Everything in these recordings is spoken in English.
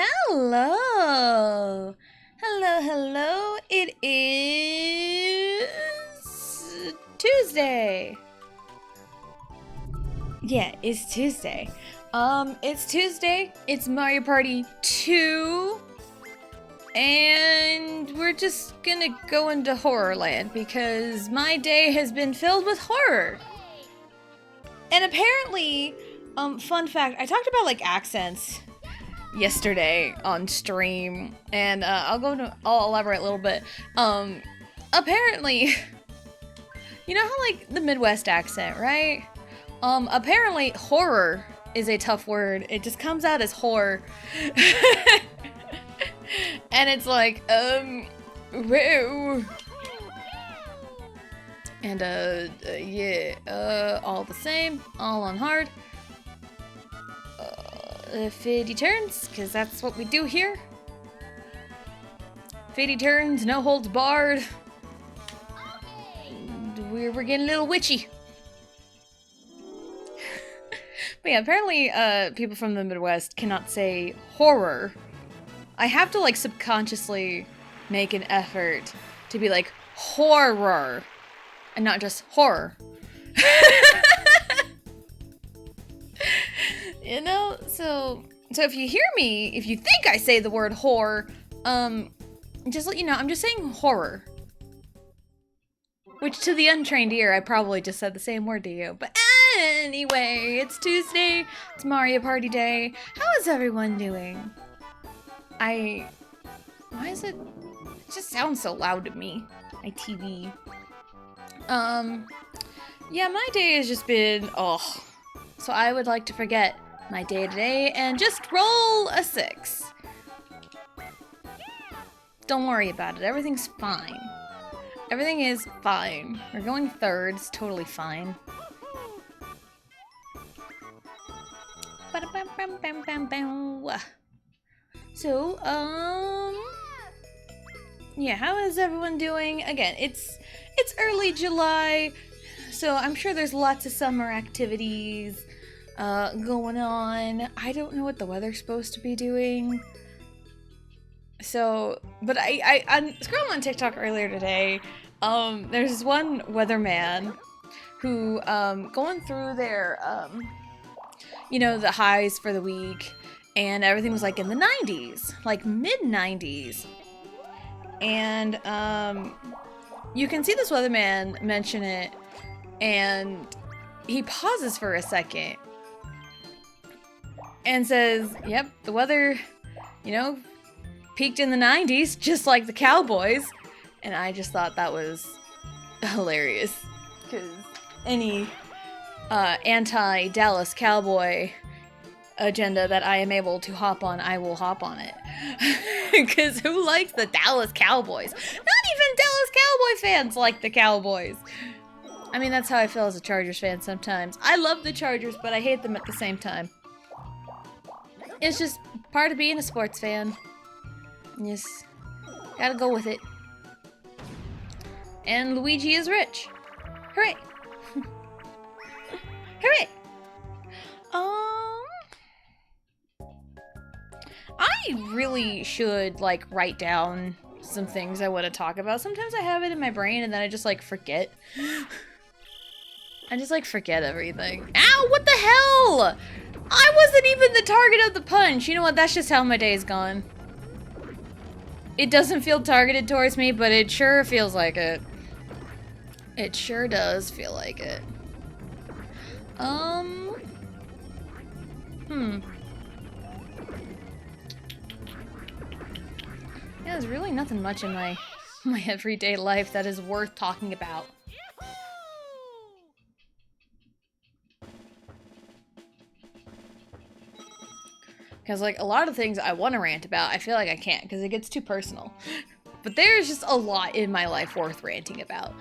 Hello. Hello. It is Tuesday. Yeah, it's Tuesday. It's Tuesday. It's Mario Party 2. And we're just gonna go into Horrorland because my day has been filled with horror. And apparently, fun fact, I talked about like accents yesterday on stream, and I'll elaborate a little bit. Apparently, you know how like the Midwest accent, right? Apparently horror is a tough word. It just comes out as horror. And it's like, whoa. And, all the same, all on hard. 50 turns, because that's what we do here. 50 turns, no holds barred. We're getting a little witchy. But yeah, apparently, people from the Midwest cannot say horror. I have to, like, subconsciously make an effort to be like, horror, and not just horror. You know, so if you hear me, if you think I say the word horror, just let you know, I'm just saying horror. Which to the untrained ear, I probably just said the same word to you. But anyway, it's Tuesday, it's Mario Party Day. How is everyone doing? Why is it just sounds so loud to me, my TV. Yeah, my day has just been, so I would like to forget my day today and just roll a 6. Don't worry about it. Everything's fine. Everything is fine. We're going third. It's totally fine. So, yeah, how is everyone doing? Again, it's early July, so I'm sure there's lots of summer activities going on. I don't know what the weather's supposed to be doing. So, but I scrolled on TikTok earlier today. There's this one weatherman who, going through their, the highs for the week, and everything was like in the 90s, like mid 90s. And, you can see this weatherman mention it, and he pauses for a second and says, yep, the weather, peaked in the 90s, just like the Cowboys. And I just thought that was hilarious, because any anti-Dallas Cowboy agenda that I am able to hop on, I will hop on it. Because who likes the Dallas Cowboys? Not even Dallas Cowboy fans like the Cowboys. I mean, that's how I feel as a Chargers fan sometimes. I love the Chargers, but I hate them at the same time. It's just part of being a sports fan. Yes, gotta go with it. And Luigi is rich. Hooray! Hooray! I really should, write down some things I want to talk about. Sometimes I have it in my brain and then I just, forget. I just, forget everything. Ow, what the hell? I wasn't even the target of the punch. You know what? That's just how my day's gone. It doesn't feel targeted towards me, but it sure feels like it. It sure does feel like it. Yeah, there's really nothing much in my everyday life that is worth talking about. Because, a lot of things I want to rant about, I feel like I can't, because it gets too personal. But there's just a lot in my life worth ranting about.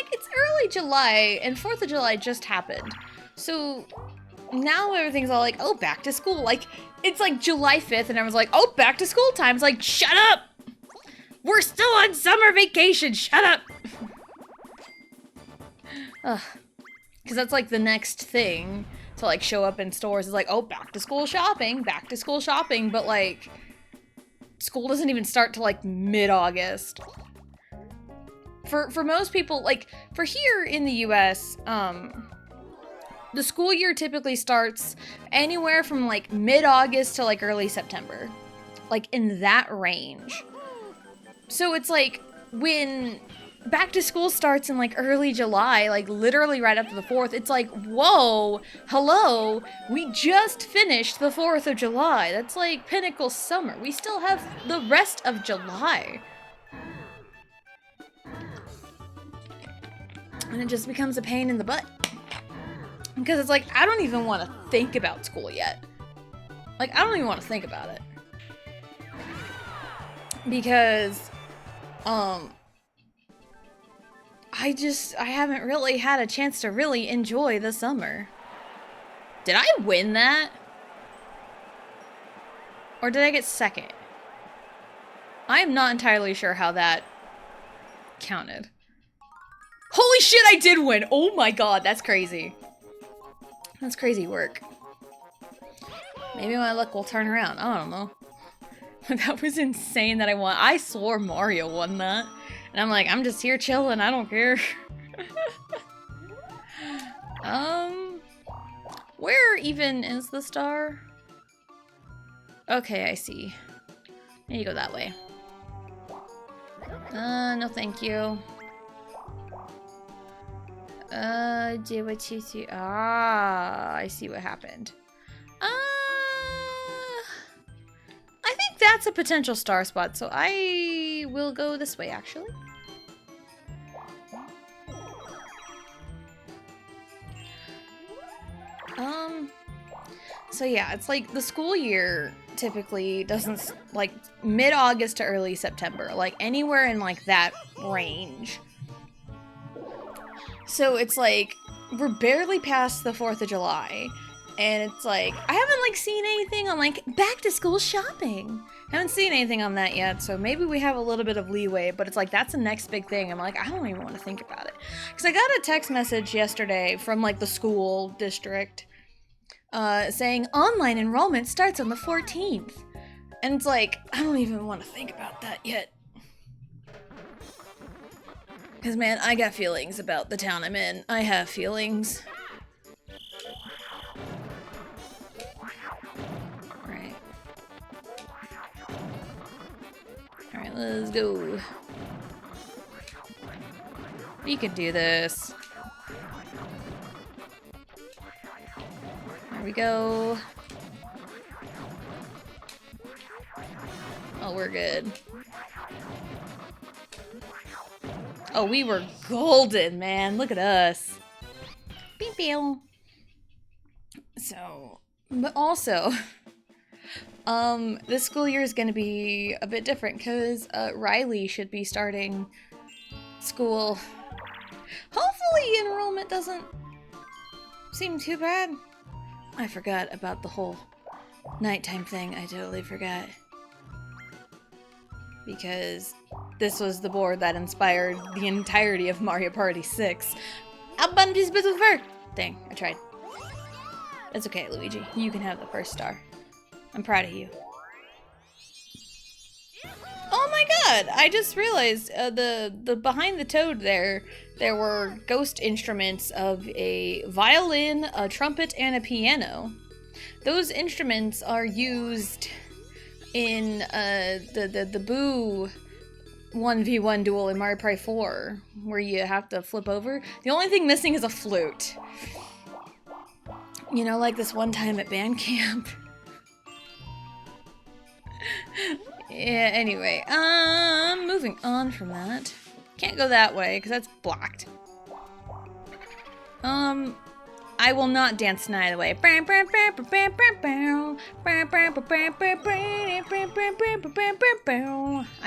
It's early July, and 4th of July just happened. So, now everything's all oh, back to school. It's July 5th, and everyone's oh, back to school time. It's shut up! We're still on summer vacation, shut up! Ugh. Because that's like the next thing to like show up in stores. Is like, oh, back to school shopping, but like school doesn't even start till like mid-August. For most people, like for here in the US, the school year typically starts anywhere from like mid-August to like early September. Like in that range. So it's like when back to school starts in like early July, like literally right after the 4th, it's like, whoa, hello, we just finished the 4th of July. That's like pinnacle summer. We still have the rest of July. And it just becomes a pain in the butt. Because it's like, I don't even want to think about school yet. Like, I don't even want to think about it. Because, I haven't really had a chance to really enjoy the summer. Did I win that? Or did I get second? I am not entirely sure how that counted. Holy shit, I did win! Oh my god, that's crazy. That's crazy work. Maybe my luck will turn around. I don't know. That was insane that I won. I swore Mario won that. And I'm like, I'm just here chilling. I don't care. Where even is the star? Okay, I see. I need to go that way. No thank you. Do what you see. Ah, I see what happened. I think that's a potential star spot, so I will go this way, actually. So yeah, it's like the school year typically doesn't, like, mid-August to early September, like anywhere in like that range. So it's like, we're barely past the 4th of July, and it's like, I haven't like seen anything on like back to school shopping. I haven't seen anything on that yet, so maybe we have a little bit of leeway, but it's like, that's the next big thing. I'm like, I don't even want to think about it. Because I got a text message yesterday from like the school district saying online enrollment starts on the 14th. And it's like, I don't even want to think about that yet. Because, man, I got feelings about the town I'm in. I have feelings. Alright. Alright, let's go. We can do this. There we go. Oh, we're good. Oh, we were golden, man. Look at us. Beep beep. So, but also, this school year is going to be a bit different because Riley should be starting school. Hopefully enrollment doesn't seem too bad. I forgot about the whole nighttime thing. I totally forgot. Because this was the board that inspired the entirety of Mario Party 6. Abundance bit of fur! Dang, I tried. It's okay, Luigi. You can have the first star. I'm proud of you. Oh my god! I just realized the behind the toad there were ghost instruments of a violin, a trumpet, and a piano. Those instruments are used in the Boo 1v1 duel in Mario Party 4, where you have to flip over. The only thing missing is a flute. You know, like this one time at band camp. Yeah, anyway, moving on from that. Can't go that way, because that's blocked. I will not dance Night Away. I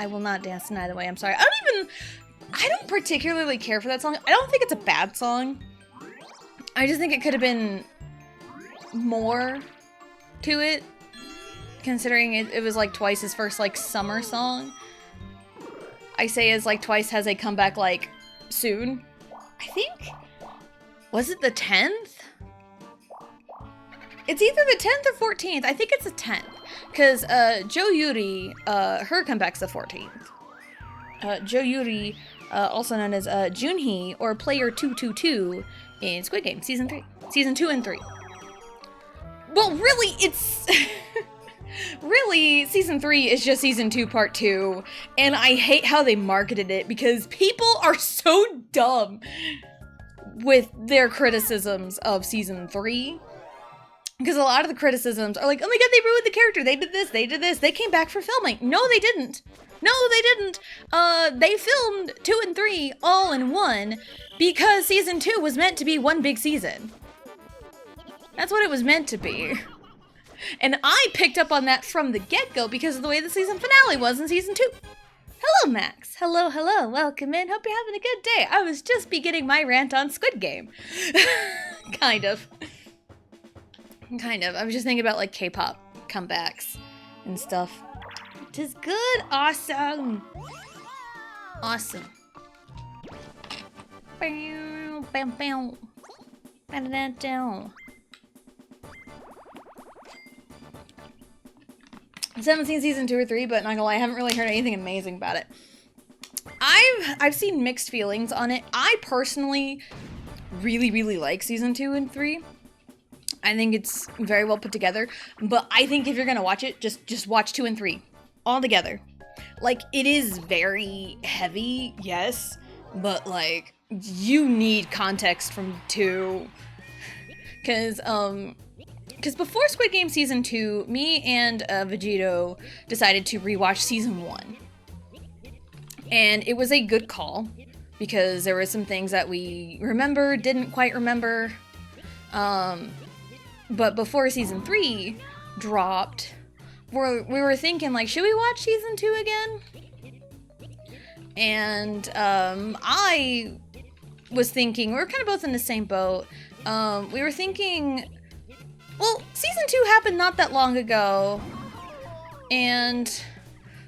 will not dance Night Away. I'm sorry. I don't particularly care for that song. I don't think it's a bad song. I just think it could have been more to it, considering it was like Twice's first like summer song. I say as like Twice has a comeback like soon, I think. Was it the 10th? It's either the 10th or 14th. I think it's the 10th. Because Jo Yuri, her comeback's the 14th. Jo Yuri, also known as Junhee, or Player 222 in Squid Game, Season 3. Season 2 and 3. Well, really, it's... really, Season 3 is just Season 2 Part 2. And I hate how they marketed it because people are so dumb with their criticisms of Season 3. Because a lot of the criticisms are like, oh my god, they ruined the character, they did this, they came back for filming. No, they didn't. No, they didn't. They filmed 2 and 3 all in one because Season 2 was meant to be one big season. That's what it was meant to be. And I picked up on that from the get-go because of the way the season finale was in Season 2. Hello, Max. Hello, hello. Welcome in. Hope you're having a good day. I was just beginning my rant on Squid Game. Kind of. I was just thinking about, like, K-pop comebacks and stuff. It is good. Awesome. Awesome. Bam, bam, bam. Ba-da-da-down. I haven't seen Season 2 or 3, but not gonna lie, I haven't really heard anything amazing about it. I've seen mixed feelings on it. I personally really like Season 2 and 3. I think it's very well put together, but I think if you're gonna watch it, just watch 2 and 3 all together. Like, it is very heavy, yes, but like, you need context from 2. Because before Squid Game Season 2, me and Vegito decided to rewatch Season 1. And it was a good call, because there were some things that we remembered, didn't quite remember. But before Season 3 dropped, we were thinking, like, should we watch Season 2 again? And I was thinking, we were kind of both in the same boat. We were thinking... Well, Season 2 happened not that long ago, and,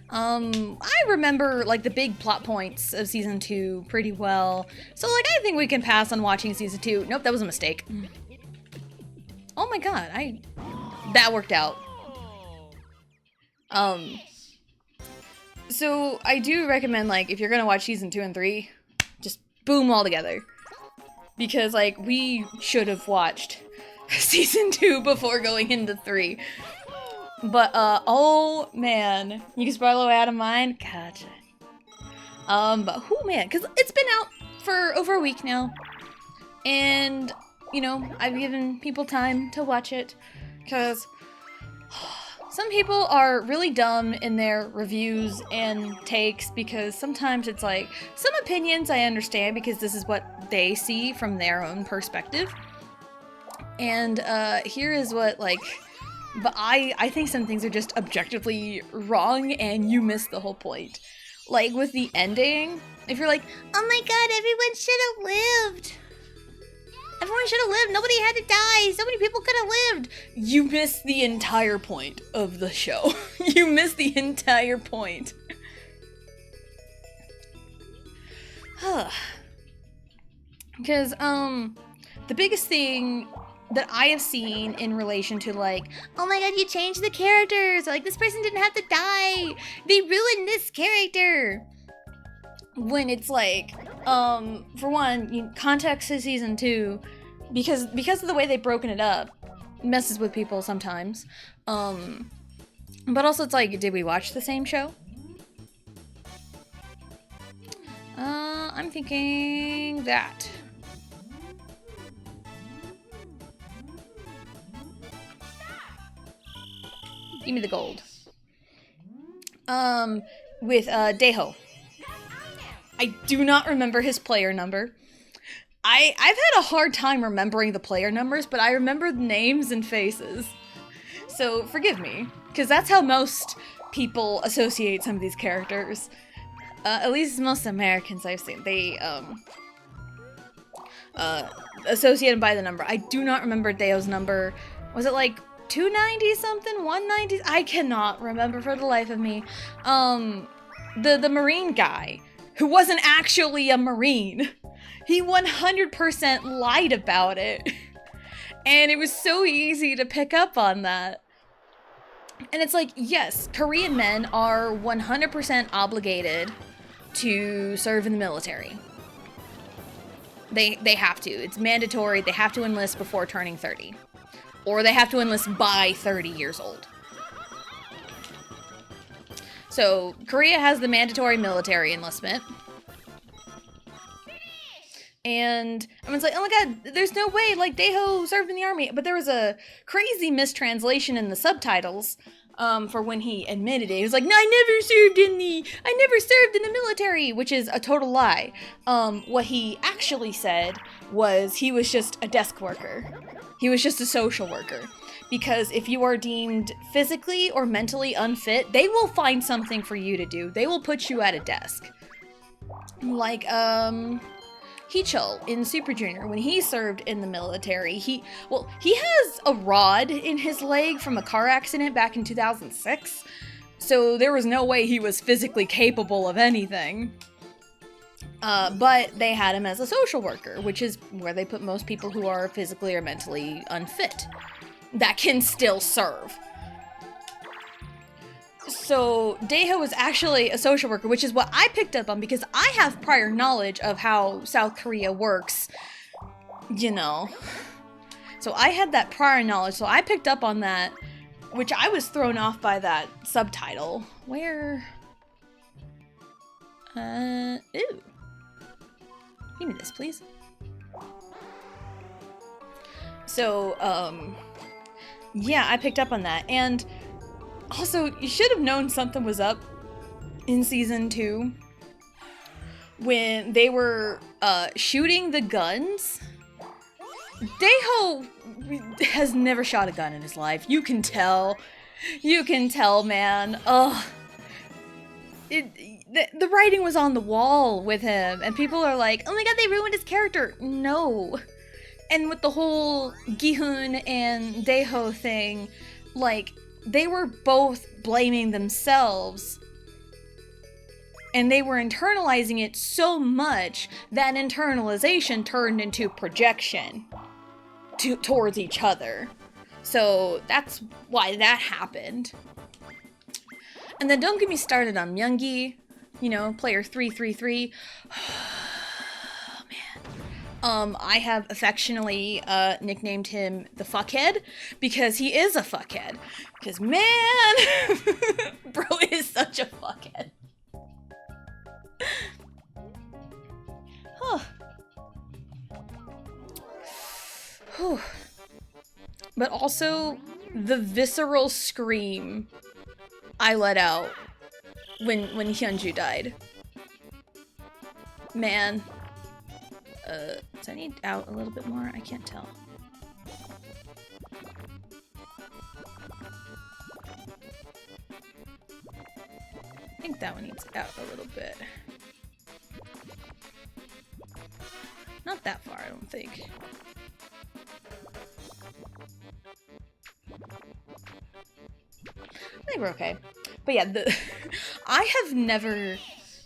I remember, like, the big plot points of Season 2 pretty well, so, like, I think we can pass on watching Season 2. Nope, that was a mistake. Oh my god, that worked out. So, I do recommend, like, if you're gonna watch Season 2 and 3, just boom all together. Because, like, we should have watched Season 2 before going into 3. But, oh man. You can spoil away out of mine? Gotcha. But who man? Because it's been out for over a week now. And, you know, I've given people time to watch it. Because some people are really dumb in their reviews and takes, because sometimes it's like, some opinions I understand because this is what they see from their own perspective. And here is what, like, but I think some things are just objectively wrong and you miss the whole point. Like with the ending, if you're like, oh my god, everyone should have lived. Everyone should have lived. Nobody had to die. So many people could have lived. You miss the entire point of the show. You miss the entire point. Because, the biggest thing that I have seen in relation to, like, oh my god, you changed the characters, like, this person didn't have to die, they ruined this character. When it's like, for one, context to Season 2, because of the way they've broken it up, messes with people sometimes. But also it's like, did we watch the same show? I'm thinking that. Give me the gold. With, Daeho. I do not remember his player number. I've had a hard time remembering the player numbers, but I remember the names and faces. So, forgive me. Because that's how most people associate some of these characters. At least most Americans I've seen. They, associate them by the number. I do not remember Daeho's number. Was it like 290 something? 190? I cannot remember for the life of me. The Marine guy, who wasn't actually a Marine. He 100% lied about it. And it was so easy to pick up on that. And it's like, yes, Korean men are 100% obligated to serve in the military. They have to. It's mandatory. They have to enlist before turning 30. Or they have to enlist by 30 years old. So, Korea has the mandatory military enlistment. And I was like, oh my god, there's no way, like, Daeho served in the army. But there was a crazy mistranslation in the subtitles for when he admitted it. He was like, no, I never served in the military, which is a total lie. What he actually said was he was just a desk worker. He was just a social worker. Because if you are deemed physically or mentally unfit, they will find something for you to do. They will put you at a desk. Like, Heechul in Super Junior, when he served in the military, he has a rod in his leg from a car accident back in 2006, so there was no way he was physically capable of anything. But they had him as a social worker, which is where they put most people who are physically or mentally unfit that can still serve. So Daeho was actually a social worker, which is what I picked up on because I have prior knowledge of how South Korea works, you know. So I had that prior knowledge, so I picked up on that, which I was thrown off by that subtitle. Where? Ooh. Give me this, please. So, yeah, I picked up on that, and also, you should have known something was up in season 2 when they were shooting the guns. Daeho has never shot a gun in his life. You can tell. You can tell, man. Ugh. The writing was on the wall with him, and people are like, oh my god, they ruined his character. No. And with the whole Gi-hun and Daeho thing, like, they were both blaming themselves, and they were internalizing it so much that internalization turned into projection towards each other. So that's why that happened. And then don't get me started on Myungi, you know, player 333. I have affectionately nicknamed him the fuckhead because he is a fuckhead. Because, man, bro is such a fuckhead. But also, the visceral scream I let out when Hyunju died. Man. Does I need out a little bit more? I can't tell. I think that one needs out a little bit. Not that far, I don't think. I think we're okay. But yeah, I have never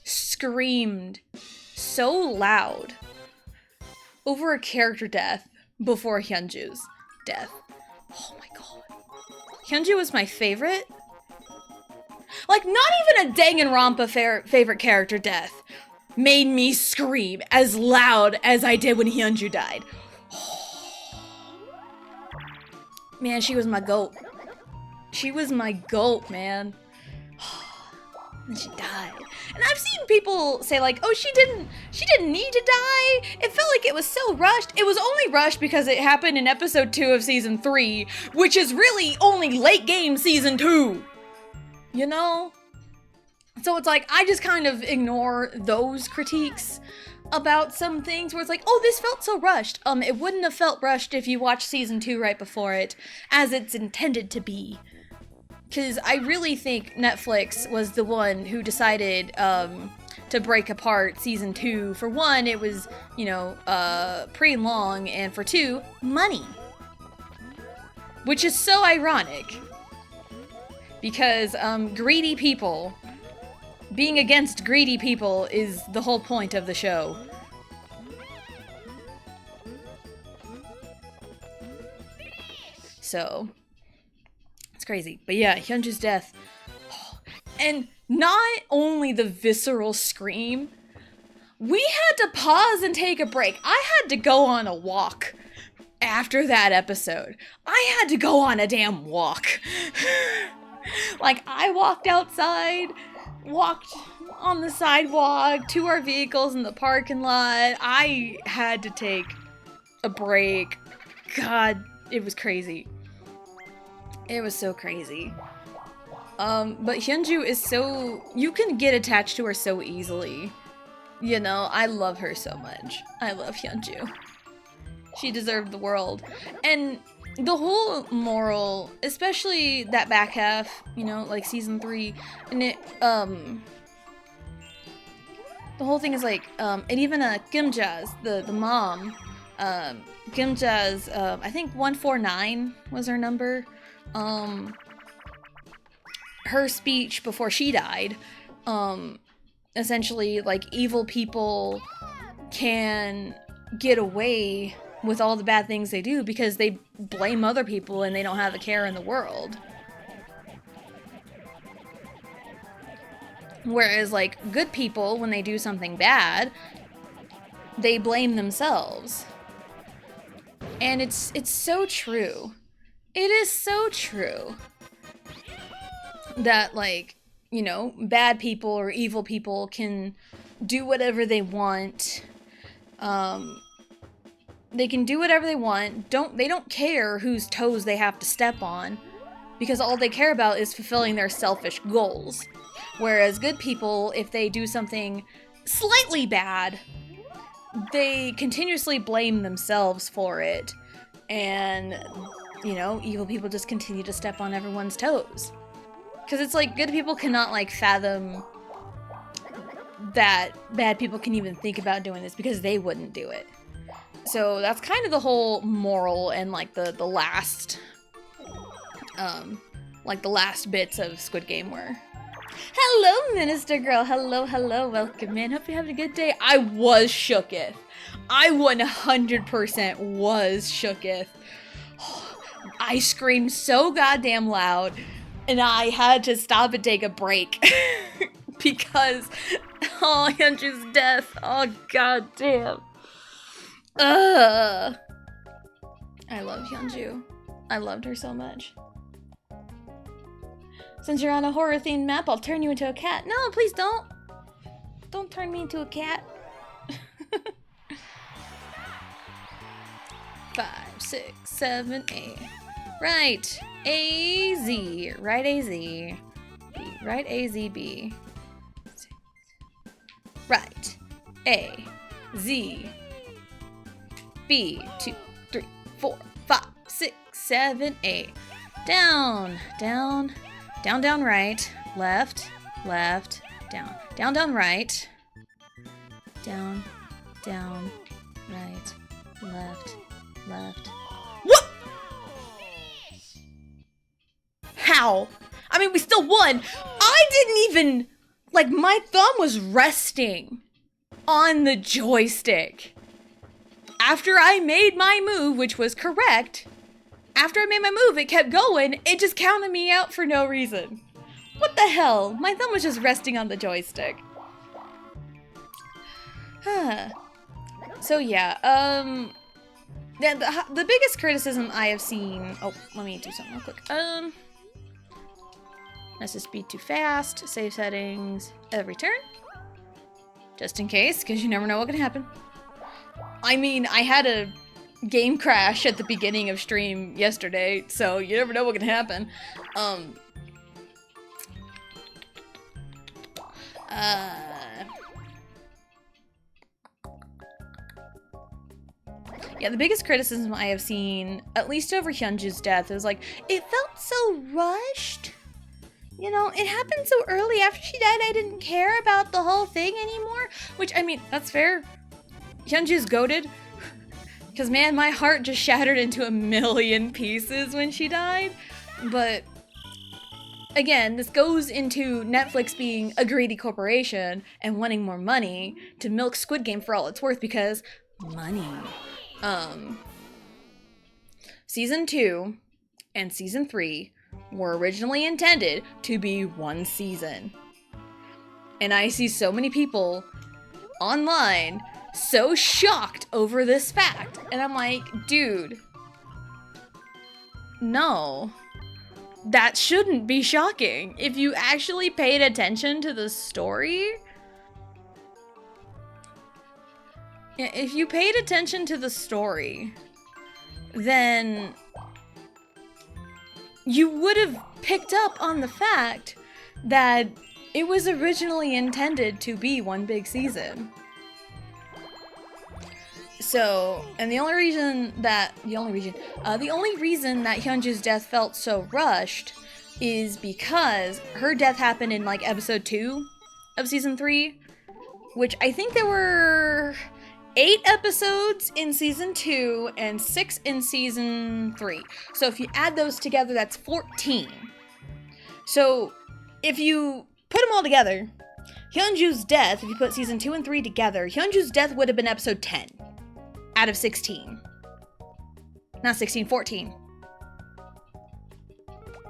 screamed so loud over a character death before Hyunju's death. Oh my god. Hyunju was my favorite. Like, not even a Danganronpa favorite character death made me scream as loud as I did when Hyunju died. Man, she was my goat. She was my goat, man. And she died. And I've seen people say like, oh, she didn't need to die. It felt like it was so rushed. It was only rushed because it happened in episode 2 of season 3, which is really only late game season 2. You know? So it's like, I just kind of ignore those critiques about some things where it's like, oh, this felt so rushed. It wouldn't have felt rushed if you watched season 2 right before it, as it's intended to be. Because I really think Netflix was the one who decided to break apart season 2. For one, it was, you know, pretty long, and for 2, money. Which is so ironic. Because greedy people, being against greedy people is the whole point of the show. So it's crazy. But yeah, Hyunju's death. And not only the visceral scream, we had to pause and take a break. I had to go on a walk after that episode. I had to go on a damn walk. Like, I walked outside, walked on the sidewalk to our vehicles in the parking lot. I had to take a break. God, it was crazy. It was so crazy. But Hyunju is so... You can get attached to her so easily. You know, I love her so much. I love Hyunju. She deserved the world. And the whole moral, especially that back half, you know, like season 3, and it, the whole thing is like, and even, Gimja's, the mom, Gimja's, I think 149 was her number, her speech before she died, essentially, like, evil people can get away with all the bad things they do because they blame other people and they don't have a care in the world. Whereas, like, good people, when they do something bad, they blame themselves. And it's so true. It is so true. That, like, you know, bad people or evil people can do whatever they want. They can do whatever they want. They don't care whose toes they have to step on, because all they care about is fulfilling their selfish goals. Whereas good people, if they do something slightly bad, they continuously blame themselves for it. And, you know, evil people just continue to step on everyone's toes. Because it's like, good people cannot, like, fathom that bad people can even think about doing this because they wouldn't do it. So that's kind of the whole moral and, like, the last, like, the last bits of Squid Game were. Hello, Minister Girl. Hello, hello. Welcome in. Hope you're having a good day. I was shooketh. I 100% was shooketh. I screamed so goddamn loud. And I had to stop and take a break because, oh, Hyunju's death. Oh, goddamn. I love Hyunju. I loved her so much. Since you're on a horror-themed map, I'll turn you into a cat. No, please don't. Don't turn me into a cat. 5, 6, 7, 8. Right. A-Z. Right A-Z. B. Right A-Z-B. Right. A. Z. B. 2, 3, 4, 5, 6, 7, 8. Down. Down. Down, down, right. Left. Left. Down. Down, down, right. Down. Down. Right. Left. Left. What? How? I mean, we still won. I didn't even, like, my thumb was resting on the joystick. After I made my move, which was correct, after I made my move, it kept going. It just counted me out for no reason. What the hell? My thumb was just resting on the joystick. So yeah, the biggest criticism I have seen... Oh, let me do something real quick. Let's just be too fast. Save settings. Return. Just in case, because you never know what can happen. I mean, I had a game crash at the beginning of stream yesterday, so you never know what can happen. Yeah, the biggest criticism I have seen, at least over Hyunju's death, is like, it felt so rushed. You know, it happened so early. After she died, I didn't care about the whole thing anymore. Which, I mean, that's fair. Hyunju's goated. Because, man, my heart just shattered into a million pieces when she died. But, again, this goes into Netflix being a greedy corporation and wanting more money to milk Squid Game for all it's worth because money. Season 2 and season 3 were originally intended to be one season. And I see so many people online so shocked over this fact. And I'm like, dude, no. That shouldn't be shocking. If you actually paid attention to the story, if you paid attention to the story, then you would have picked up on the fact that it was originally intended to be one big season. So, and the only reason that Hyunju's death felt so rushed is because her death happened in like episode 2 of season 3, which I think there were 8 episodes in season 2 and 6 in season 3. So if you add those together, that's 14. So if you put them all together, Hyunju's death, if you put season 2 and 3 together, Hyunju's death would have been episode 10 out of 16. Not 16, 14.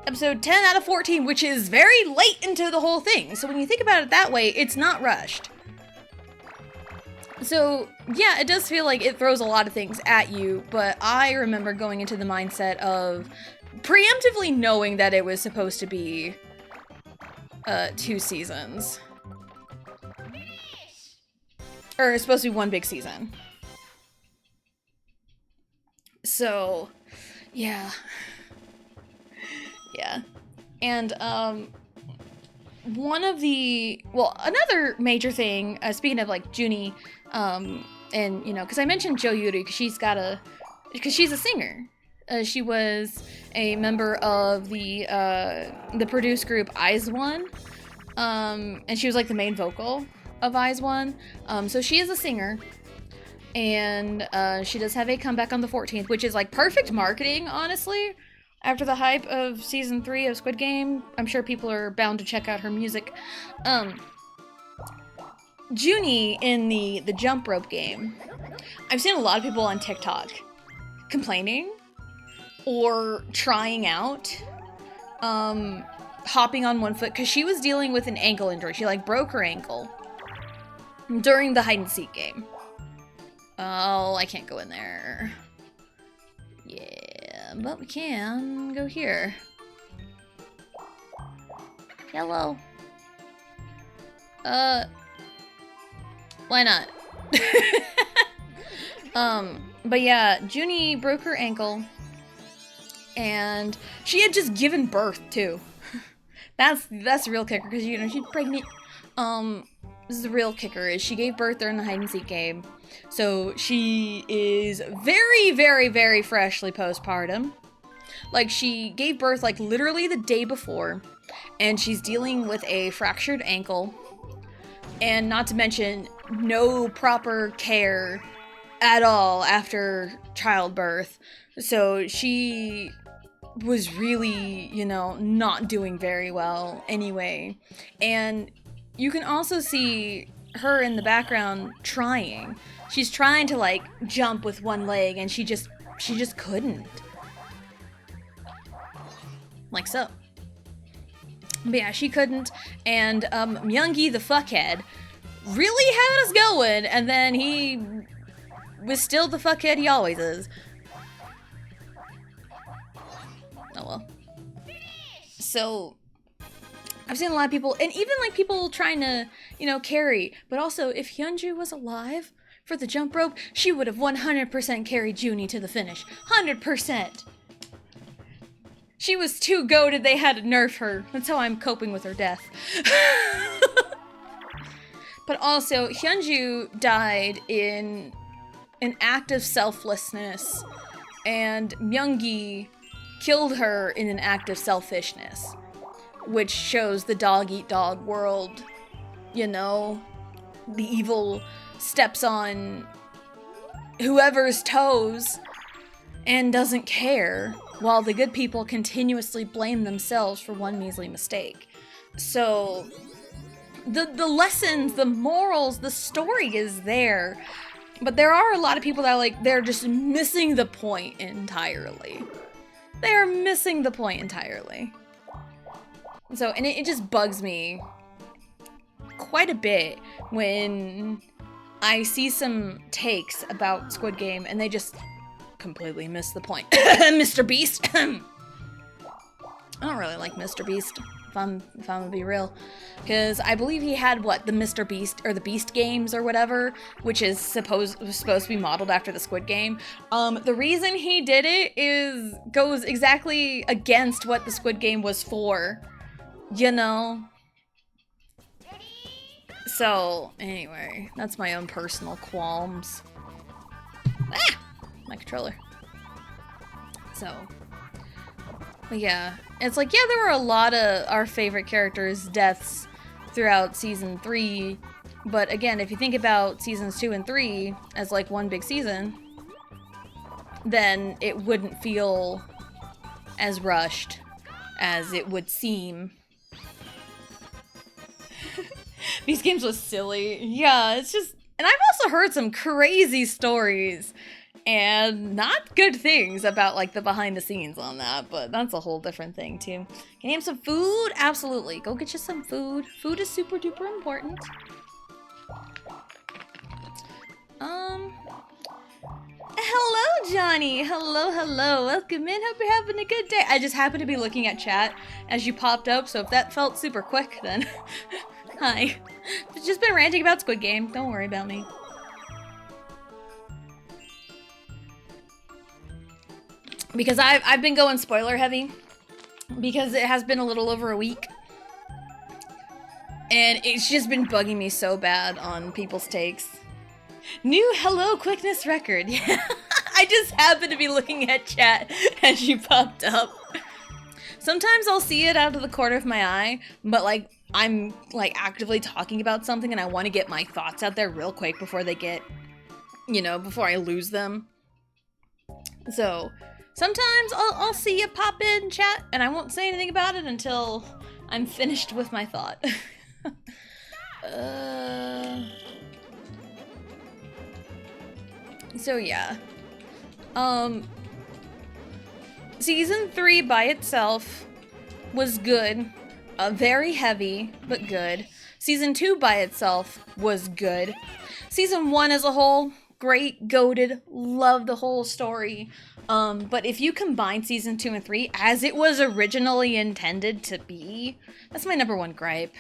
Episode 10 out of 14, which is very late into the whole thing. So when you think about it that way, it's not rushed. So, yeah, it does feel like it throws a lot of things at you, but I remember going into the mindset of preemptively knowing that it was supposed to be 2 seasons. Or it's supposed to be one big season. So, yeah. Yeah. And, another major thing, speaking of, like, Junie, and, you know, because I mentioned Jo Yuri, because she's a singer. She was a member of the produced group IZ*ONE, and she was, like, the main vocal of IZ*ONE, so she is a singer. And she does have a comeback on the 14th, which is like perfect marketing, honestly. After the hype of season 3 of Squid Game, I'm sure people are bound to check out her music. Junie in the jump rope game, I've seen a lot of people on TikTok complaining or trying out hopping on one foot because she was dealing with an ankle injury. She like broke her ankle during the hide and seek game. Oh, I can't go in there. Yeah, but we can go here. Hello. Why not? But yeah, Junie broke her ankle, and she had just given birth too. That's the real kicker, because you know she's pregnant. This is the real kicker, is she gave birth during the hide and seek game. So she is very, very, very freshly postpartum. Like, she gave birth, like, literally the day before, and she's dealing with a fractured ankle, and not to mention, no proper care at all after childbirth. So she was really, you know, not doing very well anyway. And you can also see her in the background trying. She's trying to, like, jump with one leg, and she just couldn't. Like so. But yeah, she couldn't, and Myungi the fuckhead really had us going, and then he was still the fuckhead he always is. Oh well. So I've seen a lot of people, and even like people trying to, you know, carry, but also if Hyunju was alive for the jump rope, she would have 100% carried Junie to the finish. 100%. She was too goated, they had to nerf her. That's how I'm coping with her death. But also, Hyunju died in an act of selflessness, and Myungi killed her in an act of selfishness, which shows the dog-eat-dog world, you know? The evil steps on whoever's toes and doesn't care, while the good people continuously blame themselves for one measly mistake. So, the lessons, the morals, the story is there, but there are a lot of people that are like, they're just missing the point entirely. They are missing the point entirely. So, and it just bugs me quite a bit when I see some takes about Squid Game and they just completely miss the point. Mr. Beast. I don't really like Mr. Beast, if I'm gonna be real, because I believe he had what, the Mr. Beast or the Beast games or whatever, which is supposed to be modeled after the Squid Game. The reason he did it goes exactly against what the Squid Game was for, you know. So anyway, that's my own personal qualms. Ah, my controller. So. But yeah, it's like, yeah, there were a lot of our favorite characters' deaths throughout season 3, but again, if you think about seasons 2 and 3 as like one big season, then it wouldn't feel as rushed as it would seem. These games was silly. Yeah, it's just, and I've also heard some crazy stories and not good things about like the behind the scenes on that, but that's a whole different thing too. Can you have some food? Absolutely. Go get you some food. Food is super duper important. Hello, Johnny. Hello, hello. Welcome in. Hope you're having a good day. I just happened to be looking at chat as you popped up, so if that felt super quick, then hi. I've just been ranting about Squid Game. Don't worry about me. Because I've been going spoiler heavy because it has been a little over a week. And it's just been bugging me so bad on people's takes. New hello quickness record. Yeah. I just happened to be looking at chat as you popped up. Sometimes I'll see it out of the corner of my eye, but like I'm like actively talking about something and I want to get my thoughts out there real quick before they get, you know, before I lose them. So sometimes I'll see you pop in chat and I won't say anything about it until I'm finished with my thought. So yeah. Season 3 by itself was good. Very heavy, but good. Season 2 by itself was good. Season 1 as a whole, great, goated, love the whole story. But if you combine season 2 and 3 as it was originally intended to be, that's my number one gripe.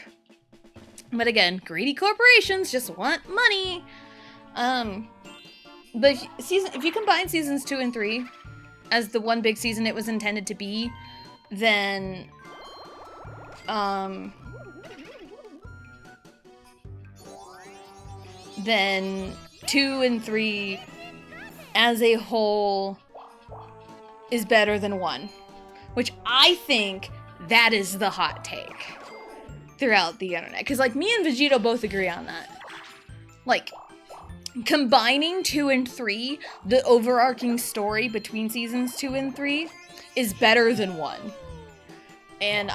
But again, greedy corporations just want money. But if you combine seasons 2 and 3 as the one big season it was intended to be, then then 2 and 3 as a whole is better than 1, which I think that is the hot take throughout the internet, because like me and Vegito both agree on that. Like combining 2 and 3, the overarching story between seasons 2 and 3 is better than 1. And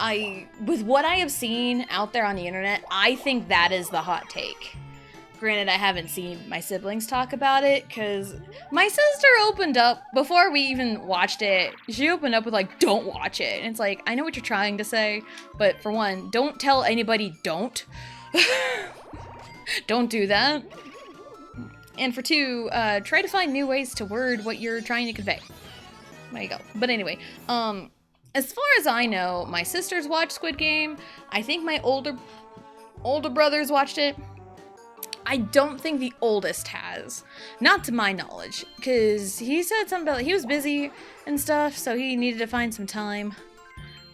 with what I have seen out there on the internet, I think that is the hot take. Granted, I haven't seen my siblings talk about it, because my sister opened up, before we even watched it, she opened up with like, don't watch it. And it's like, I know what you're trying to say, but for one, don't tell anybody don't. Don't do that. And for two, try to find new ways to word what you're trying to convey. There you go. But anyway, as far as I know, my sisters watched Squid Game. I think my older brothers watched it. I don't think the oldest has. Not to my knowledge. Because he said something about, he was busy and stuff, so he needed to find some time.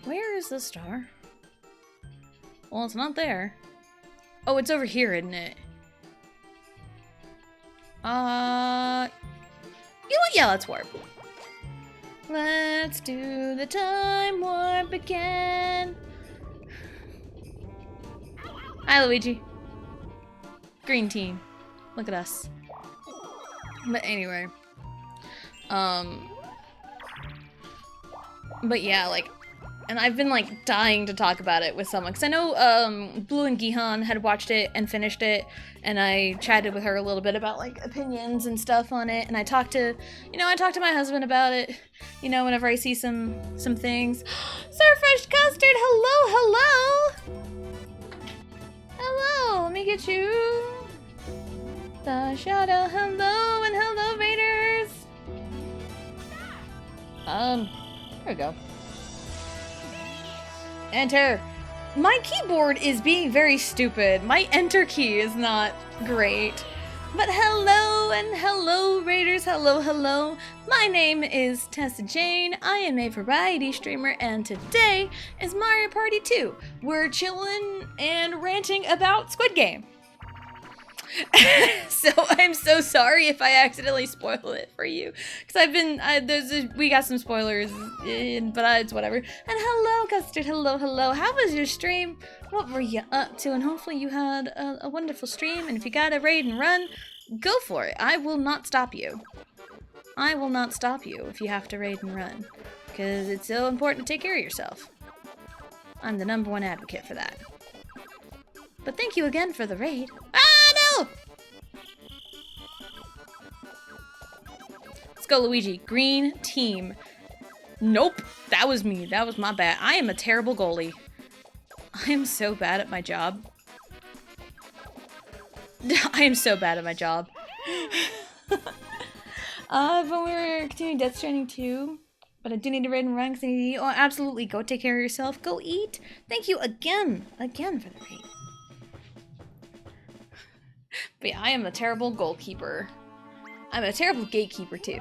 Where is the star? Well, it's not there. Oh, it's over here, isn't it? You know what? Yeah, let's warp. Let's do the time warp again. Hi, Luigi. Green team. Look at us. But anyway. But yeah, like, and I've been like dying to talk about it with someone, because I know Blue and Gihan had watched it and finished it, and I chatted with her a little bit about like opinions and stuff on it, and I talked to my husband about it, you know, whenever I see some things. Sir Fresh Custard, hello. Hello, let me get you the shadow. Hello and hello, Raiders. There we go. Enter. My keyboard is being very stupid. My enter key is not great. But hello and hello, Raiders. Hello. My name is Tessa Jane. I am a variety streamer, and today is Mario Party 2. We're chilling and ranting about Squid Game. So I'm so sorry if I accidentally spoil it for you, because we got some spoilers, but it's whatever. And hello, Custard. Hello. How was your stream? What were you up to? And hopefully you had a wonderful stream. And if you got a raid and run, go for it. I will not stop you. I will not stop you if you have to raid and run, because it's so important to take care of yourself. I'm the #1 advocate for that. But thank you again for the raid. Ah, no! Let's go, Luigi. Green team. Nope. That was me. That was my bad. I am a terrible goalie. I am so bad at my job. I am so bad at my job. When we were continuing Death Stranding 2, but I do need to raid and run because I need to eat. Oh, absolutely. Go take care of yourself. Go eat. Thank you again for the raid. But yeah, I am a terrible goalkeeper. I'm a terrible gatekeeper too.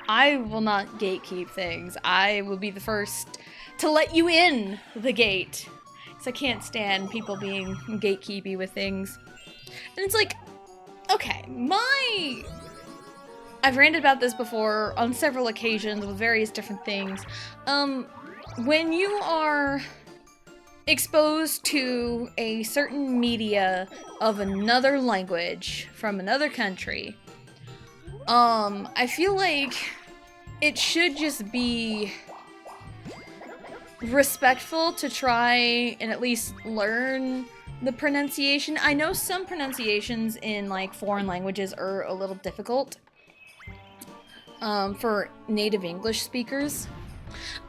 I will not gatekeep things. I will be the first to let you in the gate. Because I can't stand people being gatekeepy with things. And it's like, okay, I've ranted about this before on several occasions with various different things. When you are exposed to a certain media of another language from another country, I feel like it should just be respectful to try and at least learn the pronunciation. I know some pronunciations in like foreign languages are a little difficult for native English speakers.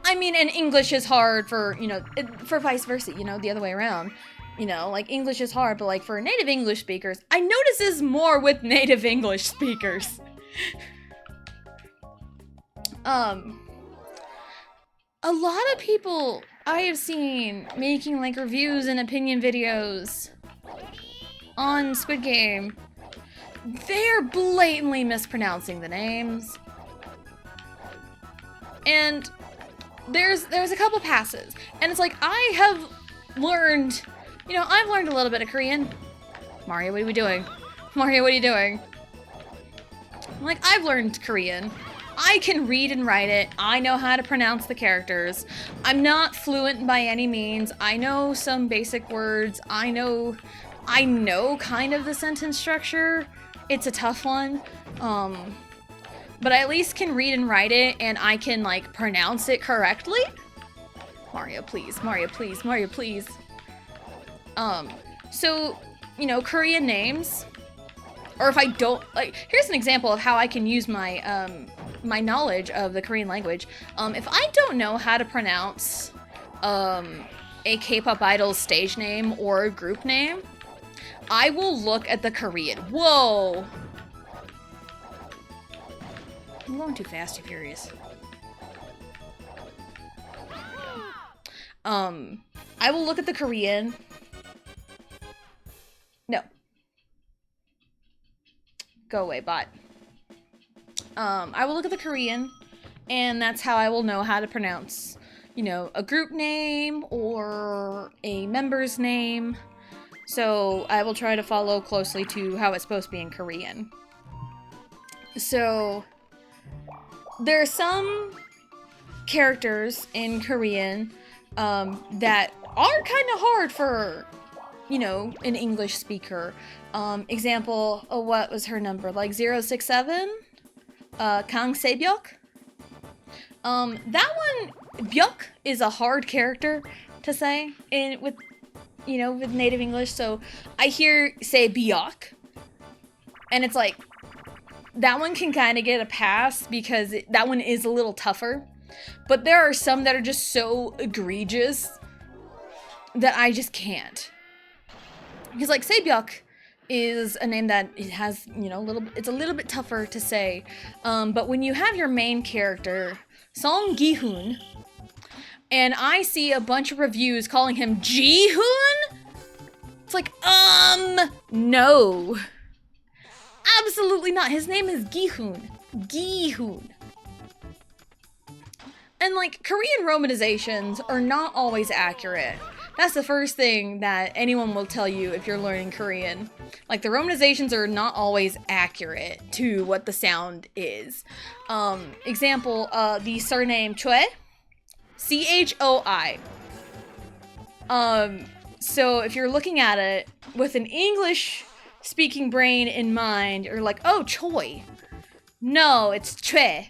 I mean, and English is hard for, for vice versa, the other way around. Like English is hard, but like for native English speakers, I notice this more with native English speakers. A lot of people I have seen making like reviews and opinion videos on Squid Game, they're blatantly mispronouncing the names. And there's a couple passes, and it's like, I have learned, I've learned a little bit of Korean. Mario, what are we doing? Mario, what are you doing? Like, I've learned Korean. I can read and write it. I know how to pronounce the characters. I'm not fluent by any means. I know some basic words. I know kind of the sentence structure. It's a tough one. But I at least can read and write it, and I can, like, pronounce it correctly. Mario, please. Mario, please. Mario, please. So, Korean names, or if I don't, like, here's an example of how I can use my, my knowledge of the Korean language. If I don't know how to pronounce, a K-pop idol's stage name or a group name, I will look at the Korean. Whoa! I'm going too fast, you furious. I will look at the Korean. No. Go away, bot. I will look at the Korean, and that's how I will know how to pronounce, a group name or a member's name. So I will try to follow closely to how it's supposed to be in Korean. So there are some characters in Korean that are kind of hard for, an English speaker. Example, what was her number? Like 067? Kang Sebyok? That one Byuk is a hard character to say with native English. So I say Byuk, and it's like that one can kind of get a pass because that one is a little tougher. But there are some that are just so egregious that I just can't. Because like Saebyuk is a name that it has, it's a little bit tougher to say. But when you have your main character, Song Gi-hoon, and I see a bunch of reviews calling him Ji-hoon, it's like, no. Absolutely not. His name is Gi-hoon. Gi-hoon. And like, Korean romanizations are not always accurate. That's the first thing that anyone will tell you if you're learning Korean. Like, the romanizations are not always accurate to what the sound is. Example, the surname Choi, C-H-O-I. So if you're looking at it with an English-speaking brain in mind, you're like, oh, Choi. No, it's Choi.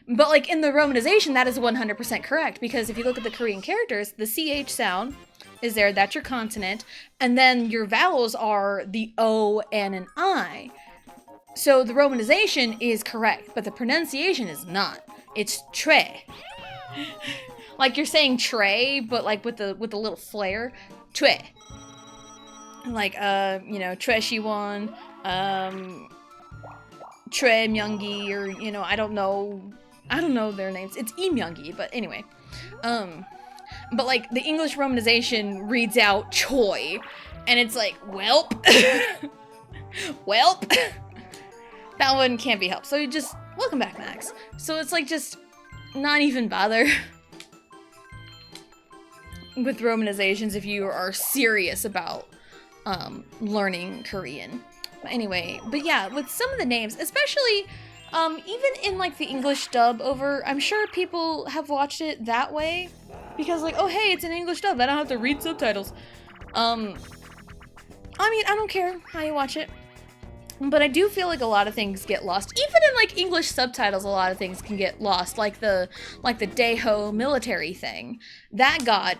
But like in the romanization, that is 100% correct, because if you look at the Korean characters, the CH sound is there, that's your consonant, and then your vowels are the O and an I. So the romanization is correct, but the pronunciation is not. It's tre. Like you're saying tray, but like with a little flair. Tre. Like tre shiwon, tre myungi, or I don't know their names. It's Lee Myung-gi, but anyway. But like the English romanization reads out Choi, and it's like, welp. Welp. That one can't be helped. So you just, welcome back, Max. So it's like, just not even bother with romanizations if you are serious about learning Korean. But anyway, but yeah, with some of the names, especially even in like the English dub over, I'm sure people have watched it that way because like, oh hey, it's an English dub, I don't have to read subtitles. I mean, I don't care how you watch it, but I do feel like a lot of things get lost. Even in like English subtitles, a lot of things can get lost, like the Daeho military thing. That got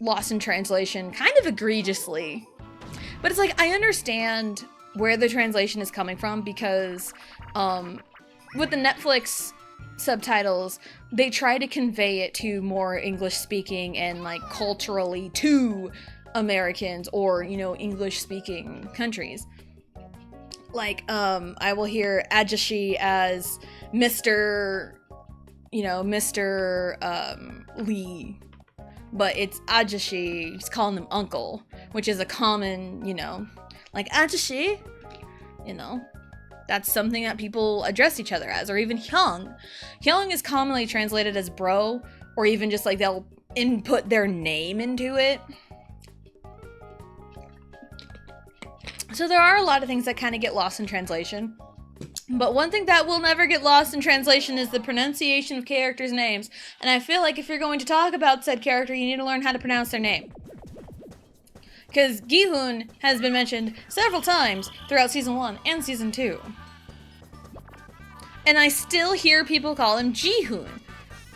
lost in translation kind of egregiously. But it's like, I understand where the translation is coming from because with the Netflix subtitles, they try to convey it to more English speaking and like culturally to Americans or, English speaking countries. Like, I will hear Ajashi as Mr. Lee, but it's Ajashi, he's calling him uncle, which is a common, like Ajashi, that's something that people address each other as, or even Hyung. Hyung is commonly translated as bro, or even just like they'll input their name into it. So there are a lot of things that kind of get lost in translation. But one thing that will never get lost in translation is the pronunciation of characters' names. And I feel like if you're going to talk about said character, you need to learn how to pronounce their name. Because Gi-hoon has been mentioned several times throughout Season 1 and Season 2. And I still hear people call him Ji-hoon.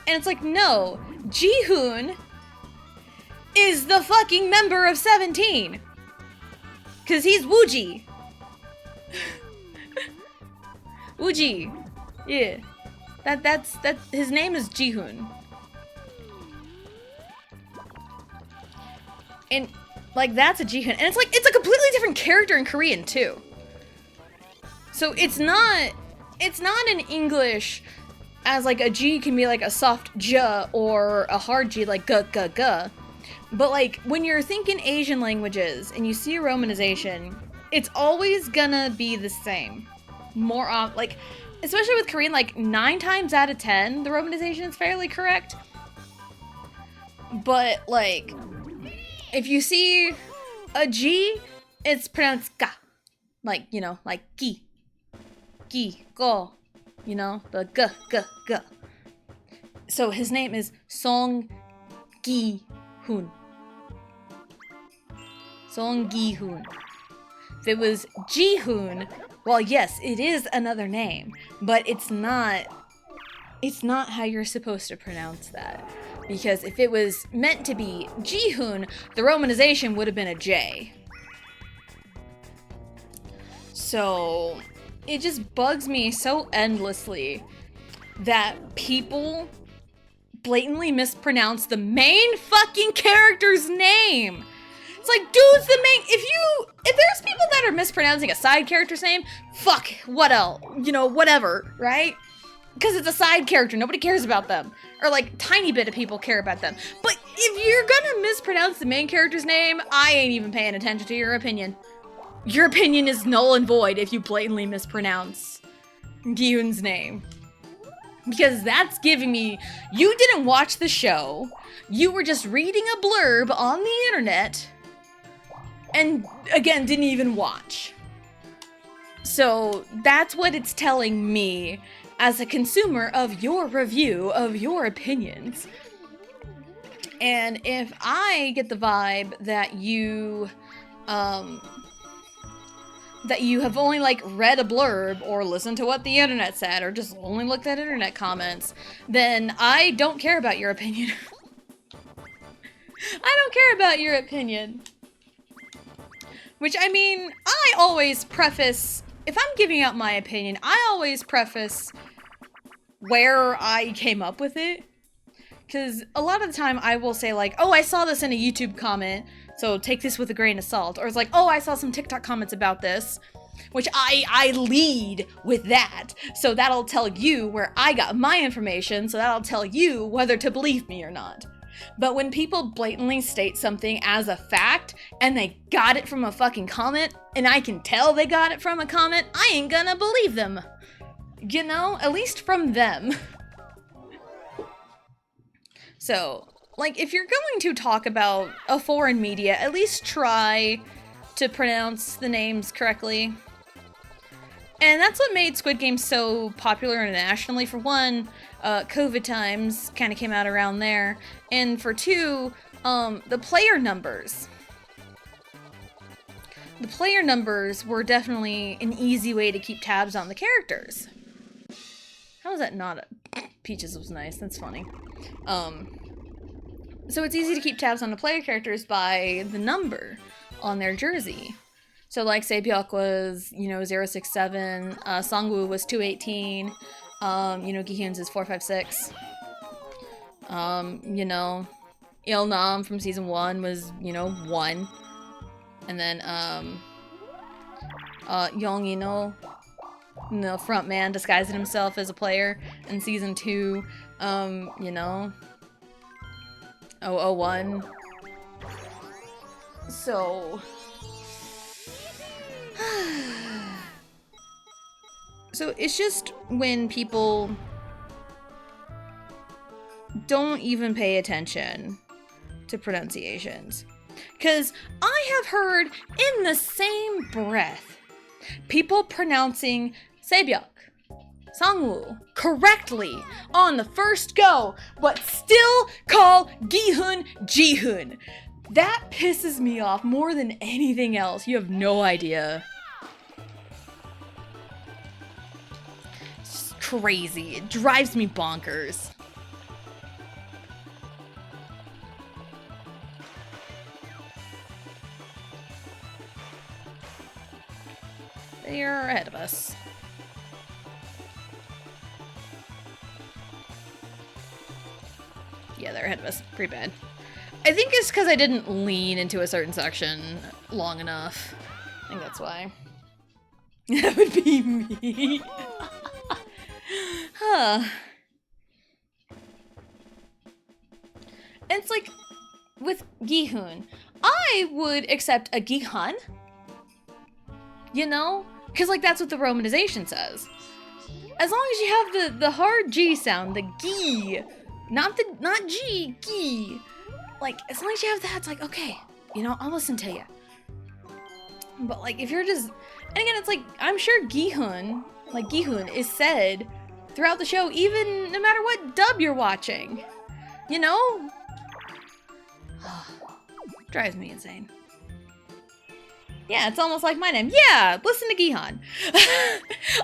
And it's like, no, Ji-hoon is the fucking member of 17. Because he's Wooji. Wooji. Yeah. That's his name is Ji-hoon. And like, that's a Ji-hoon. And it's like, it's a completely different character in Korean, too. So it's not in English as like a G can be like a soft J or a hard G like G, G, G. But like, when you're thinking Asian languages and you see a romanization, it's always gonna be the same. More often, like, especially with Korean, like 9 times out of 10, the romanization is fairly correct. But like, if you see a G, it's pronounced ga. Like, like gi. Gi, go. The g, g, g. So his name is Song Gi-hoon. Song Gi-hoon. If it was Ji-hoon, well, yes, it is another name, but it's not how you're supposed to pronounce that. Because if it was meant to be Jihoon, the romanization would have been a J. So it just bugs me so endlessly that people blatantly mispronounce the main fucking character's name. It's like, dude's the main. If there's people that are mispronouncing a side character's name, fuck, what else? You know, whatever, right? Because it's a side character, nobody cares about them. Or like, tiny bit of people care about them. But if you're gonna mispronounce the main character's name, I ain't even paying attention to your opinion. Your opinion is null and void if you blatantly mispronounce Gi-hoon's name. Because that's giving me, you didn't watch the show, you were just reading a blurb on the internet, and again, didn't even watch. So that's what it's telling me as a consumer of your review, of your opinions. And if I get the vibe that you have only like read a blurb or listened to what the internet said or just only looked at internet comments, then I don't care about your opinion. I don't care about your opinion. Which, I mean, I always preface, if I'm giving out my opinion, I always preface where I came up with it. Because a lot of the time I will say like, oh, I saw this in a YouTube comment, so take this with a grain of salt. Or it's like, oh, I saw some TikTok comments about this, which I lead with that. So that'll tell you where I got my information, so that'll tell you whether to believe me or not. But when people blatantly state something as a fact, and they got it from a fucking comment, and I can tell they got it from a comment, I ain't gonna believe them. You know? At least from them. So, like, if you're going to talk about a foreign media, at least try to pronounce the names correctly. And that's what made Squid Game so popular internationally. For one, COVID times kind of came out around there. And for two, the player numbers. The player numbers were definitely an easy way to keep tabs on the characters. How is that not a... Peaches was nice, that's funny. So it's easy to keep tabs on the player characters by the number on their jersey. So like Sae-byeok was, 067, Sangwoo was 218, Gi-hoon's is 456. Il-nam from season 1 was, 1. And then, Yong Ino, the front man disguising himself as a player in season 2, 001. So... So it's just when people don't even pay attention to pronunciations. Because I have heard in the same breath people pronouncing Sae-byeok, Sangwoo correctly on the first go, but still call Gi-hoon Ji-hoon. That pisses me off more than anything else. You have no idea. It's crazy. It drives me bonkers. They're ahead of us. Yeah, they're ahead of us. Pretty bad. I think it's because I didn't lean into a certain section long enough. I think that's why. That would be me. Huh. And it's like, with Gi-hoon, I would accept a Gi-han. Because, like, that's what the romanization says. As long as you have the hard G sound, the Gi, not G, Gi. Like, as long as you have that, it's like, okay, I'll listen to you. But, like, if you're just... And again, it's like, I'm sure Gi-hoon is said throughout the show, even no matter what dub you're watching. Drives me insane. Yeah, it's almost like my name. Yeah, listen to Gihan.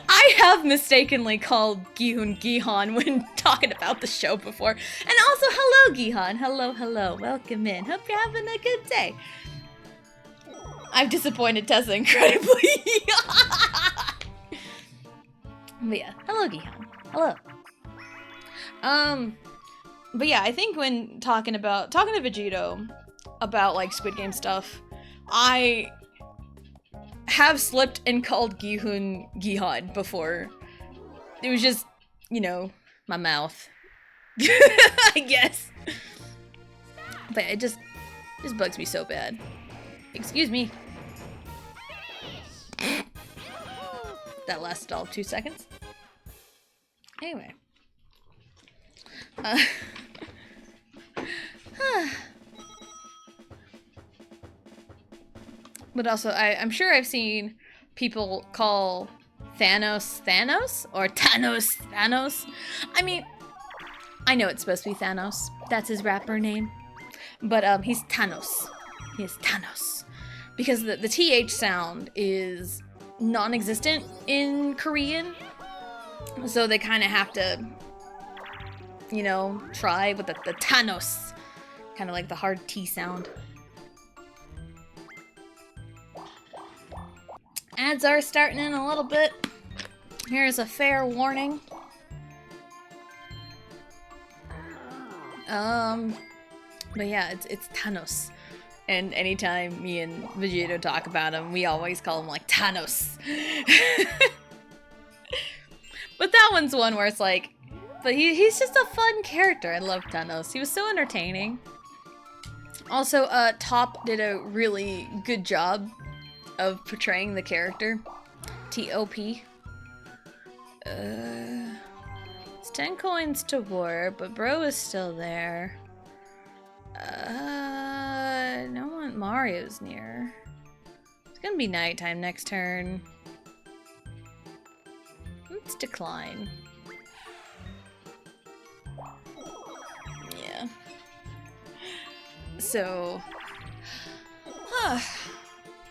I have mistakenly called Gihun Gihan when talking about the show before. And also, hello, Gihan. Hello, hello. Welcome in. Hope you're having a good day. I've disappointed Tessa incredibly. But yeah, hello, Gihan. Hello. But yeah, I think when talking to Vegito about like Squid Game stuff, I have slipped and called Gihun Gihan before. It was just, you know, my mouth. I guess. But it just bugs me so bad. Excuse me. That lasted all 2 seconds. Anyway. But also, I'm sure I've seen people call Thanos Thanos or Thanos Thanos. I mean, I know it's supposed to be Thanos. That's his rapper name. But he's Thanos. He is Thanos. Because the TH sound is non-existent in Korean. So they kind of have to, you know, try with the Thanos. Kind of like the hard T sound. Ads are starting in a little bit. Here's a fair warning. But yeah, it's Thanos. And anytime me and Vegito talk about him, we always call him like Thanos. But that one's one where it's like, but he's just a fun character. I love Thanos. He was so entertaining. Also, Top did a really good job of portraying the character. T.O.P. It's 10 coins to war, but bro is still there. No one Mario's near. It's gonna be nighttime next turn. Let's decline. Yeah. So,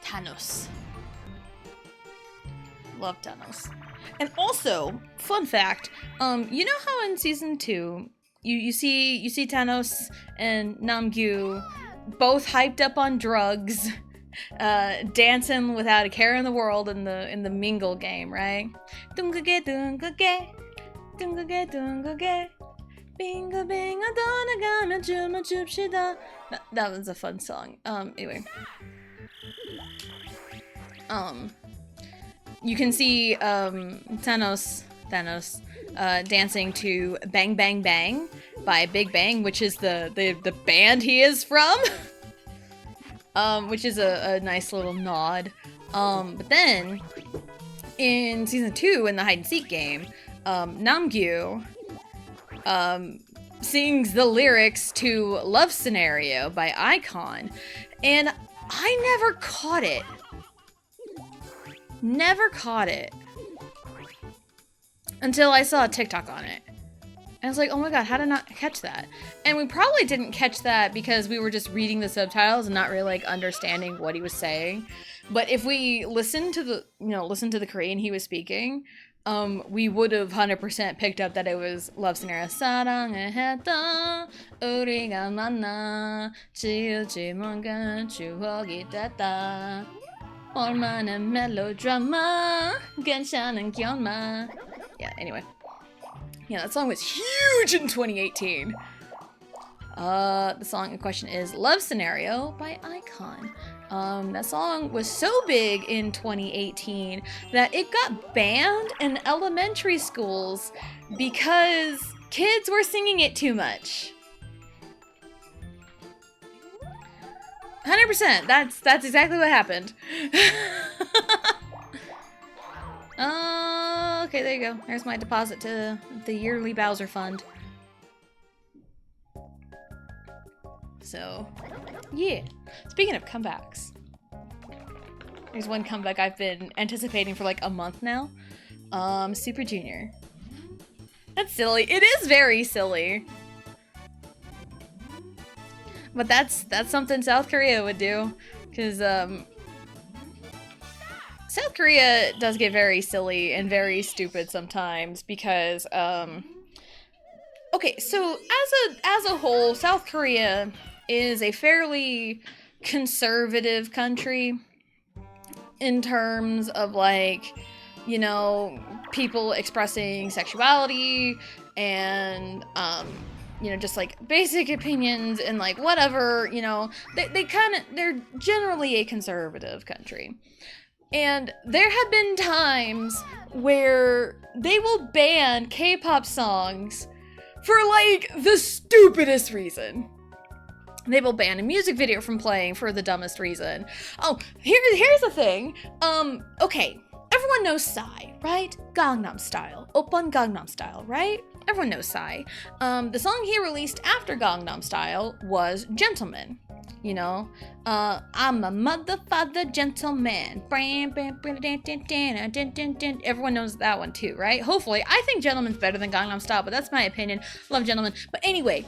Thanos. Love Thanos. And also, fun fact, you know how in season 2, you see Thanos and Namgyu both hyped up on drugs, dancing without a care in the world in the Mingle game, right? Dungage, dungage, dungage, dungage. Bingo bingo donagame juma jupshida. That was a fun song. Anyway. You can see Thanos dancing to Bang Bang Bang by Big Bang, which is the band he is from. Which is a nice little nod. But then in season 2 in the hide and seek game, Namgyu sings the lyrics to Love Scenario by iKON, and I never caught it. Never caught it. Until I saw a TikTok on it. And I was like, oh my god, how did I not catch that? And we probably didn't catch that because we were just reading the subtitles and not really like understanding what he was saying. But if we listened to the Korean he was speaking, we would have 100% picked up that it was Love Scenario. 사랑했던 우리가 만나 지우지 못한 추억이 됐다. 얼마나 melodrama 괜찮은 기억만. Yeah, anyway. Yeah, that song was huge in 2018. The song in question is Love Scenario by iKON. That song was so big in 2018 that it got banned in elementary schools because kids were singing it too much. 100%. That's exactly what happened. Okay, there you go. There's my deposit to the yearly Bowser Fund. So, yeah. Speaking of comebacks, there's one comeback I've been anticipating for like a month now. Super Junior. That's silly. It is very silly. But that's something South Korea would do. Because, South Korea does get very silly and very stupid sometimes because, okay, so as a whole, South Korea is a fairly conservative country in terms of, like, you know, people expressing sexuality and, you know, just like basic opinions and like whatever, you know, they're generally a conservative country. And there have been times where they will ban K-pop songs for like the stupidest reason. They will ban a music video from playing for the dumbest reason. Oh, here's the thing. Okay, everyone knows Psy, right? Gangnam Style. Oppan Gangnam Style, right? Everyone knows Psy. The song he released after Gangnam Style was Gentleman. You know, I'm a mother, father, gentleman. Everyone knows that one too, right? Hopefully. I think Gentleman's better than Gangnam Style, but that's my opinion. Love Gentleman. But anyway,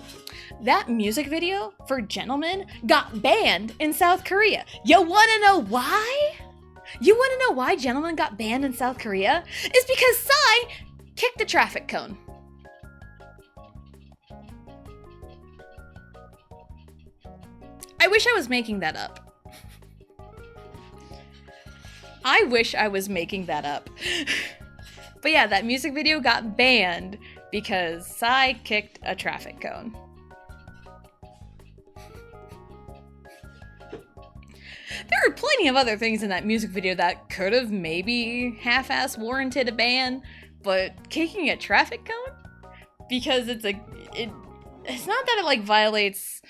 that music video for Gentleman got banned in South Korea. You wanna know why? You wanna know why Gentleman got banned in South Korea? It's because Psy kicked a traffic cone. I wish I was making that up. I wish I was making that up. But yeah, that music video got banned because Psy kicked a traffic cone. There are plenty of other things in that music video that could have maybe half-ass warranted a ban, but kicking a traffic cone? Because it's not that it like violates,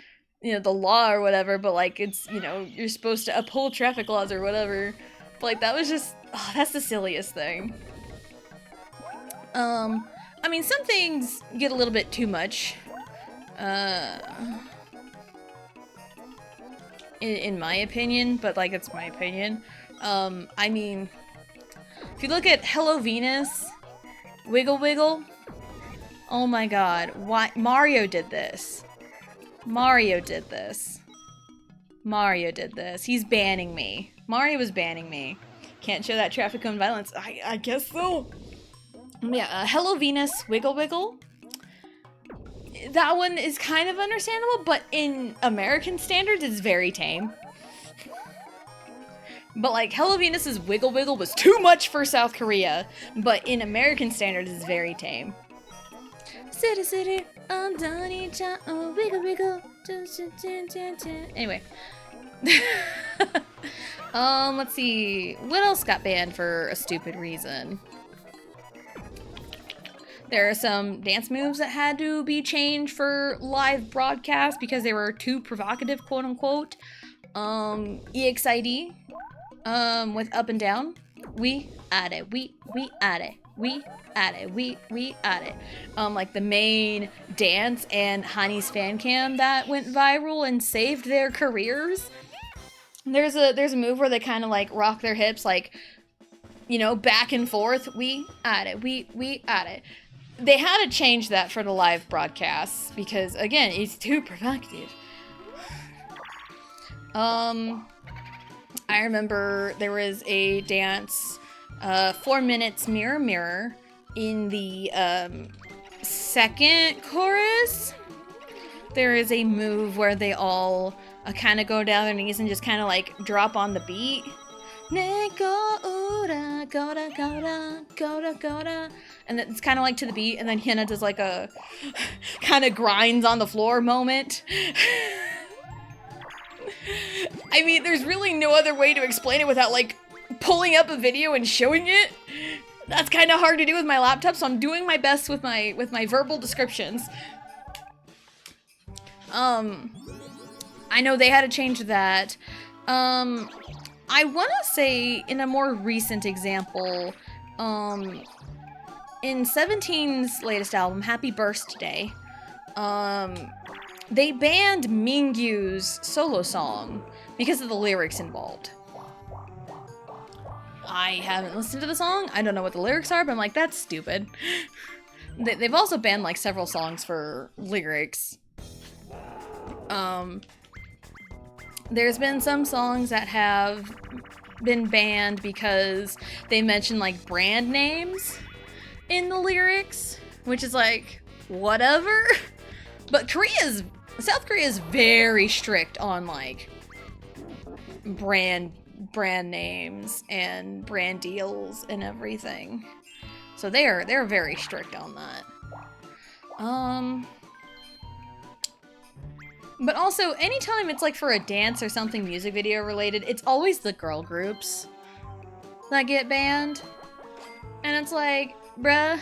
you know, the law or whatever, but like it's, you know, you're supposed to uphold traffic laws or whatever. But like that was just, oh, that's the silliest thing. I mean, some things get a little bit too much. In my opinion, but like it's my opinion. I mean, if you look at Hello Venus, Wiggle Wiggle, oh my god, why Mario did this. Mario did this. Mario did this. He's banning me. Mario was banning me. Can't show that traffic cone violence. I guess so. Yeah, Hello Venus, Wiggle Wiggle. That one is kind of understandable, but in American standards, it's very tame. But like, Hello Venus's Wiggle Wiggle was too much for South Korea, but in American standards, it's very tame. City, city, wiggle, wiggle. Anyway. Let's see. What else got banned for a stupid reason? There are some dance moves that had to be changed for live broadcast because they were too provocative, quote unquote. EXID, with Up and Down. We at it. We at it. We at it. We at it. Like the main dance and Honey's fan cam that went viral and saved their careers. There's a move where they kind of like rock their hips, like, you know, back and forth. We at it. We at it. They had to change that for the live broadcasts because, again, it's too provocative. I remember there was a dance, 4 minutes mirror mirror in the second chorus. There is a move where they all kind of go down their knees and just kind of like drop on the beat. And it's kind of like to the beat, and then Hina does like a kind of grinds on the floor moment. I mean, there's really no other way to explain it without like pulling up a video and showing it. That's kind of hard to do with my laptop, so I'm doing my best with my verbal descriptions. I know they had to change that. I want to say in a more recent example, in 17's latest album, Happy Birthday, they banned Mingyu's solo song because of the lyrics involved. I haven't listened to the song. I don't know what the lyrics are, but I'm like, that's stupid. They've also banned like several songs for lyrics. There's been some songs that have been banned because they mention like brand names in the lyrics, which is like, whatever. But South Korea is very strict on like brand names and brand deals and everything. So they're very strict on that. But also, anytime it's like for a dance or something music video related, it's always the girl groups that get banned. And it's like, bruh.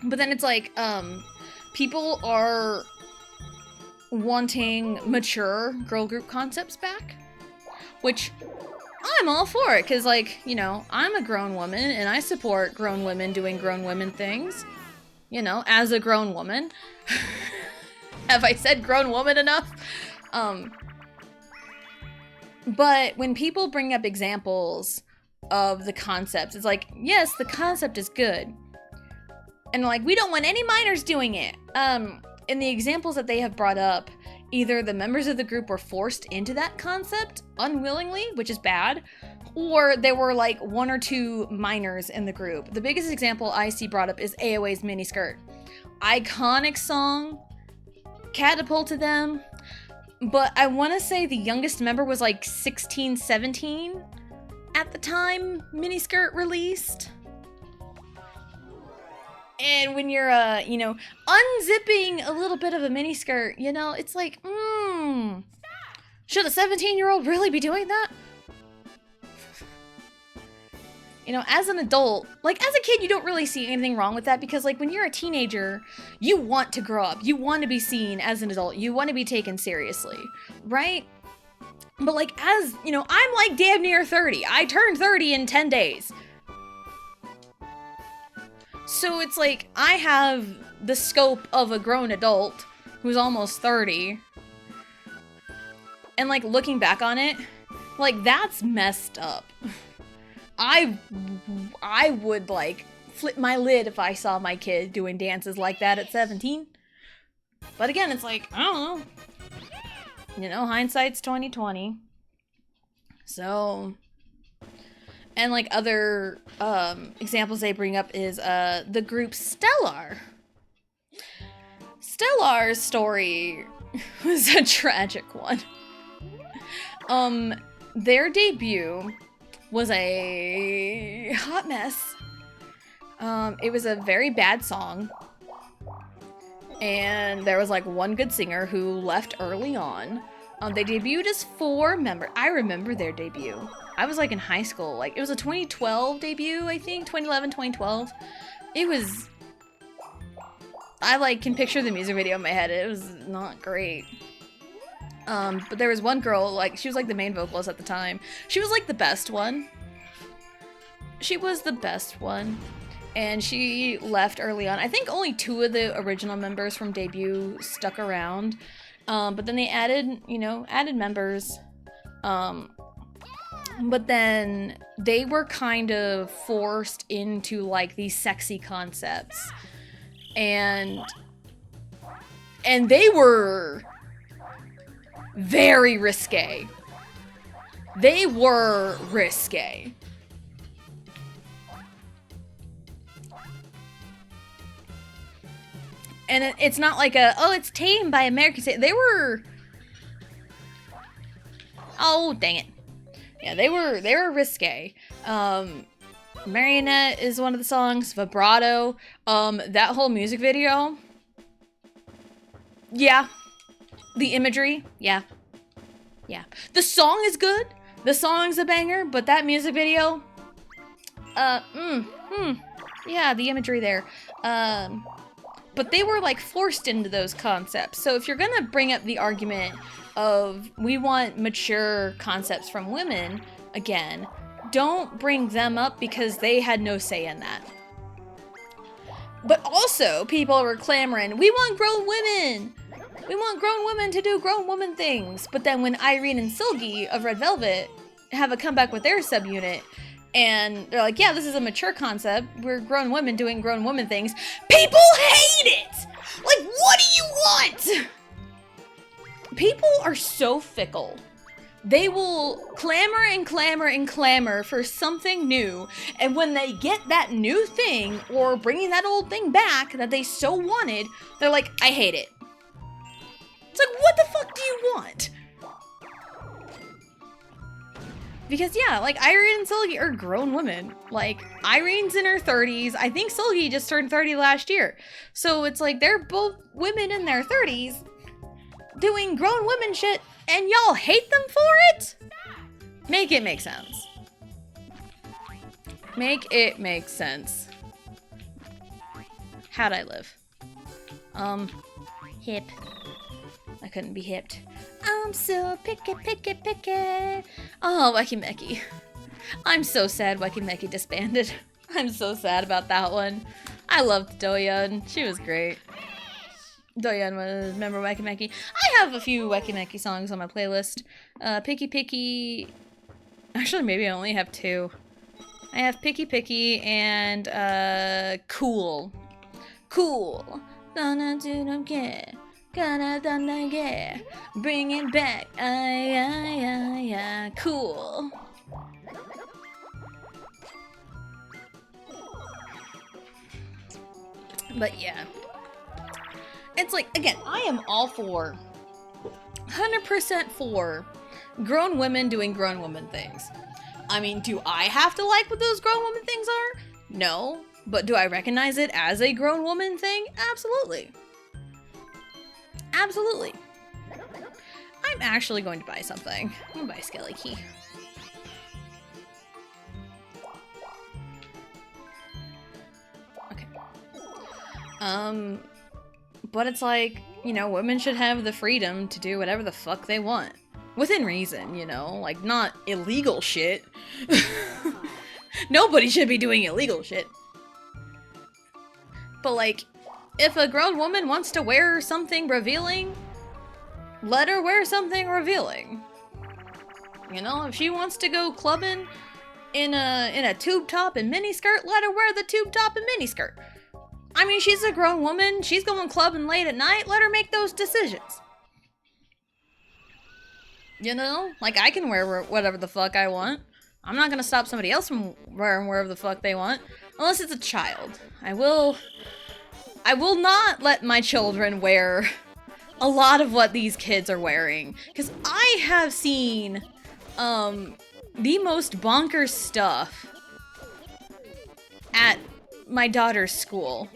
But then it's like, people are wanting mature girl group concepts back, which I'm all for it, because, like, you know, I'm a grown woman, and I support grown women doing grown women things, you know, as a grown woman. Have I said grown woman enough? But when people bring up examples of the concepts, it's like, yes, the concept is good. And, like, we don't want any minors doing it. In the examples that they have brought up, either the members of the group were forced into that concept unwillingly, which is bad, or there were like one or two minors in the group. The biggest example I see brought up is AOA's Miniskirt. Iconic song, catapulted them, but I want to say the youngest member was like 16, 17 at the time Miniskirt released. And when you're, you know, unzipping a little bit of a miniskirt, you know, it's like, should a 17-year-old really be doing that? You know, as an adult, like, as a kid, you don't really see anything wrong with that, because, like, when you're a teenager, you want to grow up. You want to be seen as an adult. You want to be taken seriously, right? But, like, as, you know, I'm, like, damn near 30. I turned 30 in 10 days. So it's like, I have the scope of a grown adult who's almost 30. And, like, looking back on it, like, that's messed up. I would, like, flip my lid if I saw my kid doing dances like that at 17. But again, it's like, I don't know. You know, hindsight's 20/20. So... And, like, other examples they bring up is the group Stellar. Stellar's story was a tragic one. Their debut was a hot mess. It was a very bad song. And there was, like, one good singer who left early on. They debuted as 4 members. I remember their debut. I was, like, in high school. Like, it was a 2012 debut, I think. 2011, 2012. It was... I, like, can picture the music video in my head. It was not great. But there was one girl, like, she was, like, the main vocalist at the time. She was, like, the best one. She was the best one. And she left early on. I think only 2 of the original members from debut stuck around. But then they added, you know, members. But then they were kind of forced into, like, these sexy concepts. And they were very risque. They were risque. And it's not like it's tame by American. They were... Oh, dang it. Yeah, they were risque. Marionette is one of the songs. Vibrato. That whole music video. Yeah. The imagery. Yeah. Yeah. The song is good. The song's a banger, but that music video. Yeah, the imagery there. But they were, like, forced into those concepts. So if you're gonna bring up the argument of we want mature concepts from women, again, don't bring them up because they had no say in that. But also, people were clamoring, we want grown women! We want grown women to do grown woman things. But then when Irene and Silgi of Red Velvet have a comeback with their subunit, and they're like, yeah, this is a mature concept. We're grown women doing grown woman things. People hate it! Like, what do you want? People are so fickle. They will clamor and clamor and clamor for something new, and when they get that new thing, or bringing that old thing back that they so wanted, they're like, I hate it. It's like, what the fuck do you want? Because yeah, like Irene and Silgi are grown women. Like, Irene's in her 30s. I think Silgi just turned 30 last year. So it's like, they're both women in their 30s doing grown women shit, and y'all hate them for it? Make it make sense. Make it make sense. How'd I live? Hip. I couldn't be hipped. I'm so picky, picky, picky. Oh, Weki Meki. I'm so sad Weki Meki disbanded. I'm so sad about that one. I loved Doyeon. She was great. Doyeon was, remember Weki Meki? I have a few Weki Meki songs on my playlist. Picky Picky. Actually, maybe I only have two. I have Picky Picky and Cool. Cool. Gonna do them get. Gonna done get. Bring it back. Cool. But yeah. It's like, again, I am all for, 100% for, grown women doing grown woman things. I mean, do I have to like what those grown woman things are? No. But do I recognize it as a grown woman thing? Absolutely. Absolutely. I'm actually going to buy something. I'm gonna buy Skelly Key. Okay. But it's like, you know, women should have the freedom to do whatever the fuck they want. Within reason, you know? Like, not illegal shit. Nobody should be doing illegal shit. But like, if a grown woman wants to wear something revealing, let her wear something revealing. You know, if she wants to go clubbing in a tube top and miniskirt, let her wear the tube top and miniskirt. I mean, she's a grown woman. She's going clubbing late at night. Let her make those decisions. You know? Like, I can wear whatever the fuck I want. I'm not gonna stop somebody else from wearing wherever the fuck they want. Unless it's a child. I will not let my children wear a lot of what these kids are wearing. Because I have seen, the most bonkers stuff at my daughter's school.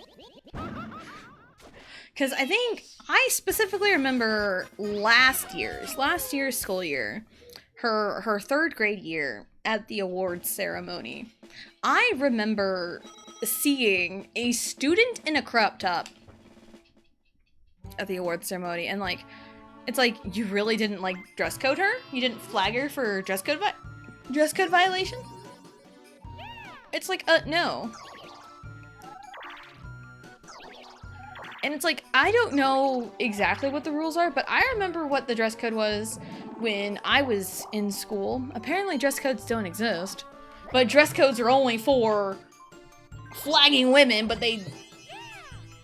Because I think, I specifically remember last year's school year, her third grade year at the awards ceremony. I remember seeing a student in a crop top at the awards ceremony, and like, it's like, you really didn't like dress code her? You didn't flag her for dress code violation? It's like, no. And it's like, I don't know exactly what the rules are, but I remember what the dress code was when I was in school. Apparently dress codes don't exist, but dress codes are only for flagging women, but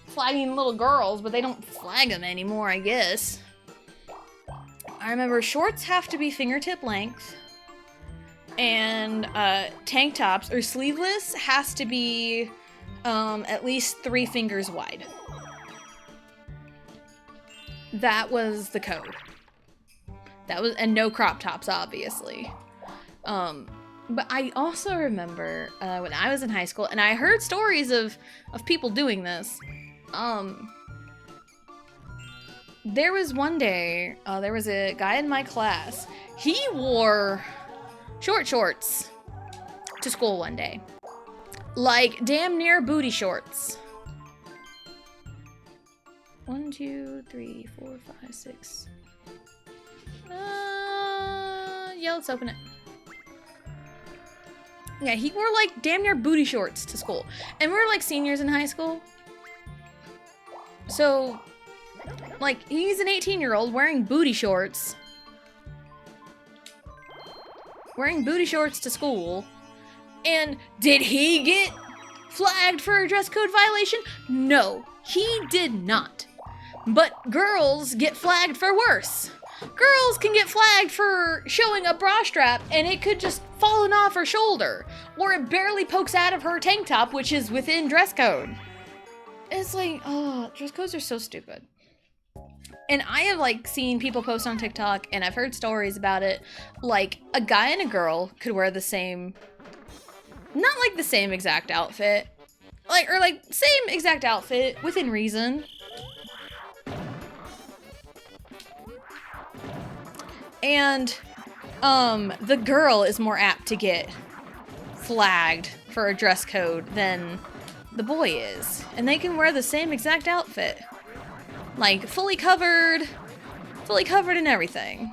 flagging little girls, but they don't flag them anymore, I guess. I remember shorts have to be fingertip length, and tank tops or sleeveless has to be at least 3 fingers wide. That was the code. And no crop tops, obviously. But I also remember when I was in high school, and I heard stories of people doing this. There was one day, there was a guy in my class. He wore short shorts to school one day. Like, damn near booty shorts. 1, 2, 3, 4, 5, 6. Yeah, let's open it. Yeah, he wore like damn near booty shorts to school. And we were like seniors in high school. So, like, he's an 18-year-old wearing booty shorts. Wearing booty shorts to school. And did he get flagged for a dress code violation? No, he did not. But girls get flagged for worse. Girls can get flagged for showing a bra strap and it could just fallen off her shoulder, or it barely pokes out of her tank top, which is within dress code. It's like, oh, dress codes are so stupid. And I have like seen people post on TikTok, and I've heard stories about it. Like a guy and a girl could wear the same, not like the same exact outfit, like, or like same exact outfit within reason. And the girl is more apt to get flagged for a dress code than the boy is. And they can wear the same exact outfit. Like, fully covered and everything.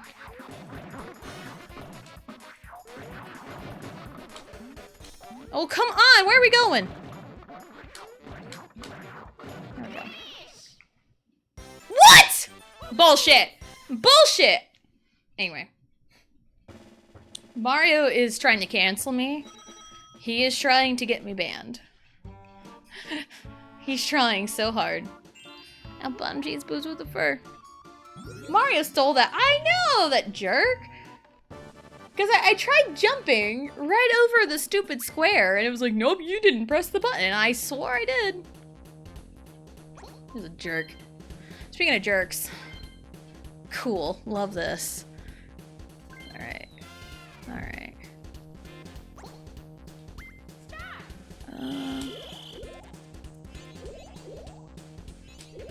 Oh, come on, where are we going? There we go. What? Bullshit. Bullshit. Anyway. Mario is trying to cancel me. He is trying to get me banned. He's trying so hard. Now bottom cheese booze with the fur. Mario stole that. I know, that jerk. Because I tried jumping right over the stupid square and it was like, nope, you didn't press the button. I swore I did. He's a jerk. Speaking of jerks. Cool. Love this. Alright. Alright.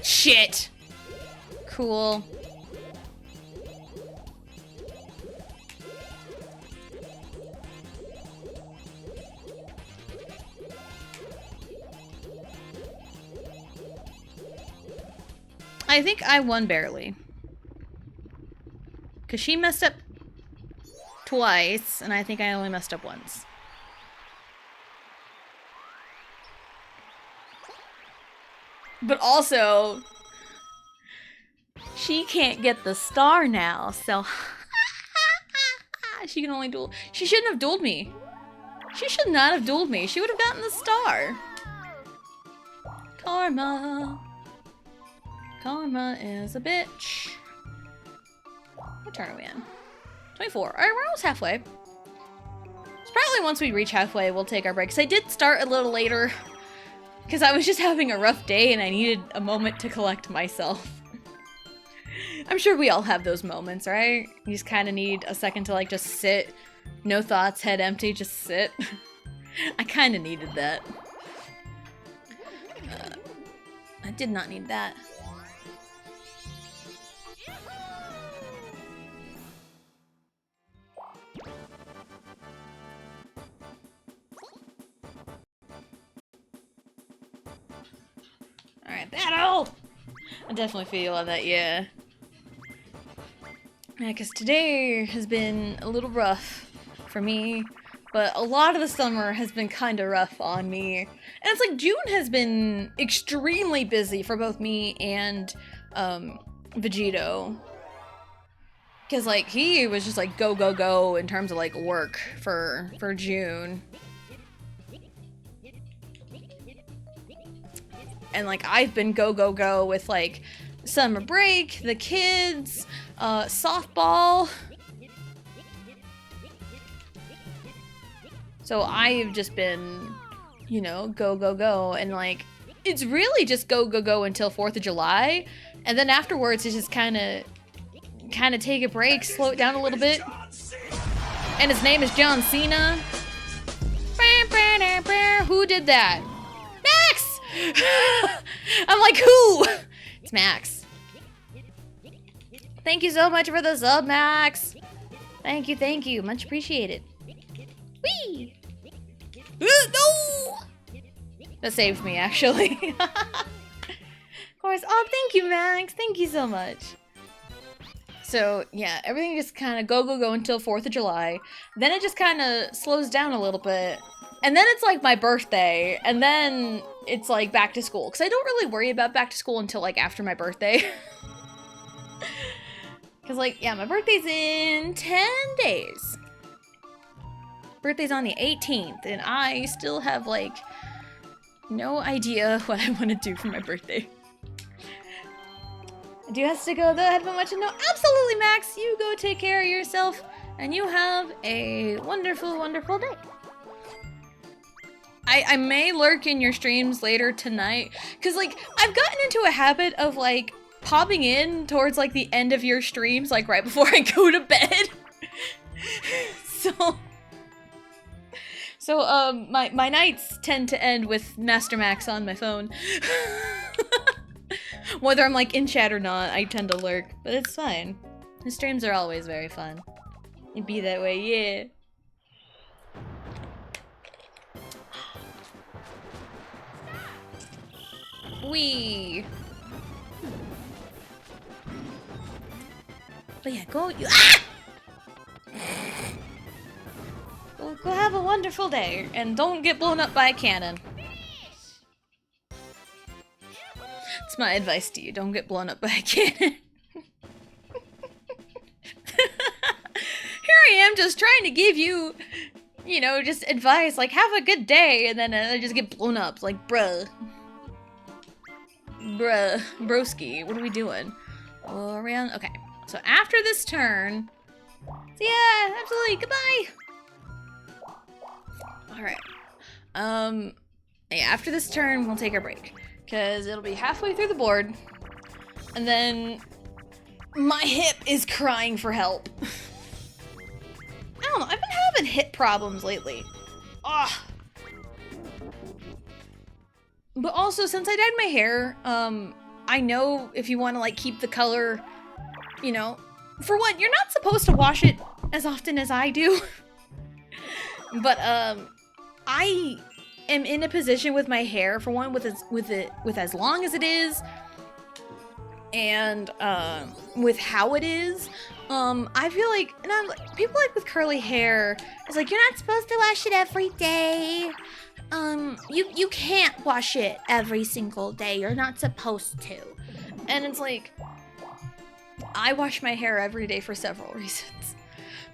Shit! Cool. I think I won barely. Because she messed up twice, and I think I only messed up once. But also, she can't get the star now, so she can only duel. She shouldn't have dueled me. She should not have dueled me. She would have gotten the star. Karma. Karma is a bitch. What turn are we in? 24. Alright, we're almost halfway. It's probably once we reach halfway, we'll take our break. Because I did start a little later. Because I was just having a rough day and I needed a moment to collect myself. I'm sure we all have those moments, right? You just kind of need a second to like just sit. No thoughts, head empty, just sit. I kind of needed that. I did not need that. Alright, battle! I definitely feel that, yeah. Yeah, because today has been a little rough for me, but a lot of the summer has been kind of rough on me. And it's like June has been extremely busy for both me and Vegito. Because like he was just like go, go, go in terms of like work for June. And like I've been go, go, go with like summer break, the kids, softball. So I've just been, you know, go, go, go. And like, it's really just go, go, go until 4th of July. And then afterwards, it's just kind of take a break, slow it down a little bit. And his name is John Cena. Who did that? Max! I'm like, who? It's Max. Thank you so much for the sub, Max. Thank you. Much appreciated. Whee! No! That saved me, actually. Of course. Oh, thank you, Max. Thank you so much. So, yeah, everything just kind of go, go, go until 4th of July. Then it just kind of slows down a little bit. And then it's like my birthday. And then it's like back to school. Because I don't really worry about back to school until like after my birthday. Because like, yeah, my birthday's in 10 days. Birthday's on the 18th. And I still have like no idea what I want to do for my birthday. Do has to go, though. I had been much to know. Absolutely, Max. You go take care of yourself, and you have a wonderful, wonderful day. I may lurk in your streams later tonight, because, like, I've gotten into a habit of, like, popping in towards, like, the end of your streams, like, right before I go to bed. So, my nights tend to end with Master Max on my phone. Whether I'm, like, in chat or not, I tend to lurk, but it's fine. His streams are always very fun. It'd be that way, yeah. Wee. But yeah, go you. Ah! Go have a wonderful day, and don't get blown up by a cannon. It's my advice to you. Don't get blown up by a cannon. Here I am, just trying to give you, you know, just advice, like have a good day, and then I just get blown up. It's like, bruh. Bruh, broski, what are we doing? Go around, okay. So after this turn, so yeah, absolutely, goodbye. All right. Yeah, after this turn, we'll take our break because it'll be halfway through the board, and then my hip is crying for help. I don't know. I've been having hip problems lately. Ugh. But also, since I dyed my hair, I know if you want to, like, keep the color, you know, for one, you're not supposed to wash it as often as I do. But, I am in a position with my hair, for one, with as long as it is, and, with how it is, I feel like, and I'm like, people like with curly hair, it's like, you're not supposed to wash it every day. You can't wash it every single day. You're not supposed to. And it's like, I wash my hair every day for several reasons.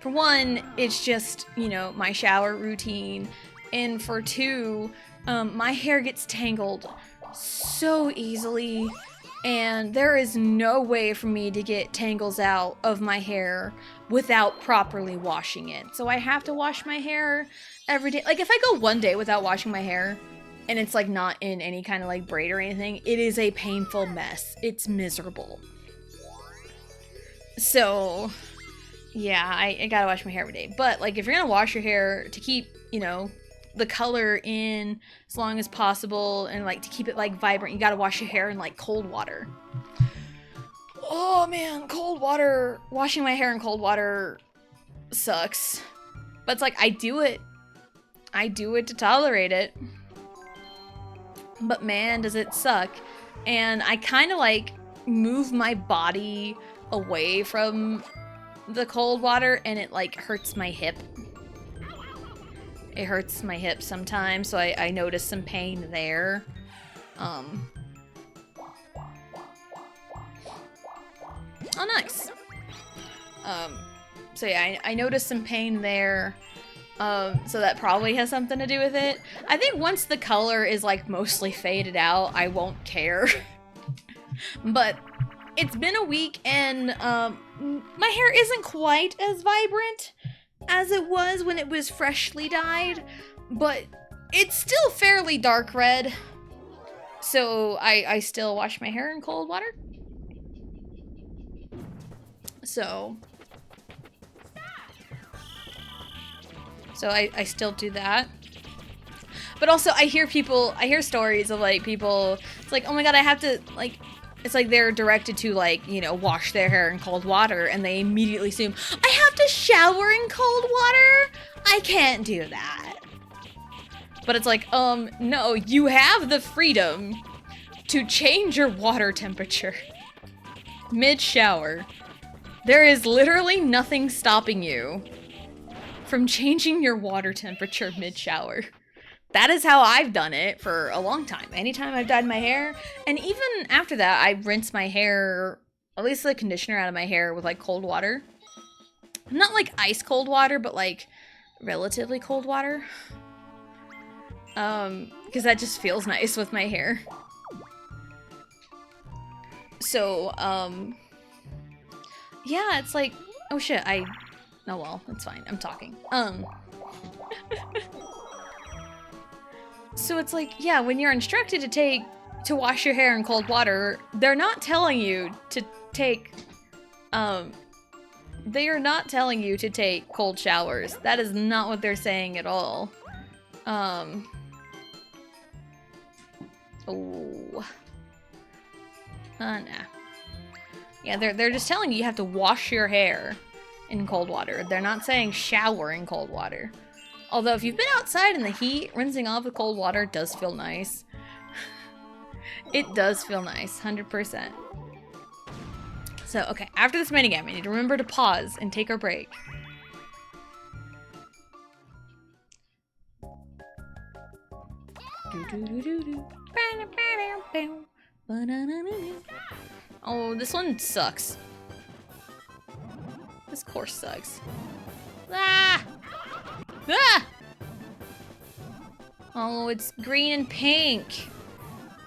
For one, it's just, you know, my shower routine. And for two, my hair gets tangled so easily. And there is no way for me to get tangles out of my hair without properly washing it. So I have to wash my hair every day. Like, if I go one day without washing my hair, and it's, like, not in any kind of, like, braid or anything, it is a painful mess. It's miserable. So, yeah, I gotta wash my hair every day. But, like, if you're gonna wash your hair to keep, you know, the color in as long as possible, and, like, to keep it, like, vibrant, you gotta wash your hair in, like, cold water. Oh, man, cold water. Washing my hair in cold water sucks. But it's like, I do it to tolerate it. But man, does it suck. And I kind of, like, move my body away from the cold water, and it, like, hurts my hip. It hurts my hip sometimes, so I notice some pain there. Oh, nice. So yeah, I noticed some pain there. So that probably has something to do with it. I think once the color is, like, mostly faded out, I won't care. But it's been a week, and my hair isn't quite as vibrant as it was when it was freshly dyed, but it's still fairly dark red. So I still wash my hair in cold water. So I still do that. But also I hear stories of, like, people, it's like, oh my god, I have to, like, it's like they're directed to, like, you know, wash their hair in cold water, and they immediately assume, I have to shower in cold water? I can't do that. But it's like, no, you have the freedom to change your water temperature mid-shower. There is literally nothing stopping you from changing your water temperature mid-shower. That is how I've done it for a long time. Anytime I've dyed my hair, and even after that, I rinse my hair, at least the conditioner out of my hair, with, like, cold water. Not, like, ice cold water, but, like, relatively cold water. Because that just feels nice with my hair. So, yeah, it's like, oh shit, oh well, it's fine, I'm talking. So it's like, yeah, when you're instructed to wash your hair in cold water, they're not telling you to take, they are not telling you to take cold showers. That is not what they're saying at all. Oh. Nah. Yeah, they're just telling you have to wash your hair in cold water. They're not saying shower in cold water. Although if you've been outside in the heat, rinsing off with cold water does feel nice. It does feel nice, 100%. So, okay, after this minigame, we need to remember to pause and take our break. Oh, this one sucks. This course sucks. Ah! Ah! Oh, it's green and pink.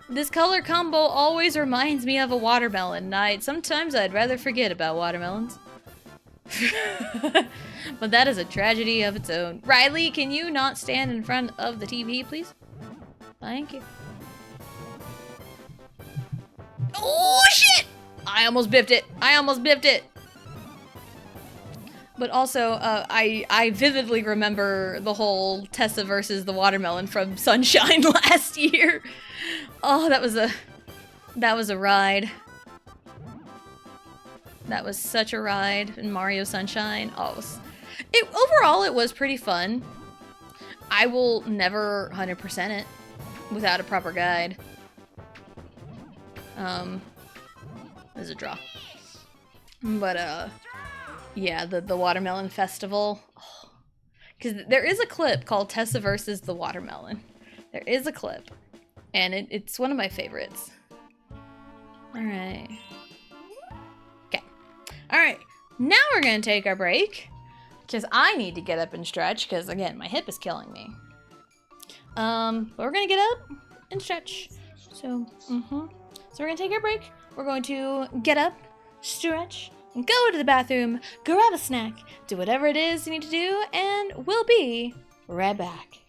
This color combo always reminds me of a watermelon. Sometimes I'd rather forget about watermelons. But that is a tragedy of its own. Riley, can you not stand in front of the TV, please? Thank you. Oh, shit! I almost biffed it. I almost biffed it. But also, I vividly remember the whole Tessa versus the watermelon from Sunshine last year. Oh, that was a ride. That was such a ride in Mario Sunshine. Oh, overall, it was pretty fun. I will never 100% it without a proper guide. There's a draw. But, yeah, the Watermelon Festival. Because there is a clip called Tessa versus the Watermelon. There is a clip. And it's one of my favorites. Alright. Okay. Alright. Now we're going to take our break. Because I need to get up and stretch. Because, again, my hip is killing me. But we're going to get up and stretch. So, So we're going to take our break. We're going to get up, stretch, go to the bathroom, grab a snack, do whatever it is you need to do, and we'll be right back.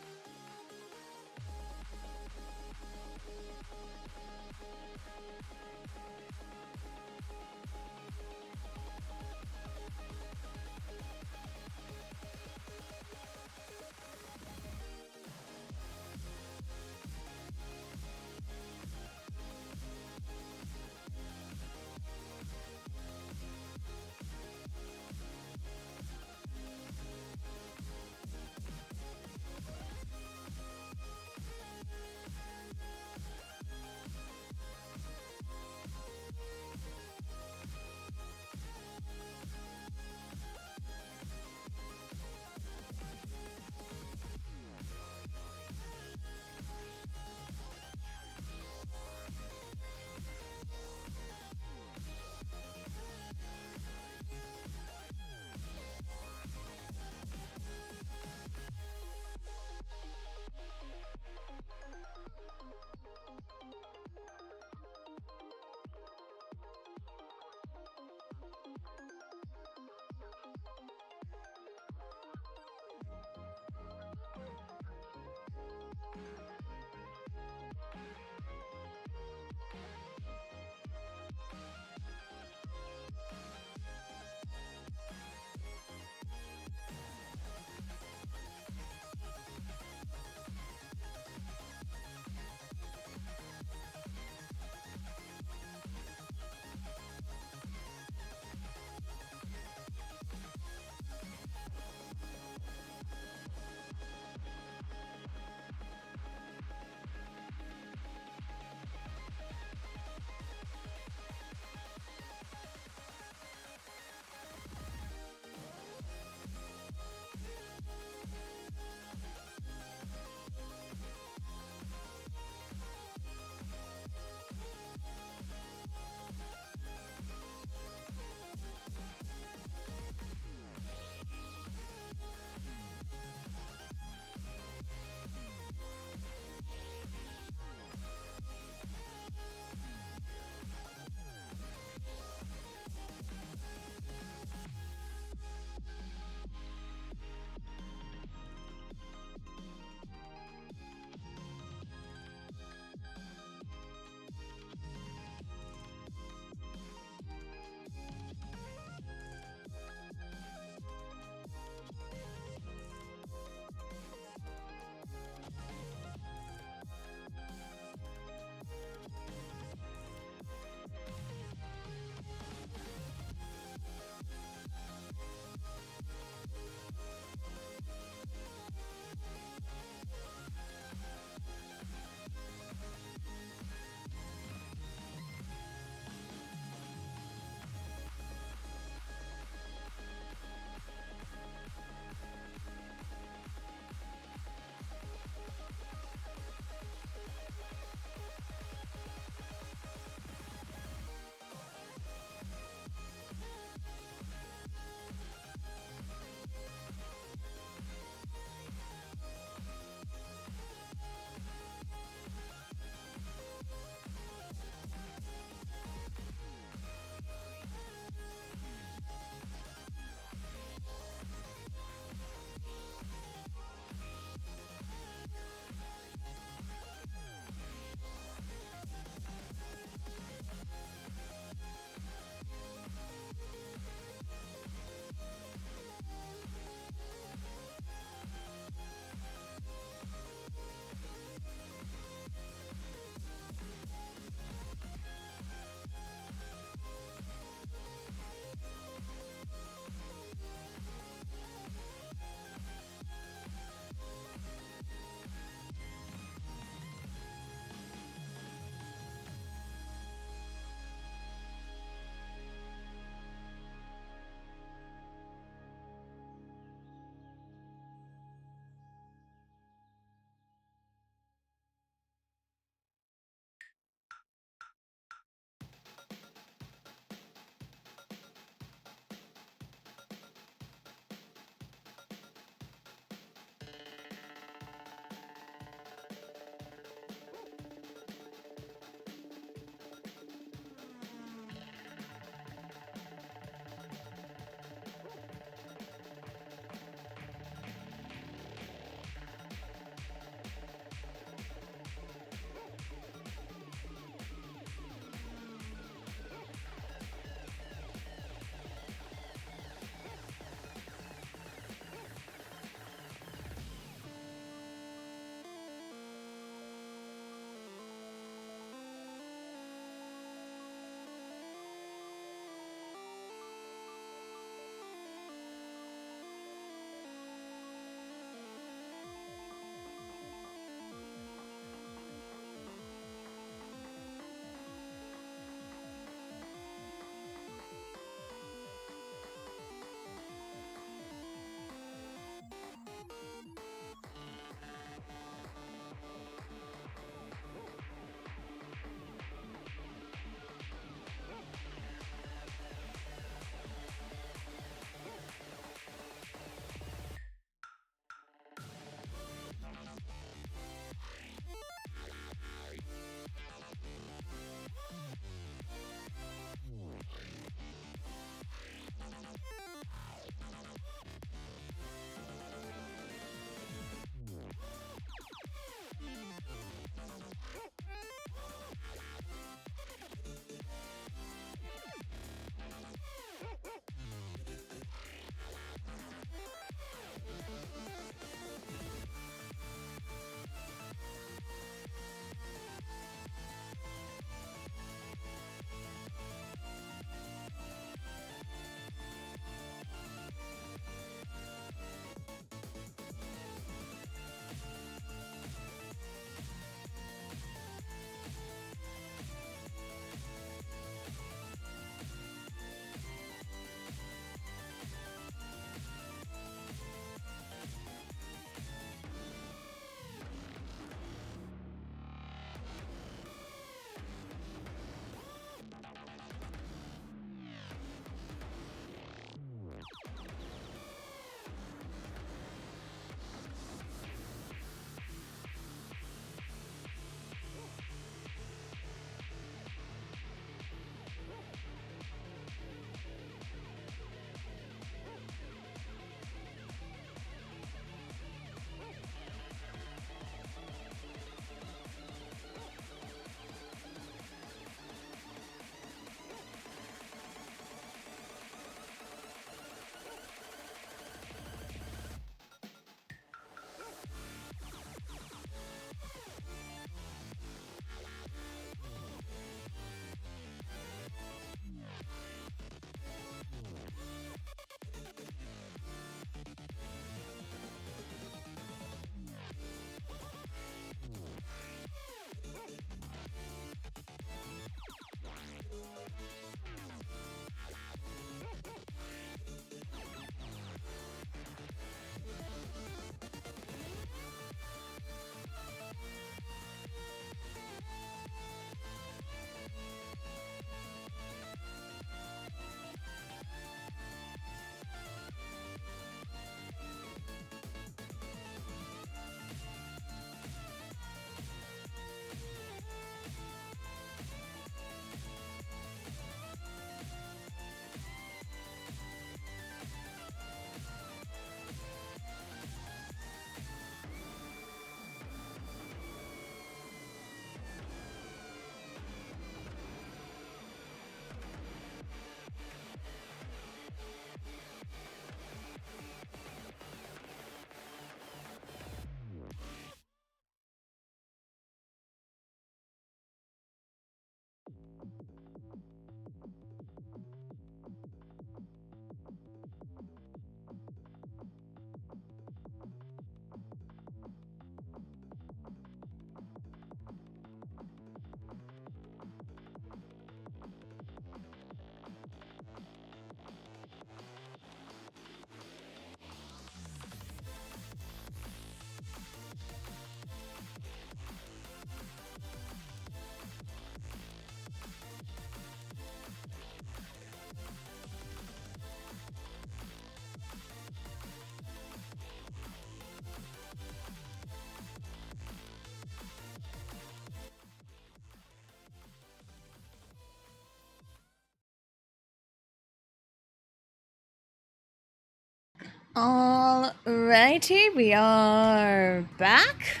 Alrighty, we are back.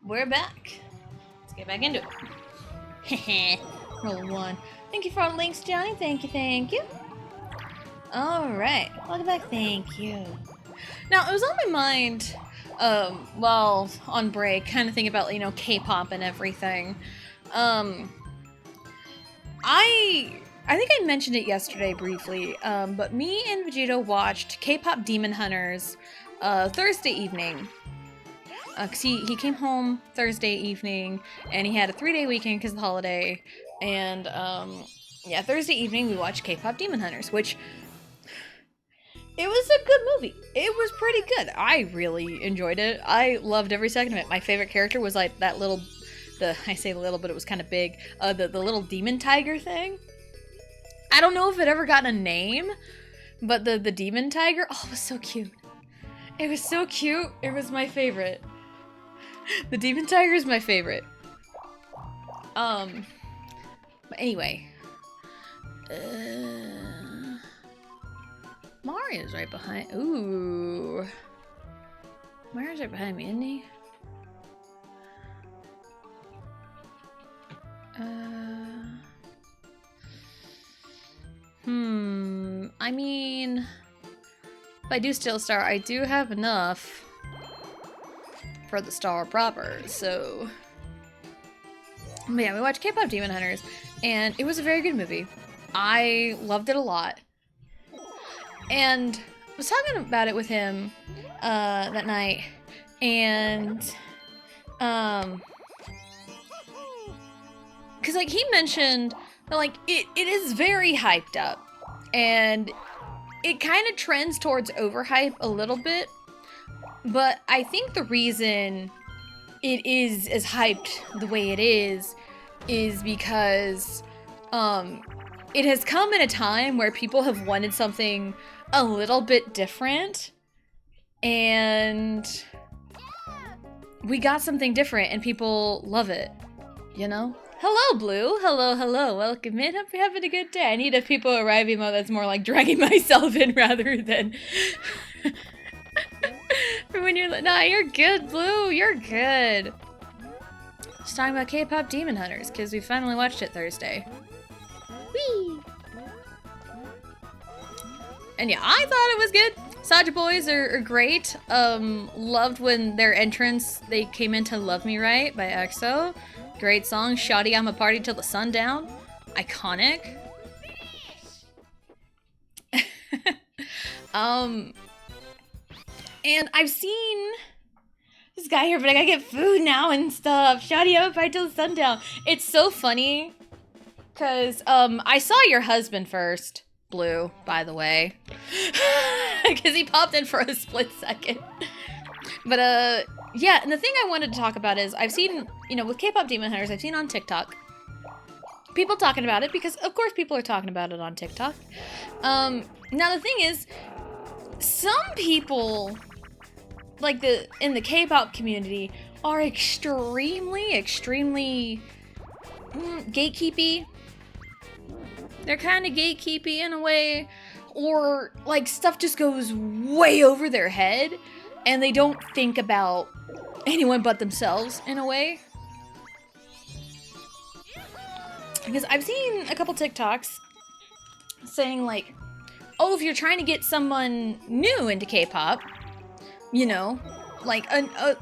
We're back. Let's get back into it. Roll 1. Thank you for all the links, Johnny. Thank you, thank you. Alright, welcome back. Thank you. Now, it was on my mind, while on break, kind of thinking about, you know, K-pop and everything. I think I mentioned it yesterday briefly, but me and Vegito watched K-pop Demon Hunters Thursday evening. Cause he came home Thursday evening, and he had a 3-day weekend because of the holiday. And yeah, Thursday evening we watched K-pop Demon Hunters, which it was a good movie. It was pretty good. I really enjoyed it. I loved every second of it. My favorite character was like that little, I say little, but it was kind of big. The little demon tiger thing. I don't know if it ever got a name, but the demon tiger, oh, it was so cute. It was so cute. It was my favorite. The demon tiger is my favorite. But anyway. Mario's right behind. Ooh. Mario's right behind me, isn't he? I mean, if I do steal a star, I do have enough for the star proper, so. But yeah, we watched K-pop Demon Hunters, and it was a very good movie. I loved it a lot. And I was talking about it with him that night, and because like he mentioned that like it is very hyped up, and it kind of trends towards overhype a little bit, but I think the reason it is as hyped the way it is because it has come in a time where people have wanted something a little bit different, and we got something different and people love it, you know? Hello, Blue. Hello, hello. Welcome in. Hope you're having a good day. I need a people arrive emo that's more like dragging myself in rather than for when you're nah, you're good, Blue. You're good. Just talking about K-pop Demon Hunters because we finally watched it Thursday. Whee! And yeah, I thought it was good. Saja Boys are great. Loved when their entrance, they came into Love Me Right by EXO. Great song. Shoddy, I'm a party till the sundown. Iconic. And I've seen this guy here, but I gotta get food now and stuff. Shoddy, I'm a party till the sundown. It's so funny. Cause, I saw your husband first. Blue, by the way. Because he popped in for a split second. But, yeah, and the thing I wanted to talk about is I've seen, you know, with K-pop Demon Hunters, I've seen on TikTok people talking about it because, of course, people are talking about it on TikTok. Now, the thing is, some people, like, in the K-pop community are extremely gatekeepy. They're kind of gatekeepy in a way, or like stuff just goes way over their head and they don't think about anyone but themselves in a way. Because I've seen a couple TikToks saying like, oh, if you're trying to get someone new into K-pop, you know, like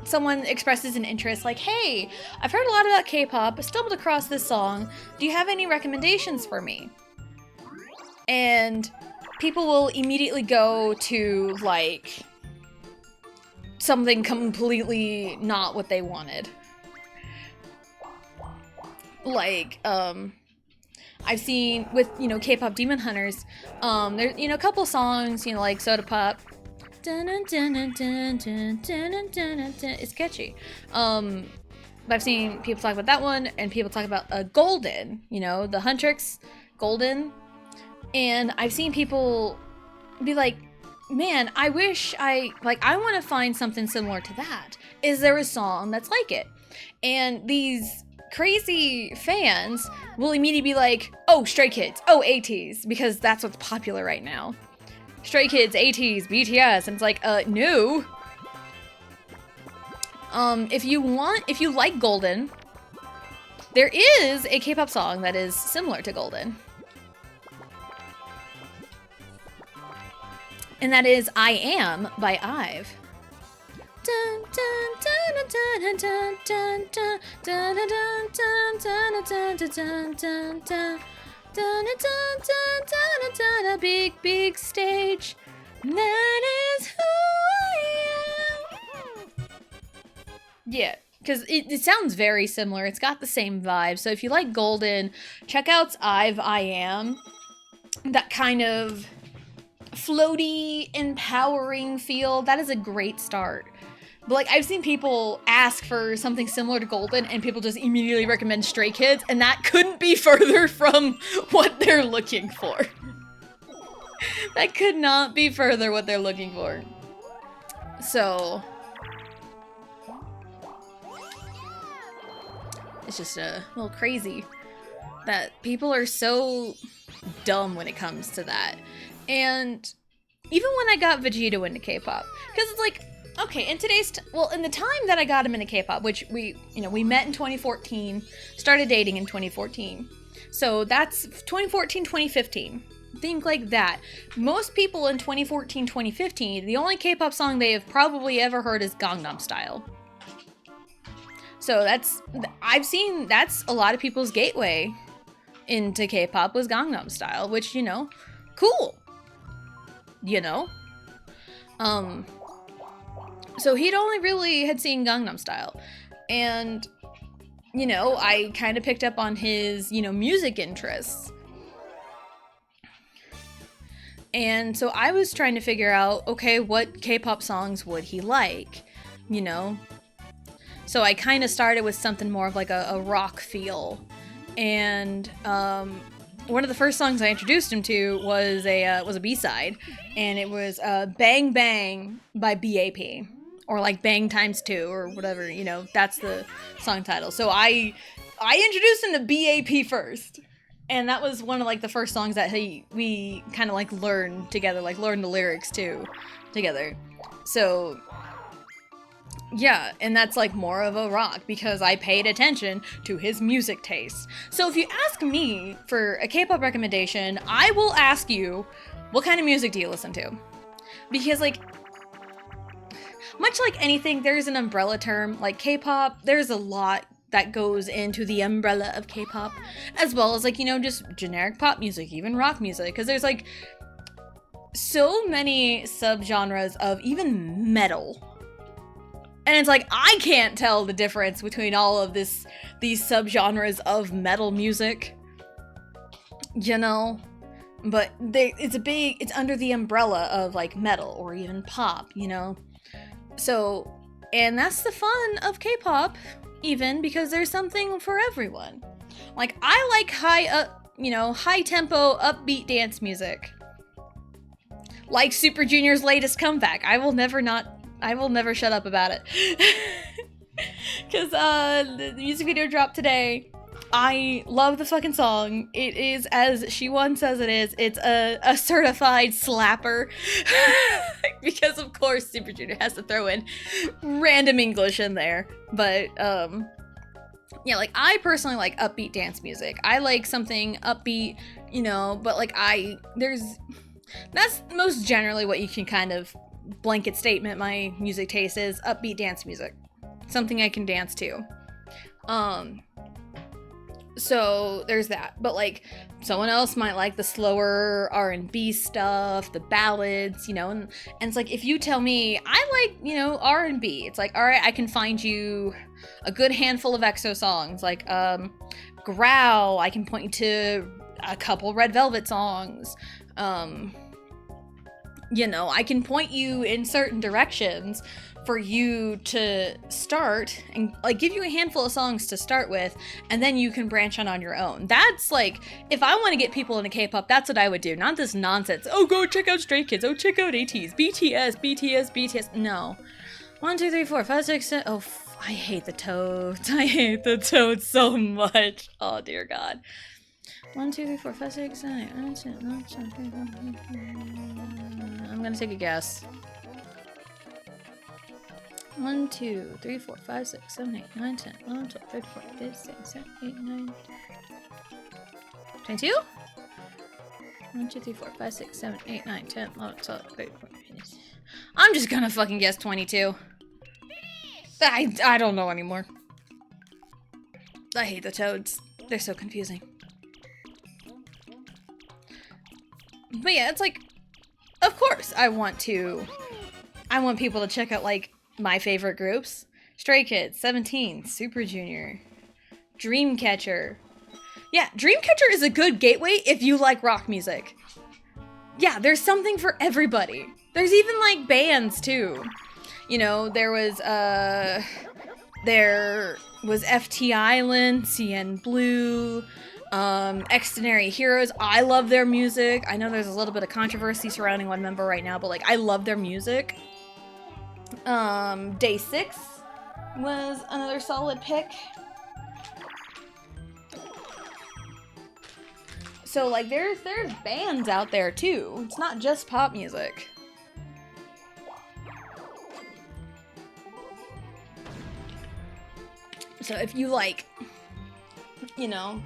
someone expresses an interest like, hey, I've heard a lot about K-pop, I stumbled across this song, do you have any recommendations for me? And people will immediately go to, like, something completely not what they wanted. Like, I've seen with, you know, K-pop Demon Hunters, there's, you know, a couple songs, you know, like Soda Pop. It's catchy. But I've seen people talk about that one, and people talk about Golden, you know, the Huntrix Golden. And I've seen people be like, man, I wish I want to find something similar to that. Is there a song that's like it? And these crazy fans will immediately be like, oh, Stray Kids, oh, ATEEZ, because that's what's popular right now. Stray Kids, ATEEZ, BTS, and it's like, no. If you like Golden, there is a K-pop song that is similar to Golden. And that is I Am by IVE. Big, big stage. That is who I am. Yeah, because it sounds very similar. It's got the same vibe. So if you like Golden, check out IVE I Am. That kind of floaty, empowering feel. That is a great start. But like, I've seen people ask for something similar to Golden and people just immediately recommend Stray Kids, and that couldn't be further from what they're looking for. That could not be further what they're looking for. So it's just a little crazy that people are so dumb when it comes to that. And even when I got Vegeta into K-pop, because it's like, okay, in the time that I got him into K-pop, which we met in 2014, started dating in 2014. So that's 2014, 2015. Think like that. Most people in 2014, 2015, the only K-pop song they have probably ever heard is Gangnam Style. So that's a lot of people's gateway into K-pop was Gangnam Style, which, cool. So he'd only really had seen Gangnam Style. And, I kind of picked up on his, music interests. And so I was trying to figure out, okay, what K-pop songs would he like, So I kind of started with something more of like a rock feel. And one of the first songs I introduced him to was a B-side, and it was Bang Bang by BAP. Or like Bang Times 2 or whatever, that's the song title. So I introduced him to BAP first. And that was one of like the first songs that we kind of like learned together, like learned the lyrics too together. So yeah, and that's like more of a rock because I paid attention to his music taste. So if you ask me for a K-pop recommendation, I will ask you, what kind of music do you listen to? Because like, much like anything, there's an umbrella term. Like K-pop, there's a lot that goes into the umbrella of K-pop, as well as like, just generic pop music, even rock music, because there's like so many subgenres of even metal. And it's like, I can't tell the difference between all of these subgenres of metal music, but it's under the umbrella of like metal or even pop, So, and that's the fun of K-pop, even, because there's something for everyone. Like, I like high tempo, upbeat dance music. Like Super Junior's latest comeback. I will never shut up about it. Because, the music video dropped today. I love the fucking song. It is, as Siwon says it is, it's a certified slapper. Because of course Super Junior has to throw in random English in there. But, yeah, like I personally like upbeat dance music. I like something upbeat, but like that's most generally what you can kind of blanket statement my music taste is, upbeat dance music. Something I can dance to. So there's that, but like someone else might like the slower R&B stuff, the ballads, and it's like, if you tell me I like, R&B, it's like, all right, I can find you a good handful of EXO songs, like Growl, I can point you to a couple Red Velvet songs, I can point you in certain directions for you to start and like give you a handful of songs to start with, and then you can branch on your own. That's like, if I want to get people into K-pop, that's what I would do. Not this nonsense. Oh, go check out Stray Kids. Oh, check out ATEEZ, BTS. No. 1, 2, 3, 4, 5, 6, 7. Oh, I hate the Toads. I hate the Toads so much. Oh dear God. 1, 2, 3, 4, 5, 6, 7, 8, 9, 10, 11, 12, 13, 14. I'm gonna take a guess. 1, 2, 3, 4, 5, 6, 7, 8, 9, 10, 11, 12, 13, 14, 15, 16, 17, 18, 19, 22? 1, 2, 3, 4, 5, 6, 7, 8, 9, 10, 11, 12, 13, 14, 15. I'm just gonna fucking guess 22. I don't know anymore. I hate the toads. They're so confusing. But yeah, it's like, of course I want people to check out, like, my favorite groups. Stray Kids, 17, Super Junior, Dreamcatcher. Yeah, Dreamcatcher is a good gateway if you like rock music. Yeah, there's something for everybody. There's even, like, bands, too. You know, there was FT Island, CN Blue, Extraordinary Heroes. I love their music. I know there's a little bit of controversy surrounding one member right now, but, like, I love their music. Day 6 was another solid pick. So, like, there's bands out there, too. It's not just pop music. So if you like, you know,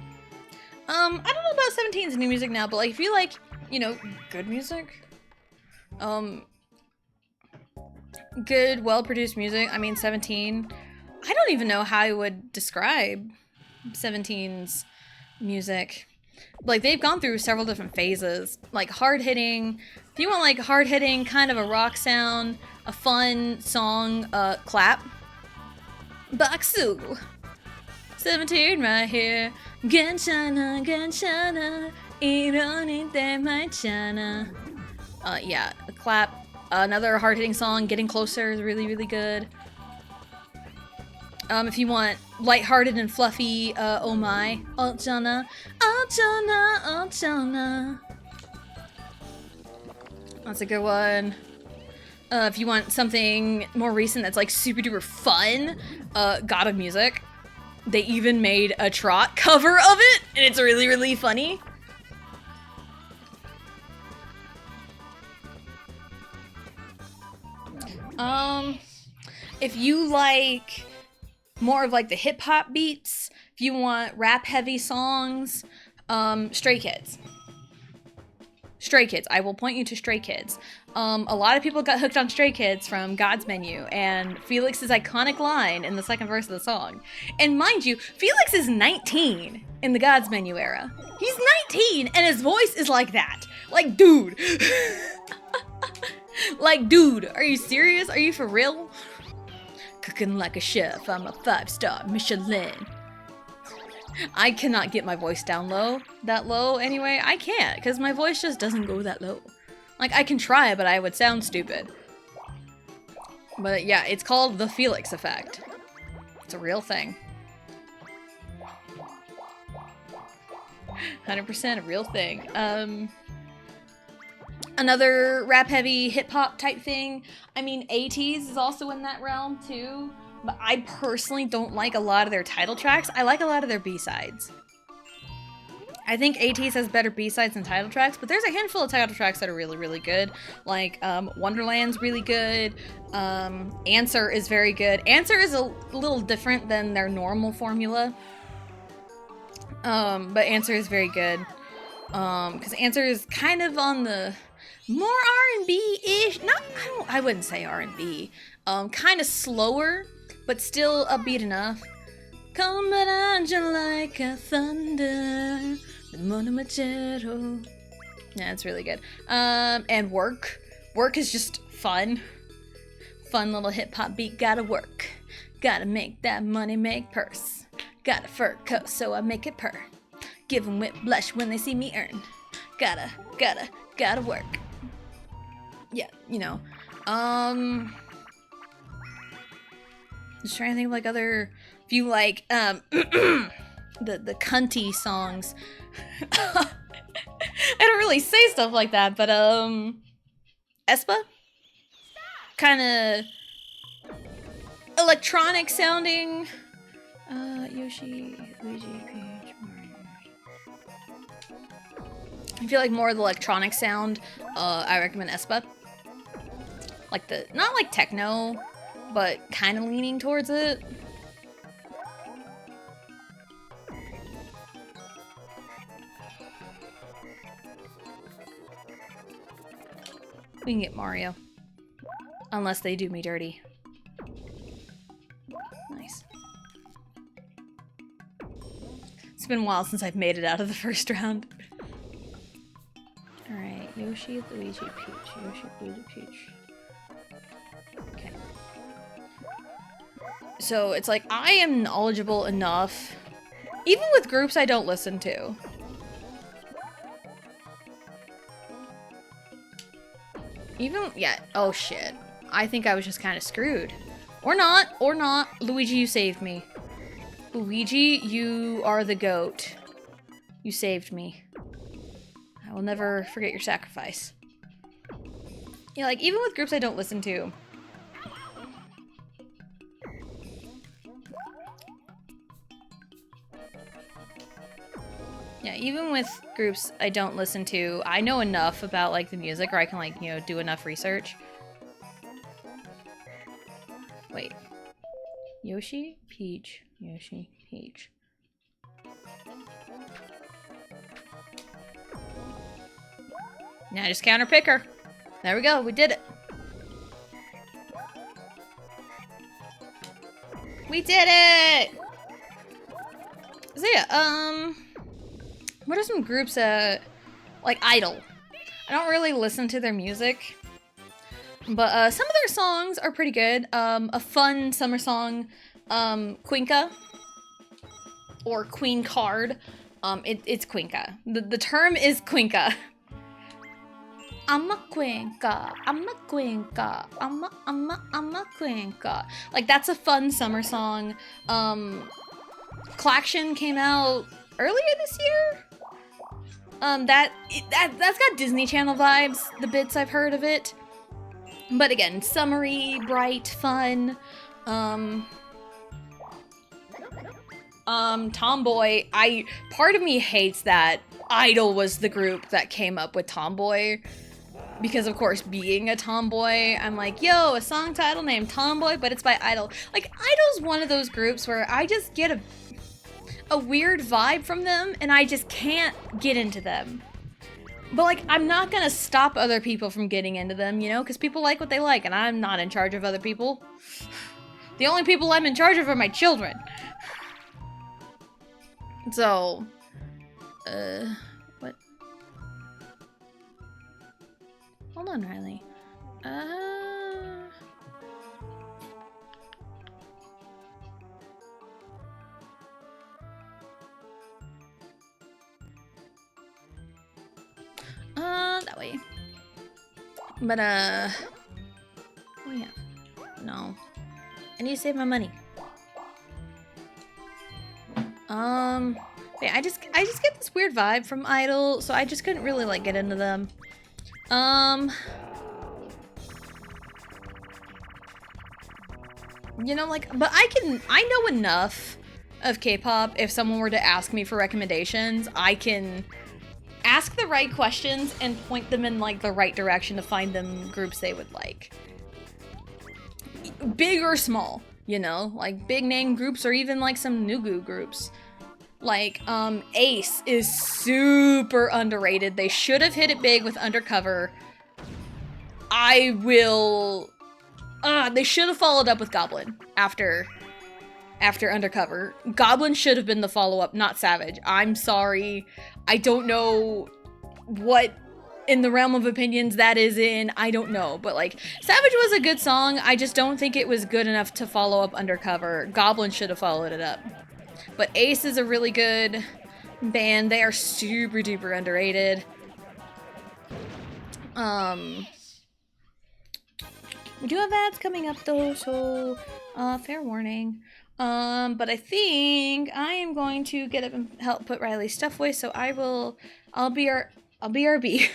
I don't know about 17's new music now, but like if you like, you know, good music, good, well-produced music. I mean, 17, I don't even know how I would describe 17's music. Like, they've gone through several different phases. Like, hard-hitting, if you want, like, hard-hitting, kind of a rock sound, a fun song, clap. Baksu! 17 right here. 괜찮아, 괜찮아. 이러니 때문이잖아. Yeah, a clap. Another hard-hitting song, Getting Closer, is really, really good. If you want lighthearted and fluffy, Oh My, 어쩌나, 어쩌나, 어쩌나. That's a good one. If you want something more recent that's like super duper fun, God of Music. They even made a trot cover of it, and it's really, really funny. If you like more of like the hip hop beats, if you want rap heavy songs, Stray Kids. Stray Kids. I will point you to Stray Kids. A lot of people got hooked on Stray Kids from God's Menu and Felix's iconic line in the second verse of the song. And mind you, Felix is 19 in the God's Menu era. He's 19 and his voice is like that. Like, dude. Like, dude, are you serious? Are you for real? Cooking like a chef, I'm a 5-star Michelin. I cannot get my voice down low, that low anyway. I can't, because my voice just doesn't go that low. Like, I can try, but I would sound stupid. But yeah, it's called the Felix effect. It's a real thing. 100% a real thing. Another rap-heavy hip-hop type thing. I mean, ATEEZ is also in that realm, too. But I personally don't like a lot of their title tracks. I like a lot of their B-sides. I think ATEEZ has better B-sides than title tracks, but there's a handful of title tracks that are really, really good. Like, Wonderland's really good. Answer is very good. Answer is a little different than their normal formula. But Answer is very good. Because Answer is kind of on the more R&B-ish. I wouldn't say R&B. Kind of slower, but still upbeat enough. Come on, like a thunder. Yeah, it's really good. And Work. Work is just fun. Fun little hip-hop beat. Gotta work. Gotta make that money make purse. Got a fur coat, so I make it purr. Give 'em whip blush when they see me earn. Gotta work. Yeah, you know. Just trying to think of like other, if you like, the cunty songs. I don't really say stuff like that, but, aespa? Kinda electronic sounding. Yoshi, Luigi, Peach, Mario. If you like more of the electronic sound, I recommend aespa. Like the, not like techno, but kind of leaning towards it. We can get Mario. Unless they do me dirty. Nice. It's been a while since I've made it out of the first round. Alright, Yoshi, Luigi, Peach. Yoshi, Luigi, Peach. Okay. So it's like, I am knowledgeable enough, even with groups I don't listen to. Even, yeah, oh shit. I think I was just kind of screwed. Or not, or not. Luigi, you saved me. Luigi, you are the GOAT. You saved me. I will never forget your sacrifice. Yeah, like, even with groups I don't listen to. Yeah, even with groups I don't listen to, I know enough about, like, the music, or I can, like, you know, do enough research. Wait. Yoshi, Peach, Yoshi, Peach. Now just counter pick her. There we go, we did it. We did it! So yeah, what are some groups, like Idol? I don't really listen to their music, but some of their songs are pretty good. A fun summer song, Quinka, or Queen Card. It's Quinka. The term is Quinka. I'm a Quinka, I'm a Quinka, I'm a Quinka. Like, that's a fun summer song. Klaxon came out earlier this year? That's got Disney Channel vibes, the bits I've heard of it. But again, summery, bright, fun. Tomboy, part of me hates that Idol was the group that came up with Tomboy. Because, of course, being a tomboy, I'm like, yo, a song title named Tomboy, but it's by Idol. Like, Idol's one of those groups where I just get a weird vibe from them, and I just can't get into them. But, like, I'm not gonna stop other people from getting into them, you know? Because people like what they like, and I'm not in charge of other people. The only people I'm in charge of are my children. So, what? Hold on, Riley. That way. But, oh yeah. No. I need to save my money. Yeah, I just get this weird vibe from Idol, so I just couldn't really, like, get into them. You know, like, but I know enough of K-pop. If someone were to ask me for recommendations, I can ask the right questions and point them in, like, the right direction to find them groups they would like. Big or small, you know? Like, big name groups or even, like, some Nugu groups. Like, Ace is super underrated. They should have hit it big with Undercover. They should have followed up with Goblin after Undercover. Goblin should have been the follow-up, not Savage. I'm sorry. I don't know what in the realm of opinions that is in. I don't know. But, like, Savage was a good song. I just don't think it was good enough to follow up Undercover. Goblin should have followed it up. But Ace is a really good band. They are super duper underrated. We do have ads coming up though, so fair warning. But I think I am going to get up and help put Riley's stuff away, so I'll be RB.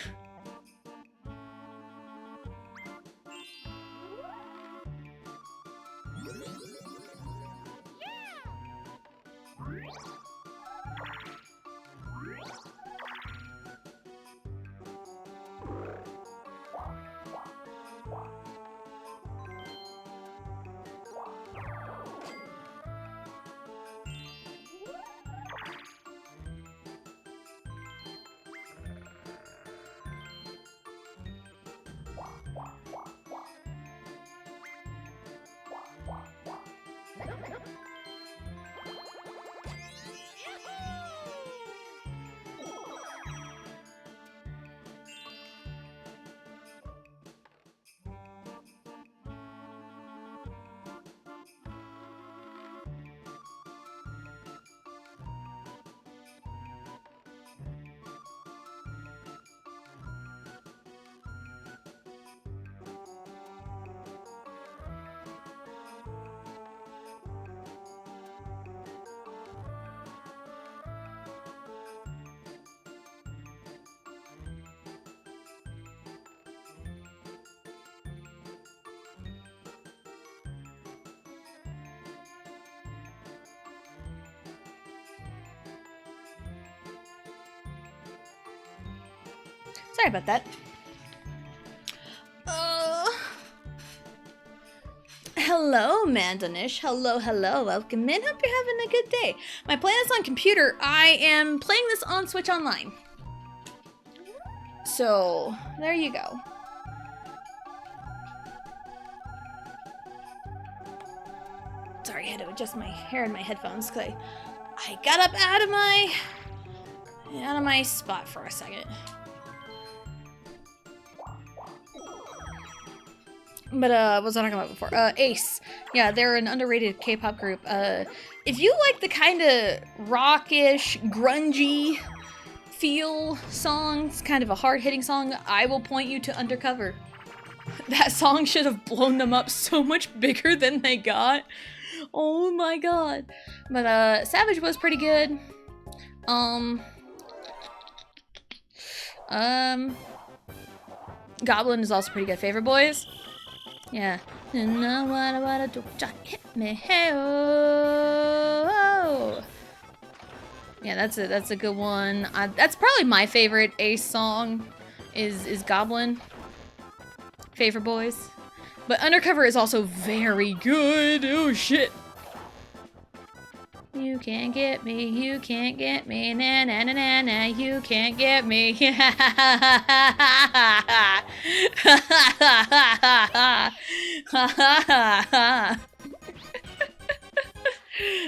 Sorry about that. Hello, Mandanish. Hello, hello. Welcome in. Hope you're having a good day. My plan is on computer. I am playing this on Switch Online. So, there you go. Sorry, I had to adjust my hair and my headphones because I got up out of my spot for a second. But what was I talking about before? Ace. Yeah, they're an underrated K-pop group. If you like the kind of rockish, grungy feel songs, kind of a hard-hitting song, I will point you to Undercover. That song should have blown them up so much bigger than they got. Oh my god. But Savage was pretty good. Goblin is also pretty good. Favorite Boys? Yeah. Yeah, that's a good one. That's probably my favorite Ace song is Goblin. Favorite Boys. But Undercover is also very good. Oh shit. You can't get me, you can't get me, na na na na na, you can't get me.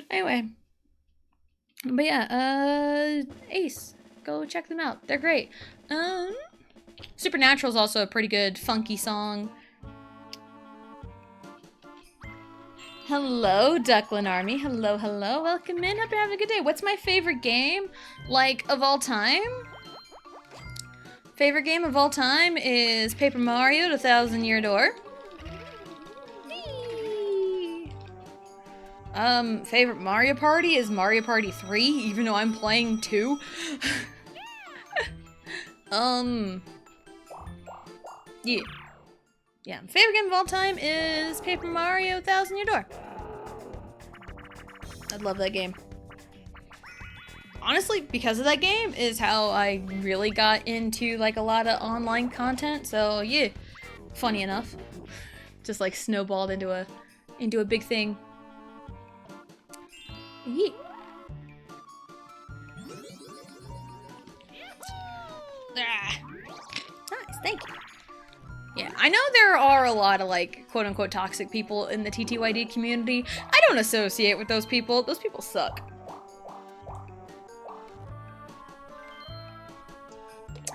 Anyway. But yeah, Ace. Go check them out. They're great. Supernatural is also a pretty good funky song. Hello, Duckland Army. Hello, hello. Welcome in. Hope you're having a good day. What's my favorite game, like, of all time? Favorite game of all time is Paper Mario: The Thousand Year Door. Whee! Favorite Mario Party is Mario Party 3, even though I'm playing 2. Yeah. Yeah, favorite game of all time is Paper Mario: Thousand Year Door. I love that game. Honestly, because of that game is how I really got into like a lot of online content. So yeah, funny enough, just like snowballed into a big thing. Yeah. Ah. Nice, thank you. Yeah, I know there are a lot of, like, quote-unquote toxic people in the TTYD community. I don't associate with those people. Those people suck.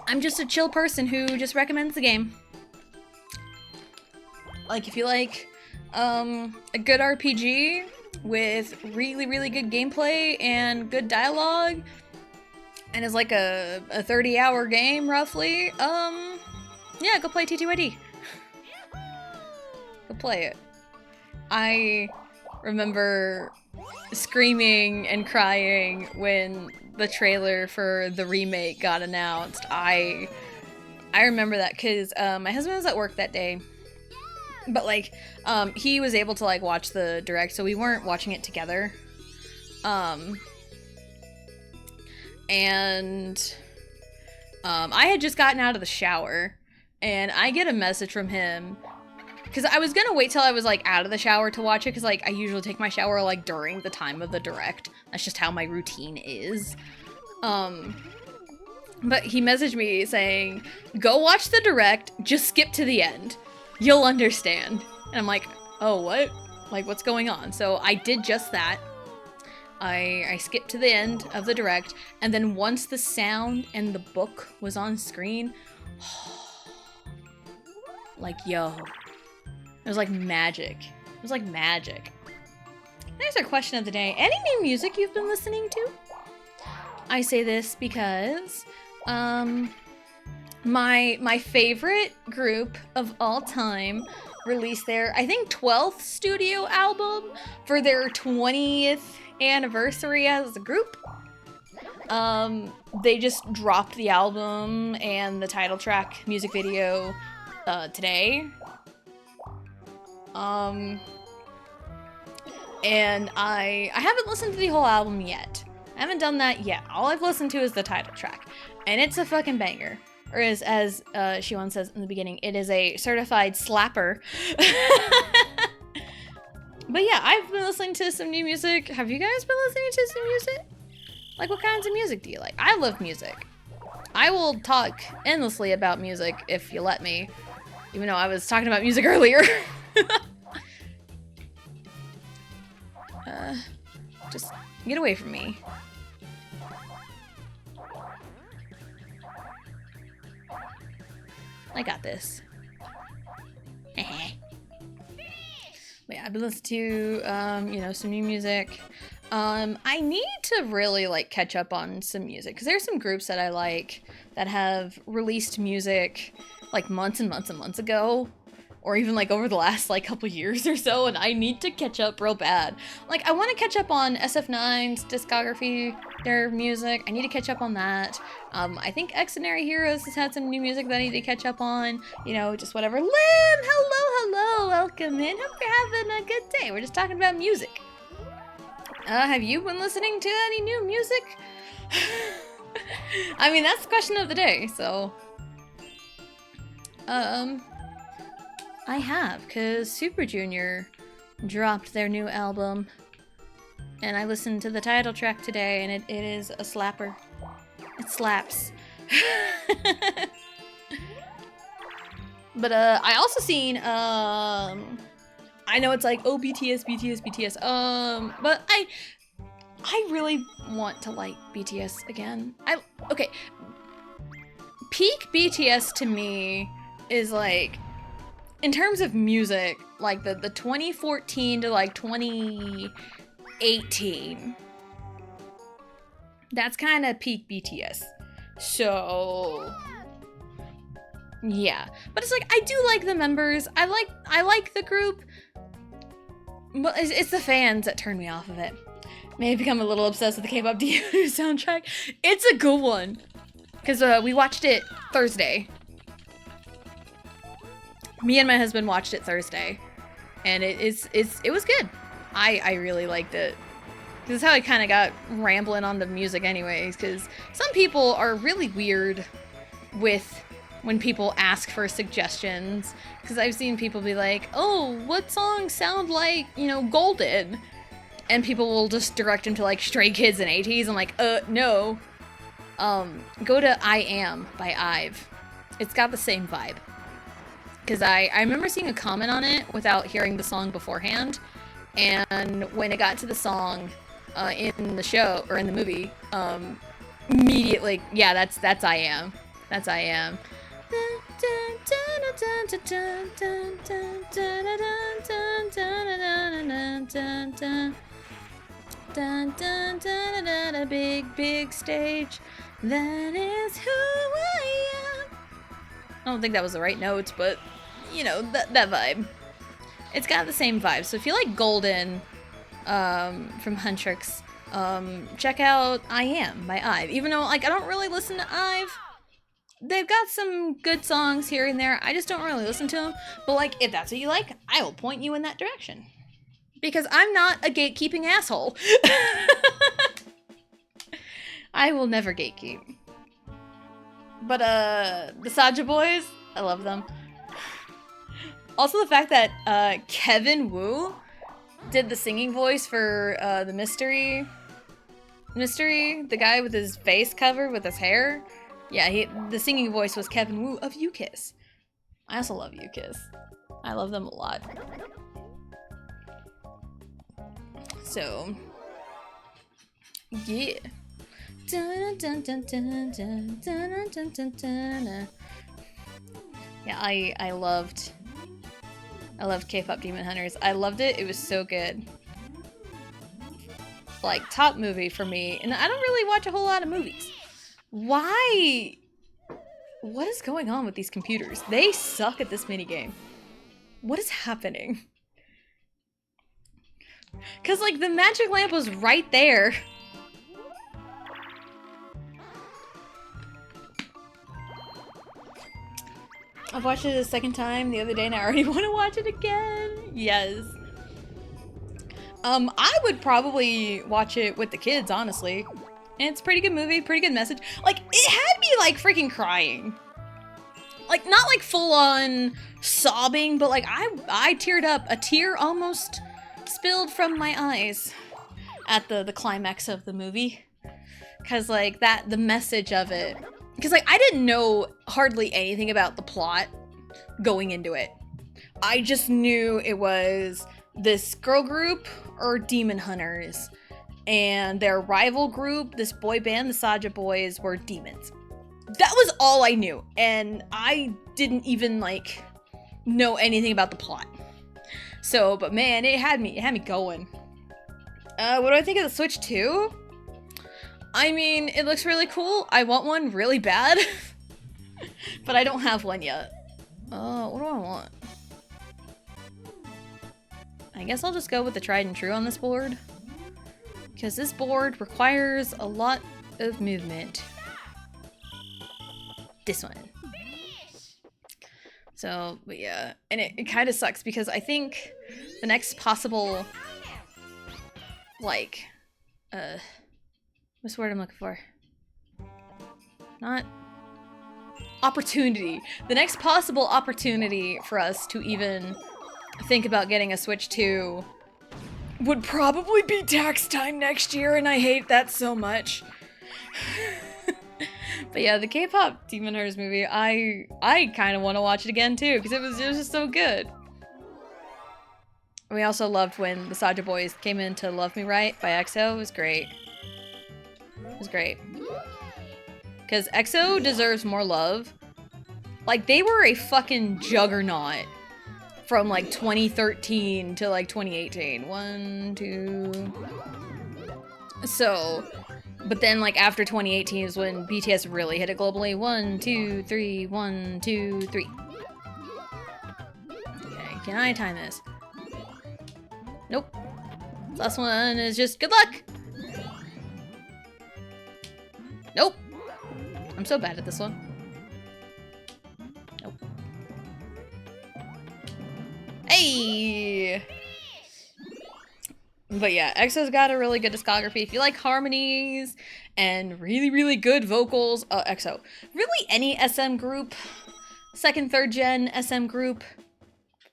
I'm just a chill person who just recommends the game. Like, if you like, a good RPG with really, really good gameplay and good dialogue, and is like a 30-hour game, roughly, yeah, go play TTYD. Go play it. I remember screaming and crying when the trailer for the remake got announced. I remember that because my husband was at work that day. But, like, he was able to, like, watch the direct, so we weren't watching it together. I had just gotten out of the shower. And I get a message from him, because I was gonna wait till I was, like, out of the shower to watch it, because, like, I usually take my shower, like, during the time of the direct. That's just how my routine is. But he messaged me saying, go watch the direct, just skip to the end. You'll understand. And I'm like, oh, what? Like, what's going on? So I did just that. I skipped to the end of the direct, and then once the sound and the book was on screen, like, yo. It was like magic. It was like magic. There's our question of the day. Any new music you've been listening to? I say this because, my favorite group of all time released their, I think, 12th studio album for their 20th anniversary as a group. They just dropped the album and the title track music video today. And I haven't listened to the whole album yet. I haven't done that yet. All I've listened to is the title track. And it's a fucking banger. or is, as she once says in the beginning, it is a certified slapper. But yeah, I've been listening to some new music. Have you guys been listening to some music? Like, what kinds of music do you like? I love music. I will talk endlessly about music if you let me, even though I was talking about music earlier. Just get away from me. I got this. But yeah, I've been listening to, you know, some new music. I need to really, like, catch up on some music, because there's some groups that I like that have released music, like, months and months and months ago, or even, like, over the last, like, couple years or so, and I need to catch up real bad. Like, I want to catch up on SF9's discography, their music. I need to catch up on that. I think Exonary Heroes has had some new music that I need to catch up on. You know, just whatever. Lim! Hello! Welcome in. Hope you're having a good day. We're just talking about music. Have you been listening to any new music? I mean, that's the question of the day, so... I have, because Super Junior dropped their new album, and I listened to the title track today, and it is a slapper. It slaps. But, I also seen, I know it's like, oh, BTS, but I really want to like BTS again. Okay, peak BTS to me is like, in terms of music, like the 2014 to like 2018. That's kind of peak BTS. So yeah, but it's like, I do like the members. I like the group, but it's the fans that turn me off of it. May have become a little obsessed with the K-pop Demon soundtrack. It's a good one, because we watched it Thursday. Me and my husband watched it Thursday, and it was good. I really liked it. This is how I kind of got rambling on the music anyways, because some people are really weird with when people ask for suggestions, because I've seen people be like, oh, what songs sound like, you know, Golden? And people will just direct them to like Stray Kids and ATEEZ. I'm like, no. Go to I Am by IVE. It's got the same vibe. Because I remember seeing a comment on it without hearing the song beforehand, and when it got to the song in the show, or in the movie, immediately, yeah, that's I Am. That's I Am. Big stage, that is who I am. I don't think that was the right notes, but, you know, that vibe. It's got the same vibe. So if you like Golden from Huntrix, check out I Am by IVE. Even though, like, I don't really listen to IVE, they've got some good songs here and there. I just don't really listen to them. But, like, if that's what you like, I will point you in that direction. Because I'm not a gatekeeping asshole. I will never gatekeep. But, the Saja Boys, I love them. Also the fact that, Kevin Wu did the singing voice for, the Mystery, the guy with his face covered with his hair. Yeah, the singing voice was Kevin Wu of U-KISS. I also love U-KISS. I love them a lot. So, yeah. Yeah, I loved K-pop Demon Hunters. I loved it. It was so good. Like, top movie for me. And I don't really watch a whole lot of movies. Why? What is going on with these computers? They suck at this minigame. What is happening? Because, like, the magic lamp was right there. I've watched it a second time the other day and I already want to watch it again. Yes. I would probably watch it with the kids, honestly. And it's a pretty good movie, pretty good message. Like, it had me, like, freaking crying. like not like full on sobbing, but like I teared up. A tear almost spilled from my eyes at the climax of the movie. Cause like the message of it. Cause like I didn't know hardly anything about the plot going into it. I just knew it was this girl group or demon hunters, and their rival group, this boy band, the Saja Boys, were demons. That was all I knew, and I didn't even like know anything about the plot. So, but man, it had me going. What do I think of the Switch 2? I mean, it looks really cool. I want one really bad, but I don't have one yet. What do I want? I guess I'll just go with the tried and true on this board, because this board requires a lot of movement. This one. So, but yeah, and it kind of sucks because I think the next possible, like, what's the word I'm looking for? Not opportunity. The next possible opportunity for us to even think about getting a Switch 2 would probably be tax time next year, and I hate that so much. But yeah, the K-pop Demon Hunters movie, I kind of want to watch it again too, because it was just so good. We also loved when the Saja Boys came in to Love Me Right by EXO. It was great. It was great. Because EXO deserves more love. Like, they were a fucking juggernaut from like 2013 to like 2018. 1, 2. So, but then like after 2018 is when BTS really hit it globally. 1, 2, 3, 1, 2, 3. Okay, can I time this? Nope. Last one is just good luck. Nope. I'm so bad at this one. Nope. Hey! But yeah, EXO's got a really good discography. If you like harmonies and really, really good vocals, EXO. Really any SM group, second, third gen SM group,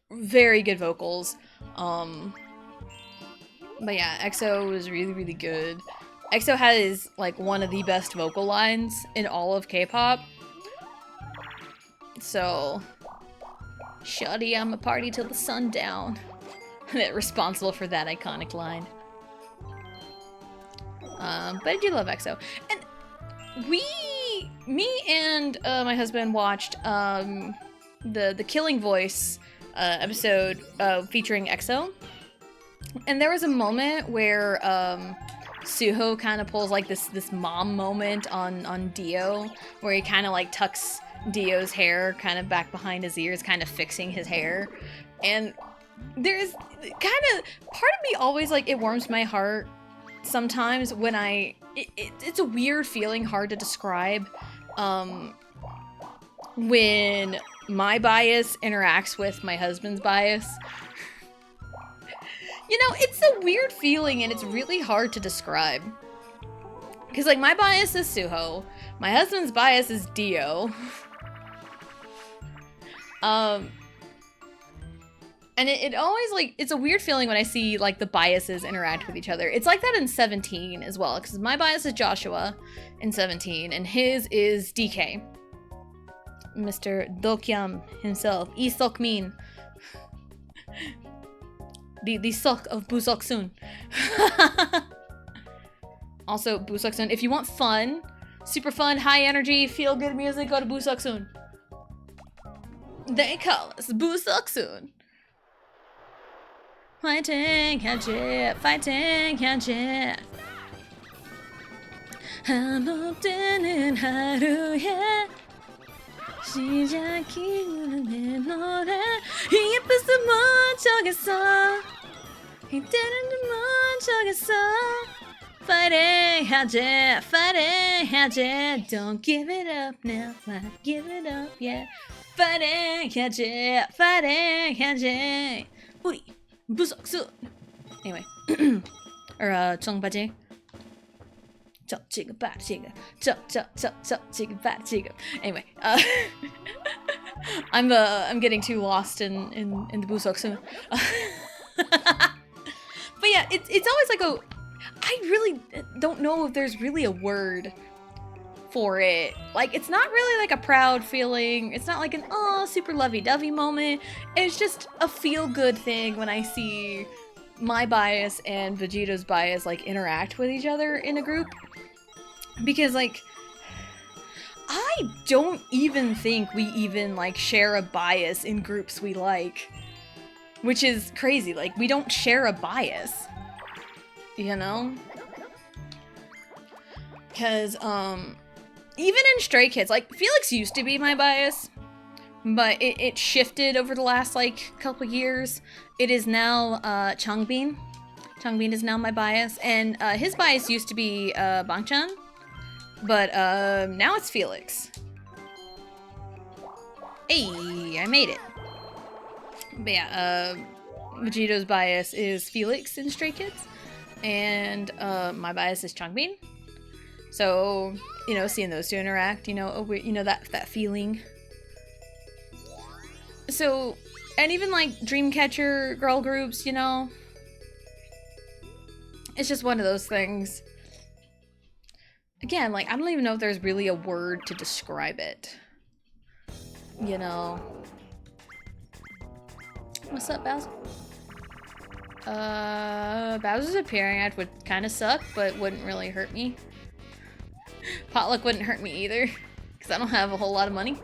very good vocals. But yeah, EXO is really, really good. EXO has like one of the best vocal lines in all of K-pop. So, shawty, I'm a party till the sun down. Responsible for that iconic line. But I do love EXO. And me and my husband watched the Killing Voice episode featuring EXO. And there was a moment where Suho kind of pulls like this mom moment on Dio, where he kind of like tucks Dio's hair kind of back behind his ears, kind of fixing his hair. And there's kind of part of me always like, it warms my heart sometimes when it's a weird feeling, hard to describe, when my bias interacts with my husband's bias. You know, it's a weird feeling and it's really hard to describe. Because, like, my bias is Suho. My husband's bias is Dio. And it always, like, it's a weird feeling when I see, like, the biases interact with each other. It's like that in 17 as well. Because my bias is Joshua in 17 and his is DK. Mr. Dokyam himself. Lee Sok-min. The suck of Busoksun. Also, Busoksun, if you want fun, super fun, high energy, feel good music, go to Busoksun. They call us Busoksun. Fighting, catch fighting, catch 한없되는 하루에 시작이는 내 노래 이쁘서 멈춰겠어 이때는 멈춰겠어 Fighting 하지 Don't give it up now give it up yeah Fighting 하지 우리 무석수 Anyway or 정바지 지금 봐 지금 지금 봐 지금 Anyway I'm getting too lost in the Busoksu. But yeah, it's always like I really don't know if there's really a word for it. Like, it's not really like a proud feeling. It's not like an super lovey-dovey moment. It's just a feel-good thing when I see my bias and Vegeto's bias like interact with each other in a group. Because like, I don't even think we even like share a bias in groups we like. Which is crazy. Like, we don't share a bias. You know? Because, even in Stray Kids, like, Felix used to be my bias, but it shifted over the last, like, couple years. It is now, Changbin. Changbin is now my bias, and, his bias used to be, Bangchan, but, now it's Felix. Hey, I made it. But yeah, Vegeto's bias is Felix in Stray Kids, and, my bias is Changbin. So, you know, seeing those two interact, you know, that feeling. So, and even like Dreamcatcher girl groups, you know, it's just one of those things. Again, like, I don't even know if there's really a word to describe it. You know. What's up, Bowser? Bowser's appearing act would kind of suck, but wouldn't really hurt me. Potluck wouldn't hurt me either, because I don't have a whole lot of money.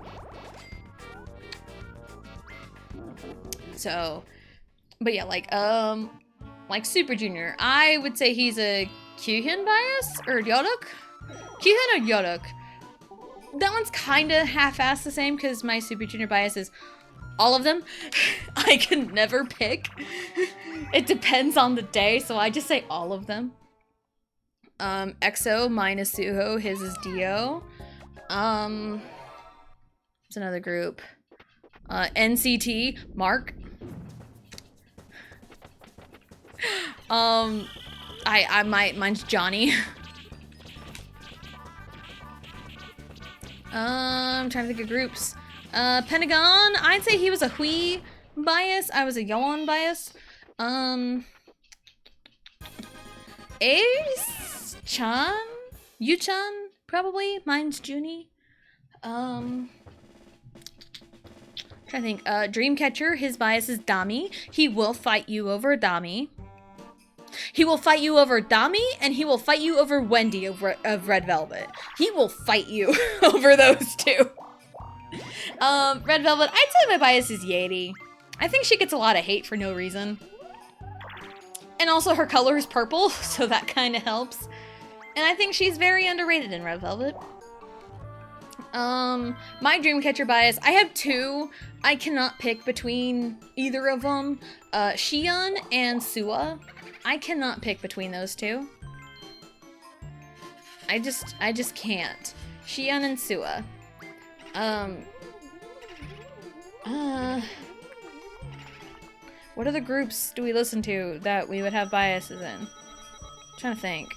So, but yeah, like Super Junior, I would say he's a Kyuhyun bias, or Yoruk? Kyuhyun or Yoruk? That one's kind of half-assed the same, because my Super Junior bias is all of them. I can never pick. It depends on the day, so I just say all of them. EXO, mine is Suho, his is Dio. It's another group. NCT, Mark. Mine's Johnny. I'm trying to think of groups. Pentagon, I'd say he was a Hui bias. I was a Yeon bias. Ace-chan? Yu-chan, probably. Mine's Junie. Trying to think. Dreamcatcher, his bias is Dami. He will fight you over Dami. He will fight you over Dami, and he will fight you over Wendy of Red Velvet. He will fight you over those two. Red Velvet, I'd say my bias is Yeti. I think she gets a lot of hate for no reason. And also her color is purple, so that kind of helps. And I think she's very underrated in Red Velvet. My Dreamcatcher bias, I have two. I cannot pick between either of them. Xion and Sua. I cannot pick between those two. I just can't. Xion and Sua. What other groups do we listen to that we would have biases in? I'm trying to think.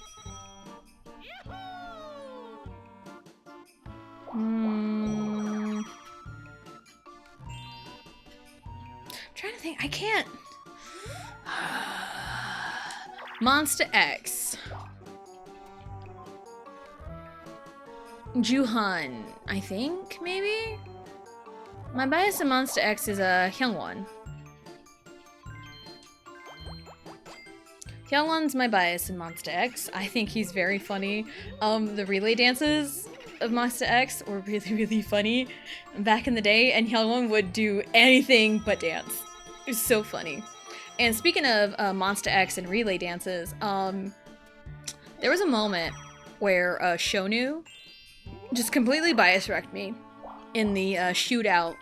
Trying to think. I can't. Monster X. Juhan, I think, maybe? My bias in Monster X is Hyungwon. Hyungwon's my bias in Monster X. I think he's very funny. The relay dances of Monster X were really, really funny back in the day, and Hyungwon would do anything but dance. It was so funny. And speaking of Monster X and relay dances, there was a moment where Shonu just completely bias-wrecked me in the shootout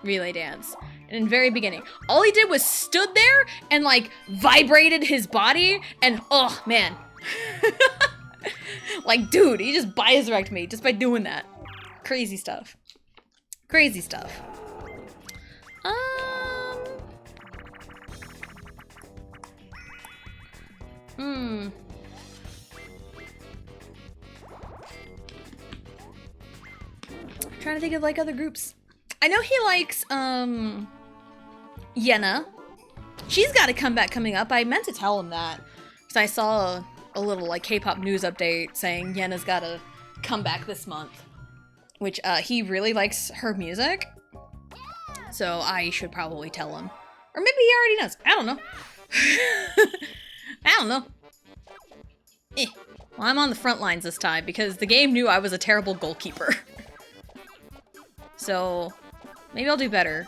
relay dance. And in the very beginning, all he did was stood there and like vibrated his body, and oh man. Like, dude, he just bias-wrecked me just by doing that. Crazy stuff. Crazy stuff. Trying to think of like other groups. I know he likes, Yenna. She's got a comeback coming up. I meant to tell him that. Because I saw a little, like, K-pop news update saying Yenna's got a comeback this month. Which, he really likes her music. So I should probably tell him. Or maybe he already knows. I don't know. I don't know. Well, I'm on the front lines this time because the game knew I was a terrible goalkeeper. So, maybe I'll do better.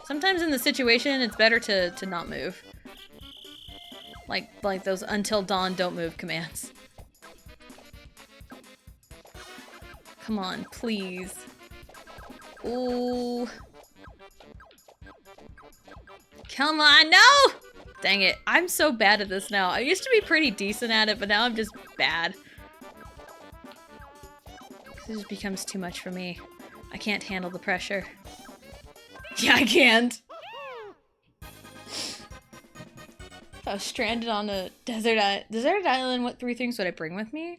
Sometimes in the situation, it's better to not move. Like those until dawn don't move commands. Come on, please. Ooh. Come on, no! Dang it, I'm so bad at this now. I used to be pretty decent at it, but now I'm just bad. It just becomes too much for me. I can't handle the pressure. Yeah, I can't. If I was stranded on a desert island, what 3 things would I bring with me?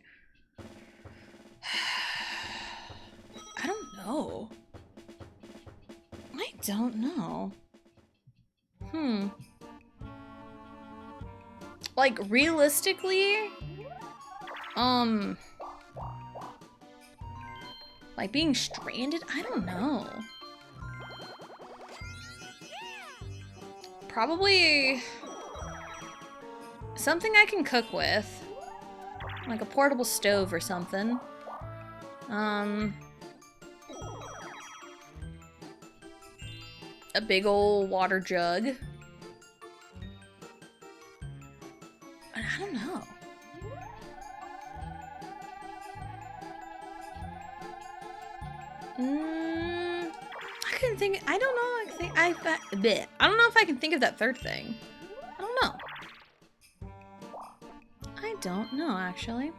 I don't know. I don't know. Like, realistically, like being stranded? I don't know. Probably something I can cook with. Like a portable stove or something. A big old water jug. I don't know. I couldn't think. I don't know. I don't know if I can think of that 3rd thing. I don't know. I don't know, actually.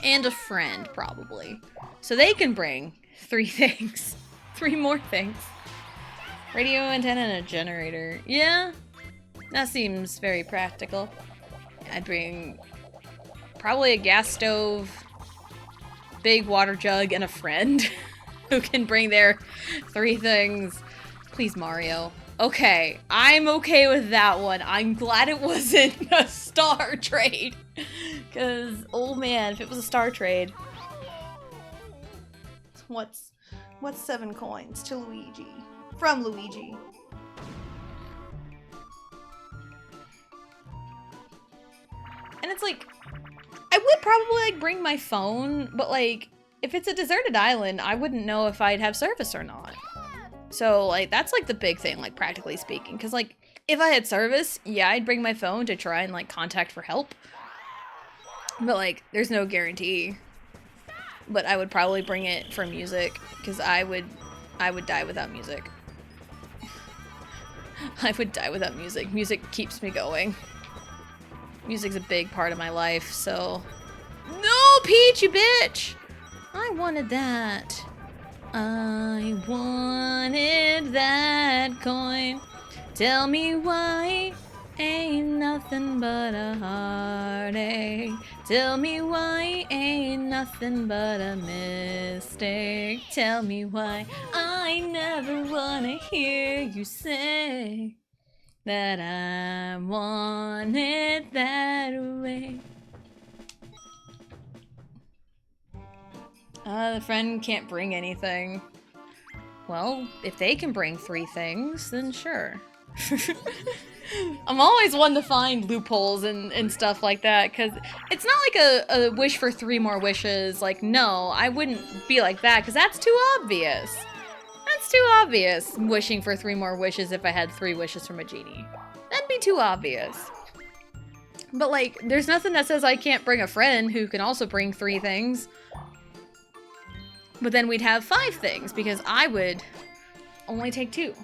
And a friend, probably. So they can bring 3 things. 3 more things. Radio antenna and a generator. Yeah, that seems very practical. I'd bring probably a gas stove, big water jug, and a friend who can bring their 3 things. Please, Mario. Okay, I'm okay with that one. I'm glad it wasn't a star trade. Because, oh man, if it was a star trade. What's 7 coins to Luigi? From Luigi. And it's like, I would probably like bring my phone, but like, if it's a deserted island, I wouldn't know if I'd have service or not. So like, that's like the big thing, like practically speaking. Cause like, if I had service, yeah, I'd bring my phone to try and like contact for help. But like, there's no guarantee. But I would probably bring it for music, because I would die without music. I would die without music. Music keeps me going. Music's a big part of my life, so... No, Peach, you bitch! I wanted that. I wanted that coin. Tell me why ain't nothing but a heartache. Tell me why ain't nothing but a mistake. Tell me why I never wanna hear you say that I want it that way. The friend can't bring anything. Well, if they can bring 3 things, then sure. I'm always one to find loopholes and stuff like that, because it's not like a wish for 3 more wishes. Like, no, I wouldn't be like that, because that's too obvious. That's too obvious, wishing for 3 more wishes if I had 3 wishes from a genie. That'd be too obvious. But, like, there's nothing that says I can't bring a friend who can also bring 3 things. But then we'd have 5 things, because I would only take 2.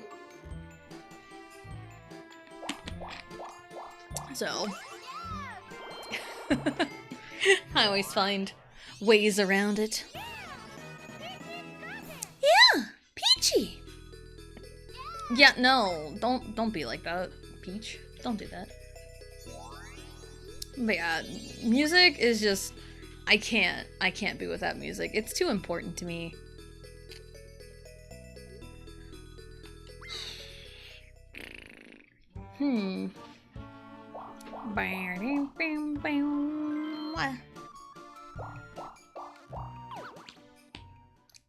So, I always find ways around it. Yeah, Peachy! Yeah, no, don't be like that, Peach. Don't do that. But yeah, music is just, I can't be without music. It's too important to me.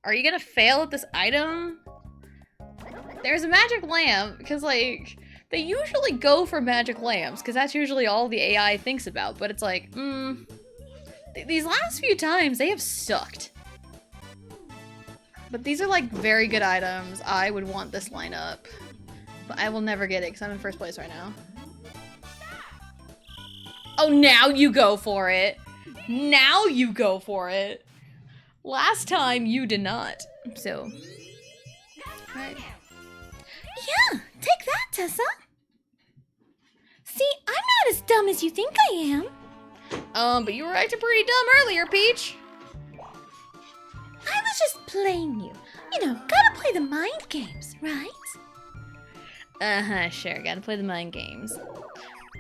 Are you gonna fail at this item? There's a magic lamp, because like, they usually go for magic lamps, because that's usually all the AI thinks about, but it's like, these last few times, they have sucked. But these are like very good items. I would want this lineup. But I will never get it, because I'm in first place right now. Oh, now you go for it. Now you go for it. Last time you did not. So. Alright. Yeah, take that, Tessa. See, I'm not as dumb as you think I am. But you were acting pretty dumb earlier, Peach. I was just playing you. You know, gotta play the mind games, right? Uh-huh, sure, gotta play the mind games.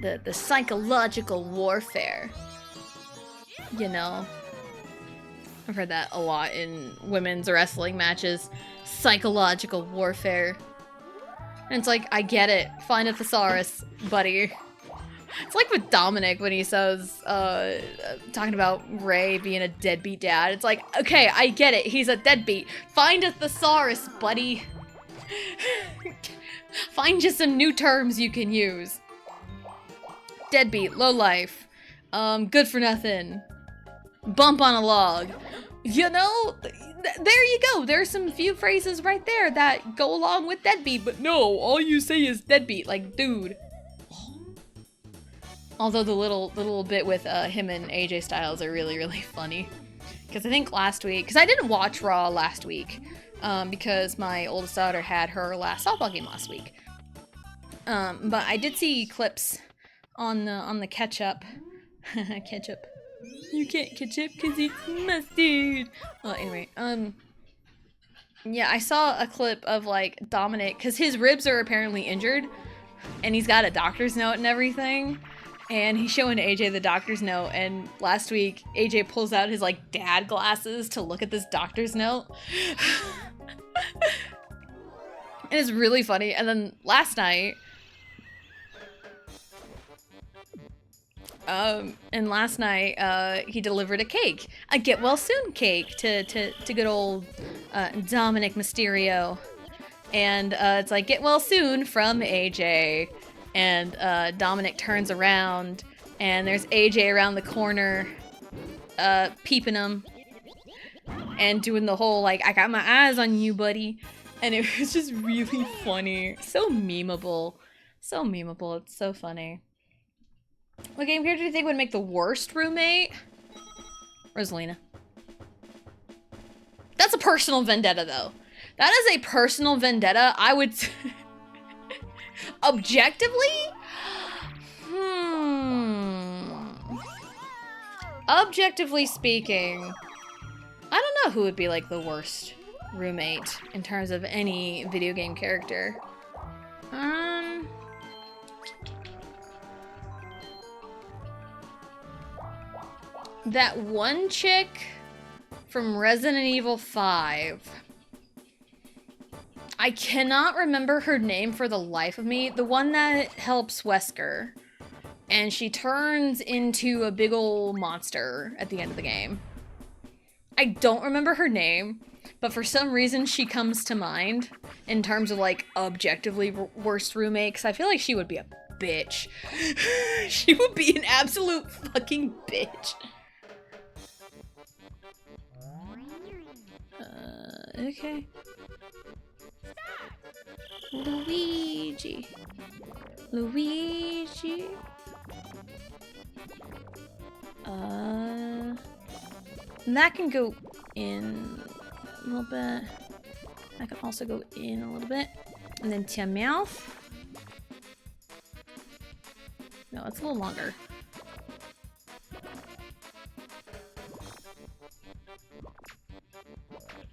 The psychological warfare. You know. I've heard that a lot in women's wrestling matches. Psychological warfare. And it's like, I get it. Find a thesaurus, buddy. It's like with Dominic when he says, talking about Ray being a deadbeat dad. It's like, okay, I get it. He's a deadbeat. Find a thesaurus, buddy. Find just some new terms you can use. Deadbeat, low life, good for nothing, bump on a log. You know, there you go. There's some few phrases right there that go along with deadbeat, but no, all you say is deadbeat, like, dude. Although the little bit with him and AJ Styles are really, really funny. Because I think last week, because I didn't watch Raw last week, because my oldest daughter had her last softball game last week. But I did see clips on the ketchup. Ketchup. You can't ketchup because it's mustard. Anyway, yeah, I saw a clip of like Dominic, because his ribs are apparently injured, and he's got a doctor's note and everything. And he's showing AJ the doctor's note, and last week, AJ pulls out his, like, dad glasses to look at this doctor's note. And it's really funny. And then last night, he delivered a cake. A get well soon cake to good old Dominic Mysterio. And it's like, get well soon from AJ. And Dominic turns around, and there's AJ around the corner, peeping him, and doing the whole, like, I got my eyes on you, buddy. And it was just really funny. So memeable. So memeable. It's so funny. What game character do you think would make the worst roommate? Rosalina. That's a personal vendetta, though. That is a personal vendetta. I would... Objectively? Objectively speaking, I don't know who would be like the worst roommate in terms of any video game character. That one chick from Resident Evil 5. I cannot remember her name for the life of me. The one that helps Wesker. And she turns into a big ol' monster at the end of the game. I don't remember her name, but for some reason she comes to mind in terms of, like, objectively worst roommates. I feel like she would be a bitch. She would be an absolute fucking bitch. Okay. Luigi. And that can go in a little bit. That can also go in a little bit. And then Tiamat. No, it's a little longer.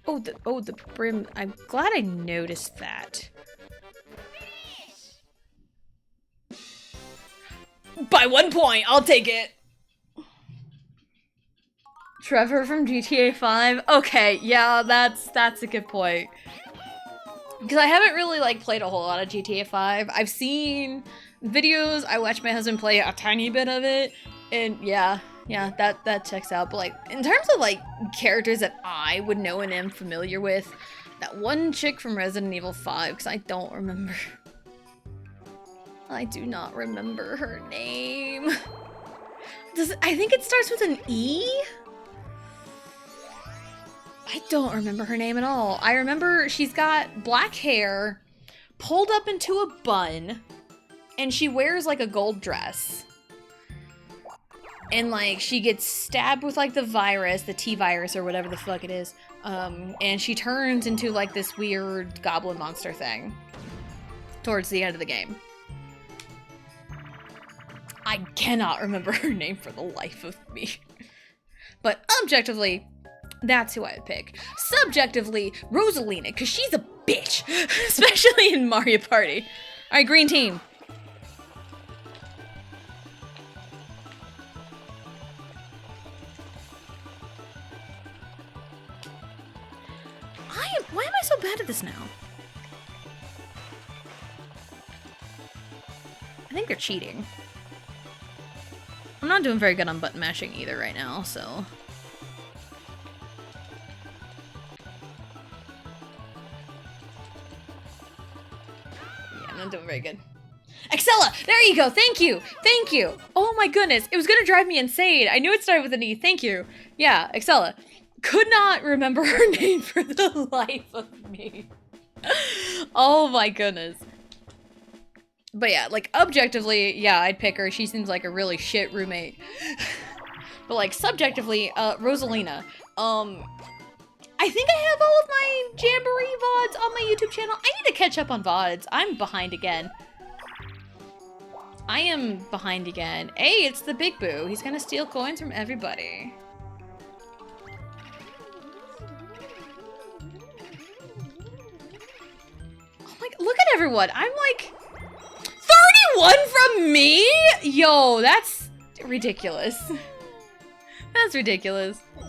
Oh, the brim. I'm glad I noticed that. by 1 point. I'll take it. Trevor from GTA 5. Okay, yeah, that's a good point. Because I haven't really like played a whole lot of GTA 5. I've seen videos. I watched my husband play a tiny bit of it, and yeah, that checks out. But like in terms of like characters that I would know and am familiar with, that one chick from Resident Evil 5, because I don't remember. I do not remember her name. I think it starts with an E? I don't remember her name at all. I remember she's got black hair, pulled up into a bun, and she wears like a gold dress. And like she gets stabbed with like the virus, the T-virus or whatever the fuck it is. And she turns into like this weird goblin monster thing towards the end of the game. I cannot remember her name for the life of me. But objectively, that's who I would pick. Subjectively, Rosalina, because she's a bitch. Especially in Mario Party. Alright, green team. Why am I so bad at this now? I think they're cheating. I'm not doing very good on button mashing either right now, so... yeah, I'm not doing very good. Excella! There you go! Thank you! Thank you! Oh my goodness! It was gonna drive me insane! I knew it started with an E. Thank you! Yeah, Excella. Could not remember her name for the life of me. Oh my goodness. But yeah, like, objectively, yeah, I'd pick her. She seems like a really shit roommate. But like, subjectively, Rosalina. I think I have all of my Jamboree VODs on my YouTube channel. I need to catch up on VODs. I'm behind again. I am behind again. Hey, it's the Big Boo. He's gonna steal coins from everybody. Oh my, look at everyone. I'm like 31 from me? Yo, that's ridiculous. That's ridiculous. And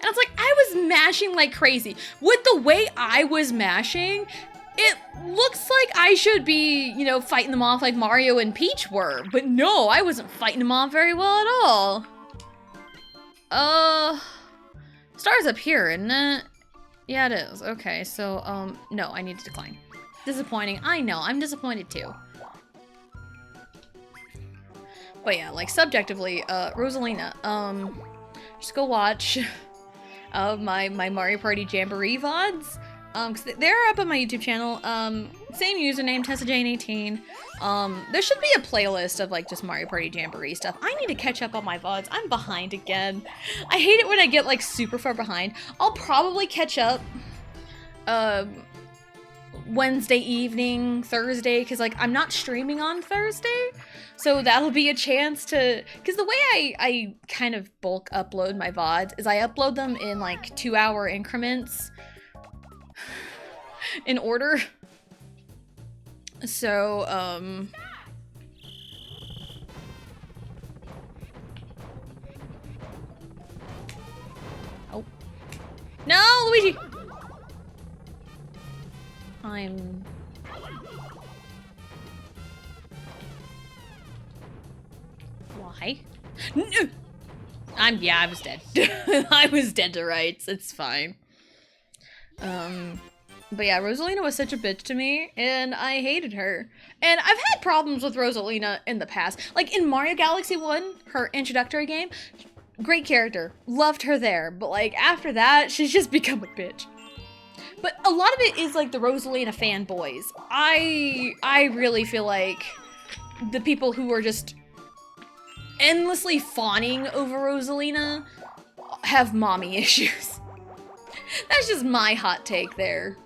it's like, I was mashing like crazy. With the way I was mashing, it looks like I should be, you know, fighting them off like Mario and Peach were. But no, I wasn't fighting them off very well at all. Star's up here, isn't it? Yeah, it is. Okay, so, no, I need to decline. Disappointing. I know, I'm disappointed too. But yeah, like, subjectively, Rosalina, just go watch my Mario Party Jamboree VODs. Cause they're up on my YouTube channel. Same username, TessaJane18. There should be a playlist of like just Mario Party Jamboree stuff. I need to catch up on my VODs. I'm behind again. I hate it when I get like super far behind. I'll probably catch up Wednesday evening, Thursday, because like I'm not streaming on Thursday. So that'll be a chance to, because the way I kind of bulk upload my VODs is I upload them in like 2-hour increments in order. So, oh. No, Luigi! Why? No! Yeah, I was dead. I was dead to rights. It's fine. But yeah, Rosalina was such a bitch to me, and I hated her. And I've had problems with Rosalina in the past. Like, in Mario Galaxy 1, her introductory game, great character. Loved her there. But, like, after that, she's just become a bitch. But a lot of it is, like, the Rosalina fanboys. I really feel like the people who are just endlessly fawning over Rosalina have mommy issues. That's just my hot take there.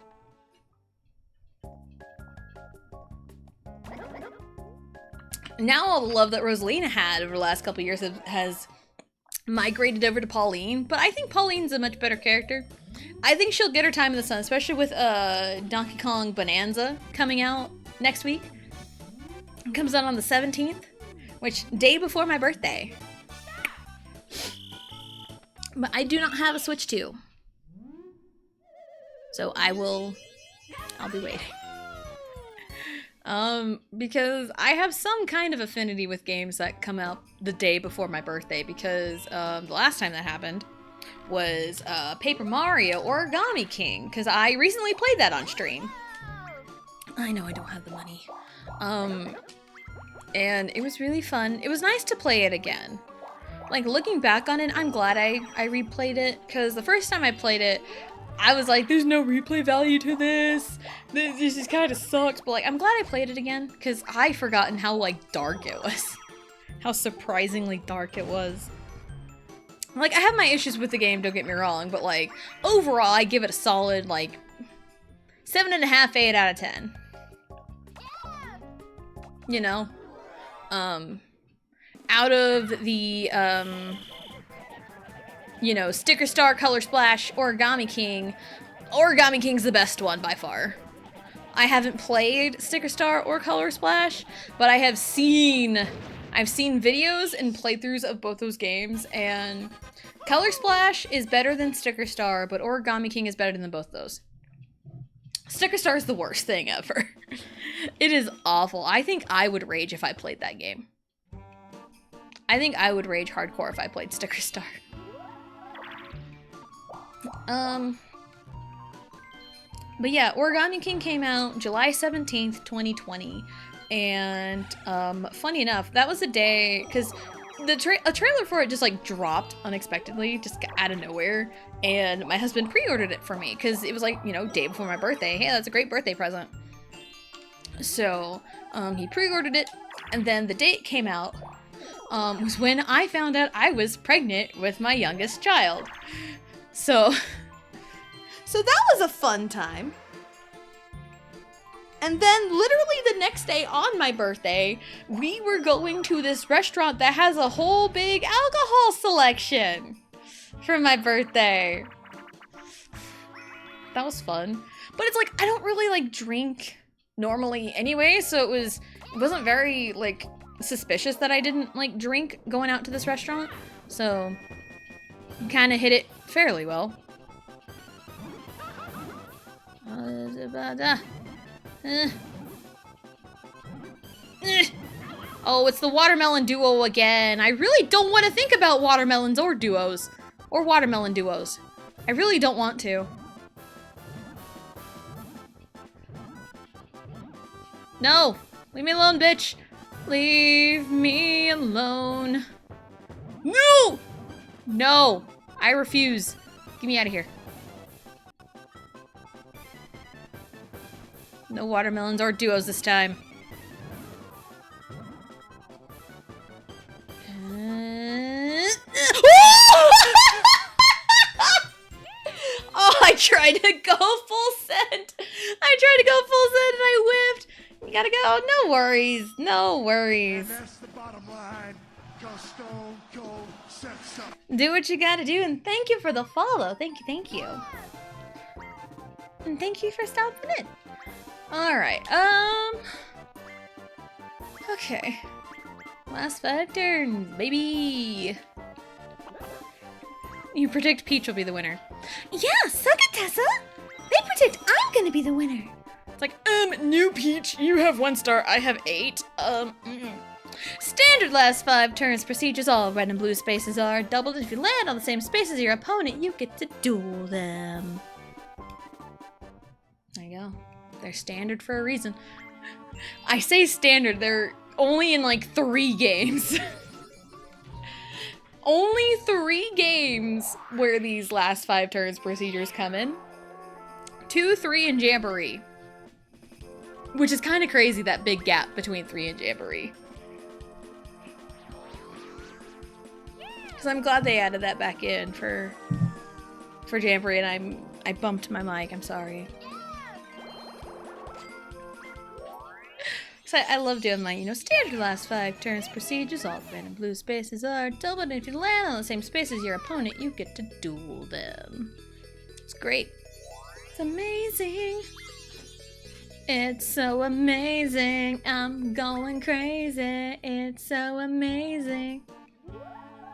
Now all the love that Rosalina had over the last couple years has migrated over to Pauline, but I think Pauline's a much better character. I think she'll get her time in the sun, especially with Donkey Kong Bonanza coming out next week. It comes out on the 17th, which day before my birthday. But I do not have a Switch 2. So I'll be waiting. Because I have some kind of affinity with games that come out the day before my birthday, because the last time that happened was Paper Mario Origami King, because I recently played that on stream. I know I don't have the money. And it was really fun. It was nice to play it again. Like, looking back on it, I'm glad I replayed it, because the first time I played it, I was like, there's no replay value to this. This just kind of sucks. But, like, I'm glad I played it again, because I forgotten how, like, dark it was. How surprisingly dark it was. Like, I have my issues with the game, don't get me wrong, but, like, overall, I give it a solid, like, 7.5, 8 out of 10. You know? Out of the, you know, Sticker Star, Color Splash, Origami King's the best one by far. I haven't played Sticker Star or Color Splash, but I've seen videos and playthroughs of both those games, and Color Splash is better than Sticker Star, but Origami King is better than both those. Sticker Star is the worst thing ever. It is awful. I think I would rage if I played that game. I think I would rage hardcore if I played Sticker Star. But yeah, Origami King came out July 17th, 2020. And, funny enough, that was the day, because a trailer for it just, like, dropped unexpectedly, just out of nowhere. And my husband pre-ordered it for me, because it was, like, you know, day before my birthday. Hey, that's a great birthday present. So, he pre-ordered it, and then the date came out, was when I found out I was pregnant with my youngest child. So that was a fun time. And then literally the next day on my birthday, we were going to this restaurant that has a whole big alcohol selection for my birthday. That was fun. But it's like, I don't really like drink normally anyway, so it wasn't very like suspicious that I didn't like drink going out to this restaurant. So kind of hit it fairly well. Oh, it's the watermelon duo again. I really don't want to think about watermelons or duos. Or watermelon duos. I really don't want to. No! Leave me alone, bitch! Leave me alone. No! No! I refuse. Get me out of here. No watermelons or duos this time. Oh, I tried to go full send. I tried to go full send and I whiffed. You gotta go. No worries. No worries. And that's the bottom line. 'Cause Stone Cold said so. Do what you gotta do, and thank you for the follow. Thank you. And thank you for stopping in. Alright, okay. Last 5 turns, baby! You predict Peach will be the winner. Yeah, suck it, Tessa! They predict I'm gonna be the winner. It's like, new Peach, you have 1 star, I have 8. Standard last 5 turns procedures, all red and blue spaces are doubled. If you land on the same space as your opponent, you get to duel them. There you go. They're standard for a reason. I say standard, they're only in like 3 games. Only 3 games where these last 5 turns procedures come in. 2, 3, and Jamboree. Which is kind of crazy, that big gap between 3 and Jamboree. Because I'm glad they added that back in for Jamboree, and I bumped my mic, I'm sorry. So I love doing my, standard last 5 turns procedures. All red and blue spaces are doubled, and if you land on the same space as your opponent, you get to duel them. It's great. It's amazing. It's so amazing. I'm going crazy. It's so amazing.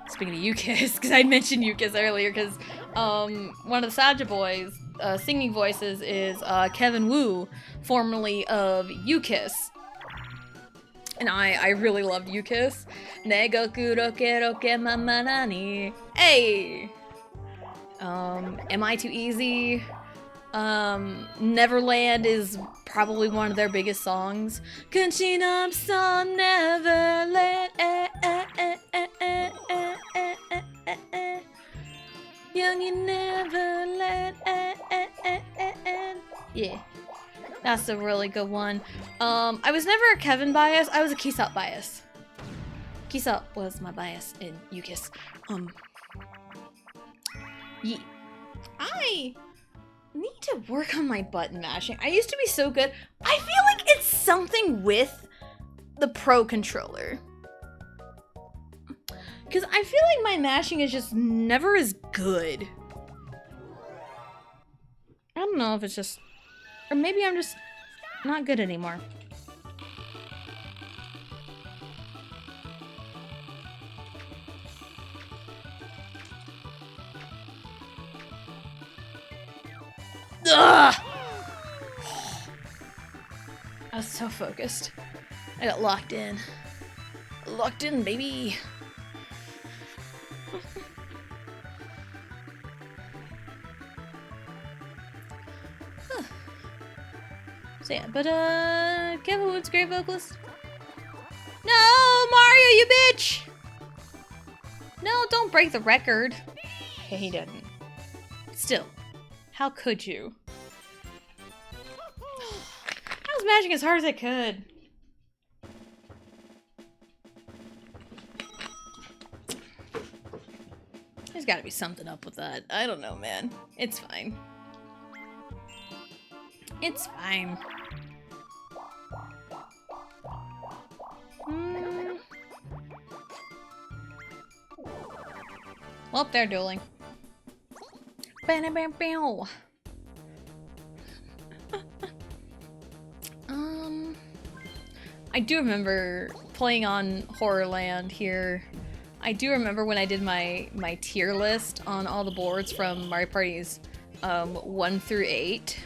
Speaking of Yukis, because I mentioned Yukis earlier, because one of the Saja boys' singing voices is Kevin Wu, formerly of Yukis. And I really loved Yukis. Negoku roke roke mama nani. Hey! Am I Too Easy? Neverland is probably one of their biggest songs. Kunchinam-san, Neverland. Young in Neverland. Yeah. That's a really good one. I was never a Kevin bias. I was a Kisop bias. Kisop was my bias in Yukis. Yeah. I need to work on my button mashing. I used to be so good. I feel like it's something with the Pro controller. Because I feel like my mashing is just never as good. I don't know if it's just... Or maybe I'm just not good anymore. Ugh! I was so focused. I got locked in. Locked in, baby. Huh. So yeah, but Kevin Wood's great vocalist. No, Mario, you bitch! No, don't break the record. Okay, he didn't. Still. How could you? I was mashing as hard as I could. There's gotta be something up with that. I don't know, man. It's fine. It's fine. Well, they're dueling. I do remember playing on Horrorland here. I do remember when I did my tier list on all the boards from Mario Parties 1 through 8.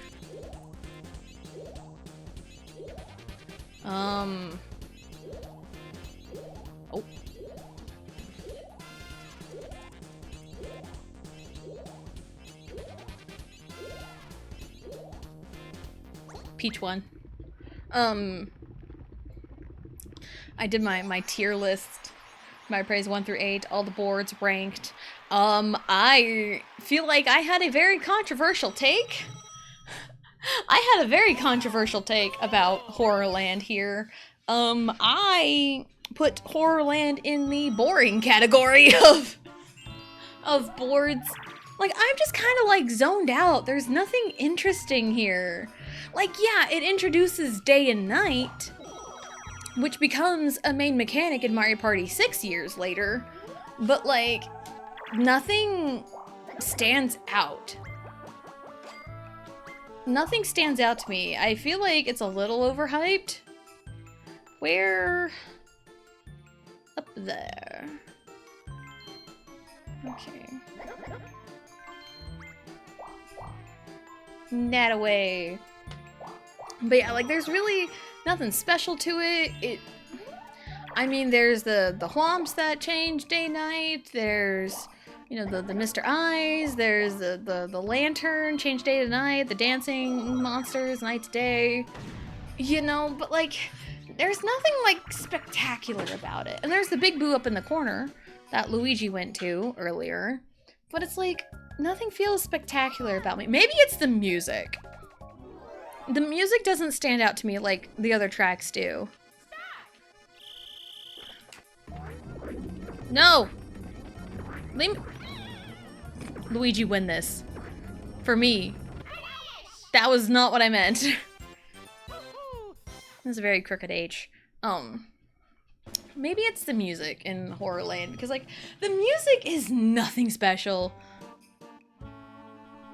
Oh. Peach one. I did my tier list, my praise 1 through 8, all the boards ranked. I feel like I had a very controversial take. I had a very controversial take about Horrorland here. I put Horrorland in the boring category of boards. Like, I'm just kind of like zoned out. There's nothing interesting here. Like, yeah, it introduces day and night, which becomes a main mechanic in Mario Party 6 years later, but like, nothing stands out. Nothing stands out to me. I feel like it's a little overhyped. Where? Up there. Okay. That away. But yeah, like, there's really nothing special to it. I mean, there's the whomps that change day-night. There's, you know, the Mr. Eyes. There's the lantern, change day to night. The dancing monsters, night to day. You know, but like, there's nothing like spectacular about it. And there's the Big Boo up in the corner that Luigi went to earlier. But it's like, nothing feels spectacular about me. Maybe it's the music. The music doesn't stand out to me like the other tracks do. No! Luigi, win this. For me. That was not what I meant. That's a very crooked H. Maybe it's the music in Horrorland, because like, the music is nothing special.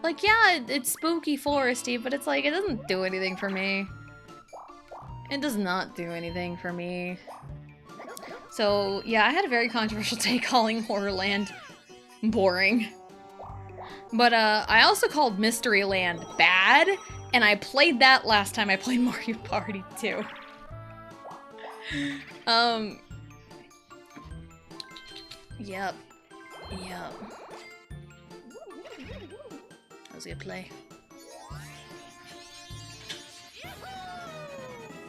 Like, yeah, it's spooky foresty, but it's like, it doesn't do anything for me. It does not do anything for me. So, yeah, I had a very controversial take calling Horrorland boring. But, I also called Mysteryland bad, and I played that last time I played Mario Party 2. Yep. Yep. That was a good play.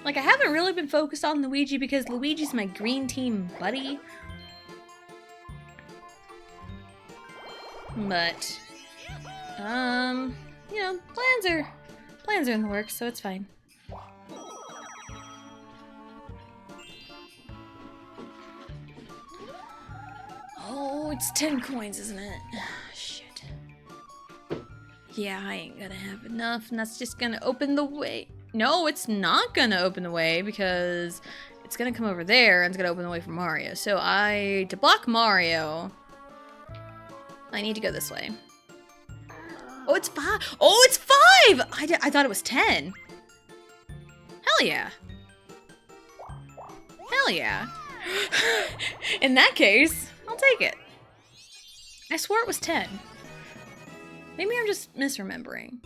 Like, I haven't really been focused on Luigi because Luigi's my green team buddy. But, you know, plans are in the works, so it's fine. Oh, it's 10 coins, isn't it? Shit. Yeah, I ain't gonna have enough, and that's just gonna open the way. No, it's not gonna open the way because it's gonna come over there and it's gonna open the way for Mario. So to block Mario, I need to go this way. Oh, it's 5. Oh, it's 5! I thought it was 10. Hell yeah. Hell yeah. In that case, I'll take it. I swore it was 10. Maybe I'm just misremembering.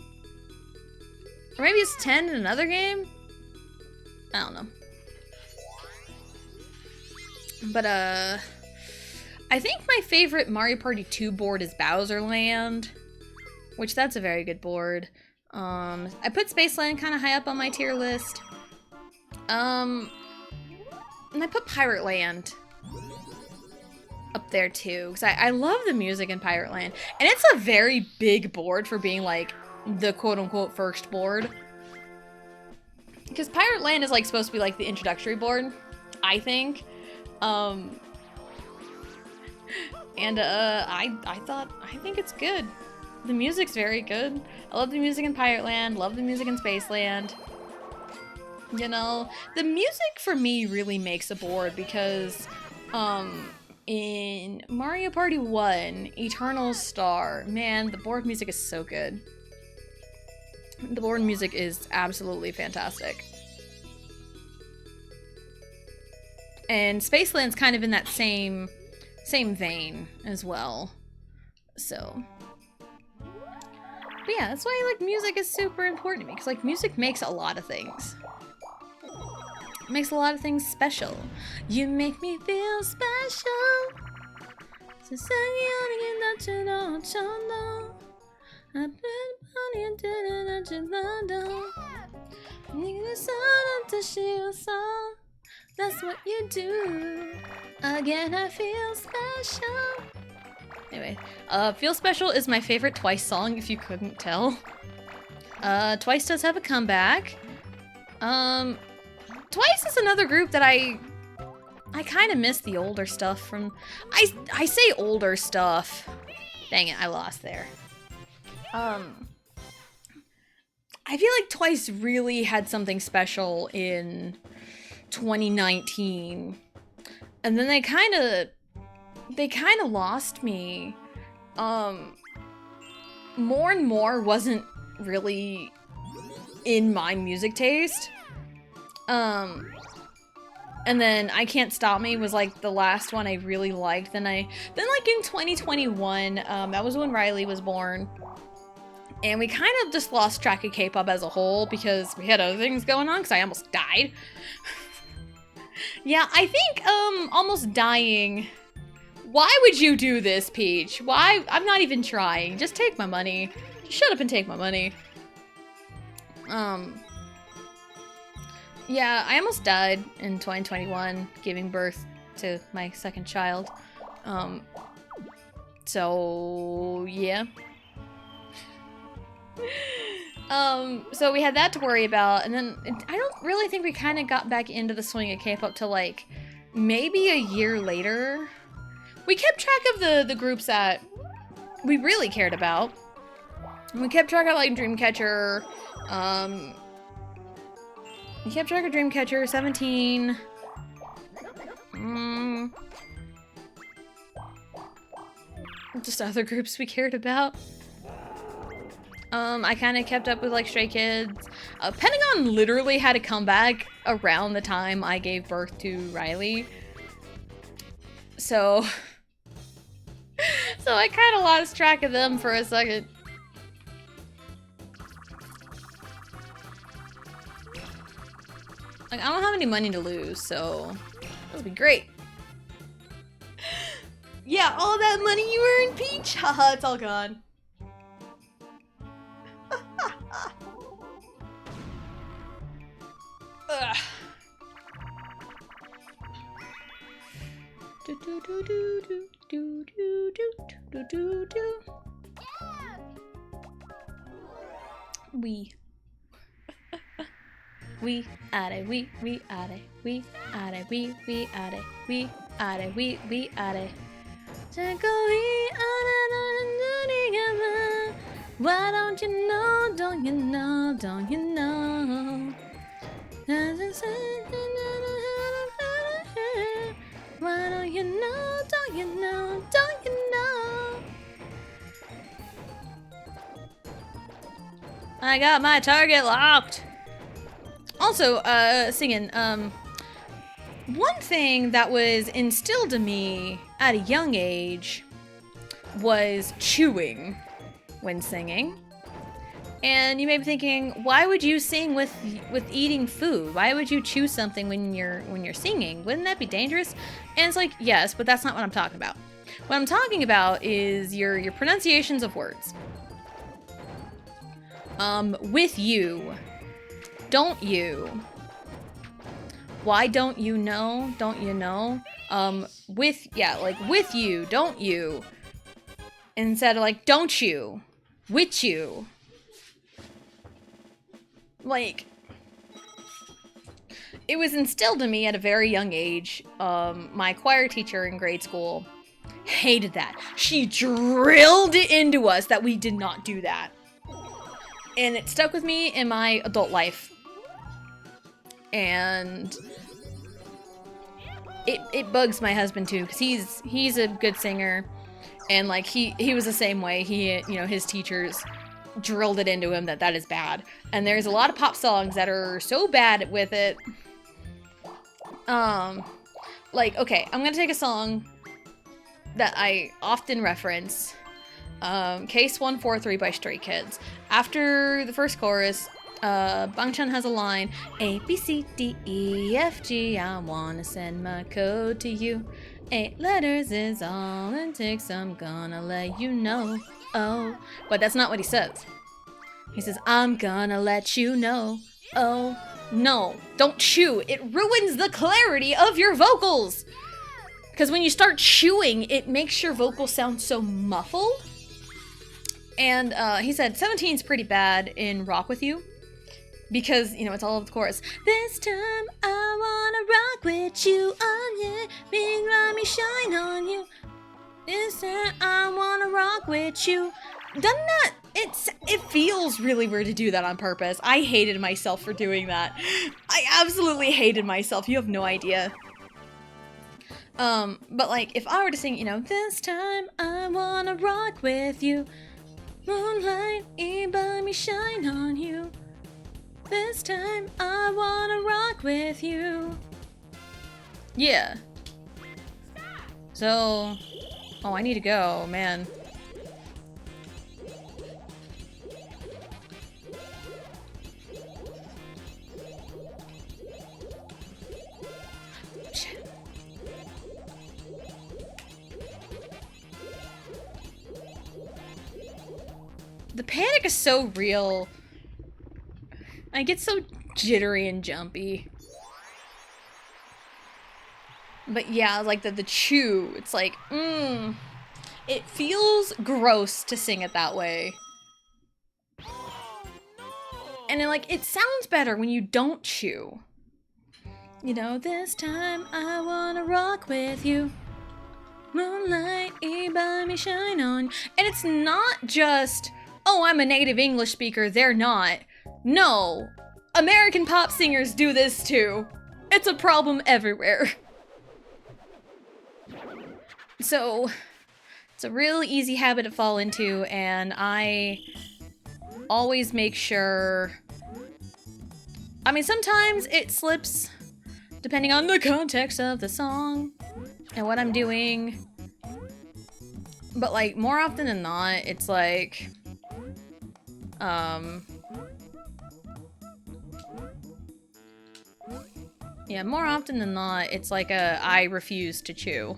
Or maybe it's 10 in another game? I don't know. But, I think my favorite Mario Party 2 board is Bowser Land, which that's a very good board. I put Spaceland kind of high up on my tier list. And I put Pirate Land up there too, because I love the music in Pirate Land. And it's a very big board for being like the quote-unquote first board. Because Pirate Land is like supposed to be like the introductory board, I think. I think it's good. The music's very good. I love the music in Pirate Land, love the music in Spaceland. You know, the music for me really makes a board because, in Mario Party 1, Eternal Star, man, the board music is so good. The board music is absolutely fantastic. And Spaceland's kind of in that same vein as well. So, but yeah, that's why like music is super important to me, because like music makes a lot of things. It makes a lot of things special. You make me feel special. That's what you do. Again, I feel special. Anyway, Feel Special is my favorite Twice song, if you couldn't tell. Twice does have a comeback. Twice is another group that I kind of miss the older stuff from... I say older stuff. Dang it, I lost there. I feel like Twice really had something special in 2019. And then they kind of lost me. More and More wasn't really in my music taste. And then I Can't Stop Me was like the last one I really liked. Then like in 2021, that was when Riley was born. And we kind of just lost track of K-pop as a whole because we had other things going on, because I almost died. Yeah, I think, almost dying. Why would you do this, Peach? Why? I'm not even trying. Just take my money. Just shut up and take my money. Yeah, I almost died in 2021, giving birth to my second child. So, yeah. So we had that to worry about, and then I don't really think we kind of got back into the swing of K-pop till like maybe a year later. We kept track of the groups that we really cared about. And we kept track of like Dreamcatcher, we kept track of Dreamcatcher, 17. Just other groups we cared about. I kind of kept up with like Stray Kids. Pentagon literally had a comeback around the time I gave birth to Riley. So I kind of lost track of them for a second. Like, I don't have any money to lose, so it'll be great. Yeah, all that money you earned, Peach? Haha, it's all gone. Ugh. Do do do do do do do do do do. We are it, we are it, we are it, we are it, we are it, we are it. Why don't you know, don't you know, don't you know? Why don't you know, don't you know, don't you know? I got my target locked. Also, singing, one thing that was instilled in me at a young age was chewing when singing. And you may be thinking, why would you sing with eating food? Why would you chew something when you're singing? Wouldn't that be dangerous? And it's like, yes, but that's not what I'm talking about. What I'm talking about is your pronunciations of words. With you. Don't you. Why don't you know? Don't you know? With you, don't you. Instead of like, don't you. With you. Like, it was instilled in me at a very young age. My choir teacher in grade school hated that. She drilled it into us that we did not do that. And it stuck with me in my adult life. And it bugs my husband too, because he's a good singer. And like he was the same way. His teachers drilled it into him that is bad. And there's a lot of pop songs that are so bad with it. Like, okay, I'm gonna take a song that I often reference. Case 143 by Stray Kids. After the first chorus, Bangchan has a line, A, B, C, D, E, F, G, I wanna send my code to you. 8 letters is all it takes, I'm gonna let you know. Oh, but that's not what he says. He says, I'm gonna let you know. Oh, no, don't chew. It ruins the clarity of your vocals. Because when you start chewing, it makes your vocals sound so muffled. And he said 17's pretty bad in Rock With You. Because, it's all of the chorus. This time I wanna rock with you, oh yeah. Big let me shine on you. This time I wanna rock with you. Doesn't that, it feels really weird to do that on purpose. I hated myself for doing that. I absolutely hated myself. You have no idea. But like, if I were to sing, this time I wanna rock with you. Moonlight, let me shine on you. This time I wanna rock with you. Yeah. So, oh, I need to go, man. The panic is so real. I get so jittery and jumpy. But yeah, like the chew, it's like, it feels gross to sing it that way. And it sounds better when you don't chew. This time I wanna rock with you. Moonlight, by me shine on. And it's not just, oh, I'm a native English speaker, they're not. No, American pop singers do this too. It's a problem everywhere. So, it's a real easy habit to fall into, and I always make sure I mean, sometimes it slips depending on the context of the song and what I'm doing. But like more often than not, it's like yeah, more often than not, it's like a I refuse to chew.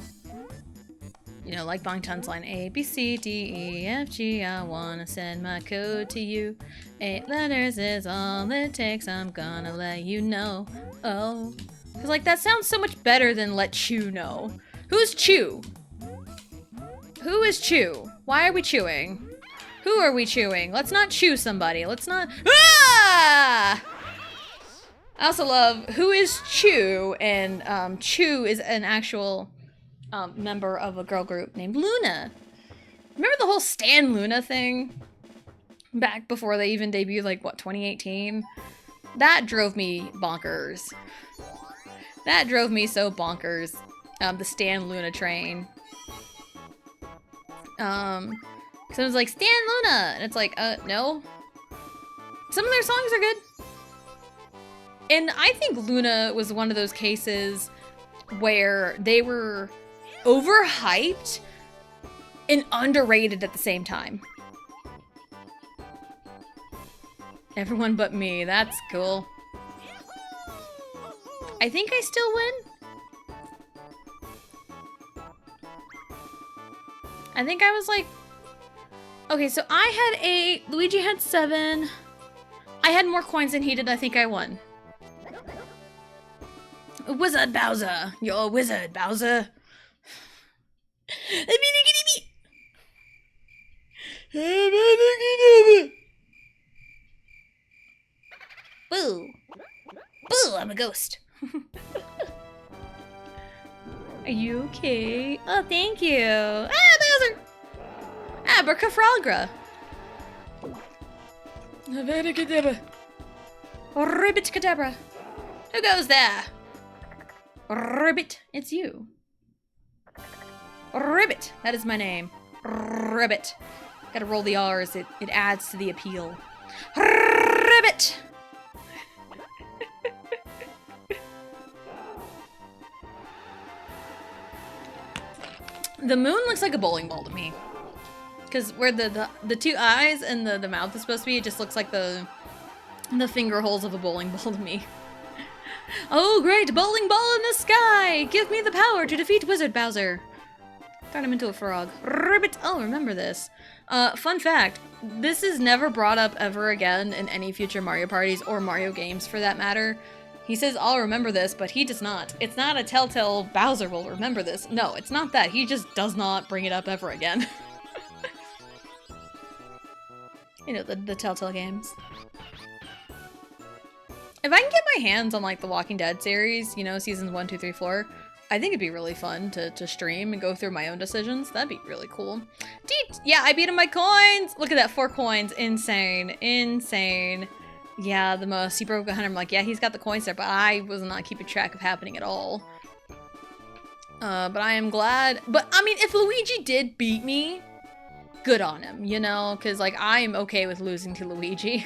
You know, like Bangtan's line, A, B, C, D, E, F, G, I wanna send my code to you. 8 letters is all it takes, I'm gonna let you know. Oh. Cause like that sounds so much better than let Chew know. Who's Chew? Who is Chew? Why are we chewing? Who are we chewing? Let's not chew somebody. Let's not. Ah! I also love who is Chew, and Chew is an actual member of a girl group named Luna. Remember the whole Stan Luna thing? Back before they even debuted, like, what, 2018? That drove me bonkers. That drove me so bonkers. The Stan Luna train. Someone's like, Stan Luna! And it's like, no. Some of their songs are good. And I think Luna was one of those cases where they were overhyped and underrated at the same time. Everyone but me, that's cool. I think I still win. I think I was like... Okay, so I had 8, Luigi had 7. I had more coins than he did, I think I won. Wizard Bowser! You're a wizard, Bowser! Boo! Boo, I'm a ghost. Are you okay? Oh, thank you. Ah, Bowser! Abracafragra. Abracadabra. Ribbit cadabra. Who goes there? Ribbit, it's you. Ribbit, that is my name. Ribbit. Gotta roll the R's, it adds to the appeal. Ribbit! The moon looks like a bowling ball to me. Because where the two eyes and the mouth is supposed to be, it just looks like the finger holes of a bowling ball to me. Oh, great bowling ball in the sky! Give me the power to defeat Wizard Bowser. Turn him into a frog. Ribbit! Oh, remember this. Fun fact, this is never brought up ever again in any future Mario parties or Mario games for that matter. He says, I'll remember this, but he does not. It's not a telltale Bowser will remember this. No, it's not that. He just does not bring it up ever again. You know, the Telltale games. If I can get my hands on, like, the Walking Dead series, you know, seasons 1, 2, 3, 4, I think it'd be really fun to stream and go through my own decisions. That'd be really cool. Yeah, I beat him by coins! Look at that, 4 coins. Insane. Insane. Yeah, the most. He broke 100. I'm like, yeah, he's got the coins there, but I was not keeping track of happening at all. But I am glad. But, I mean, if Luigi did beat me, good on him, you know? Because, like, I'm okay with losing to Luigi.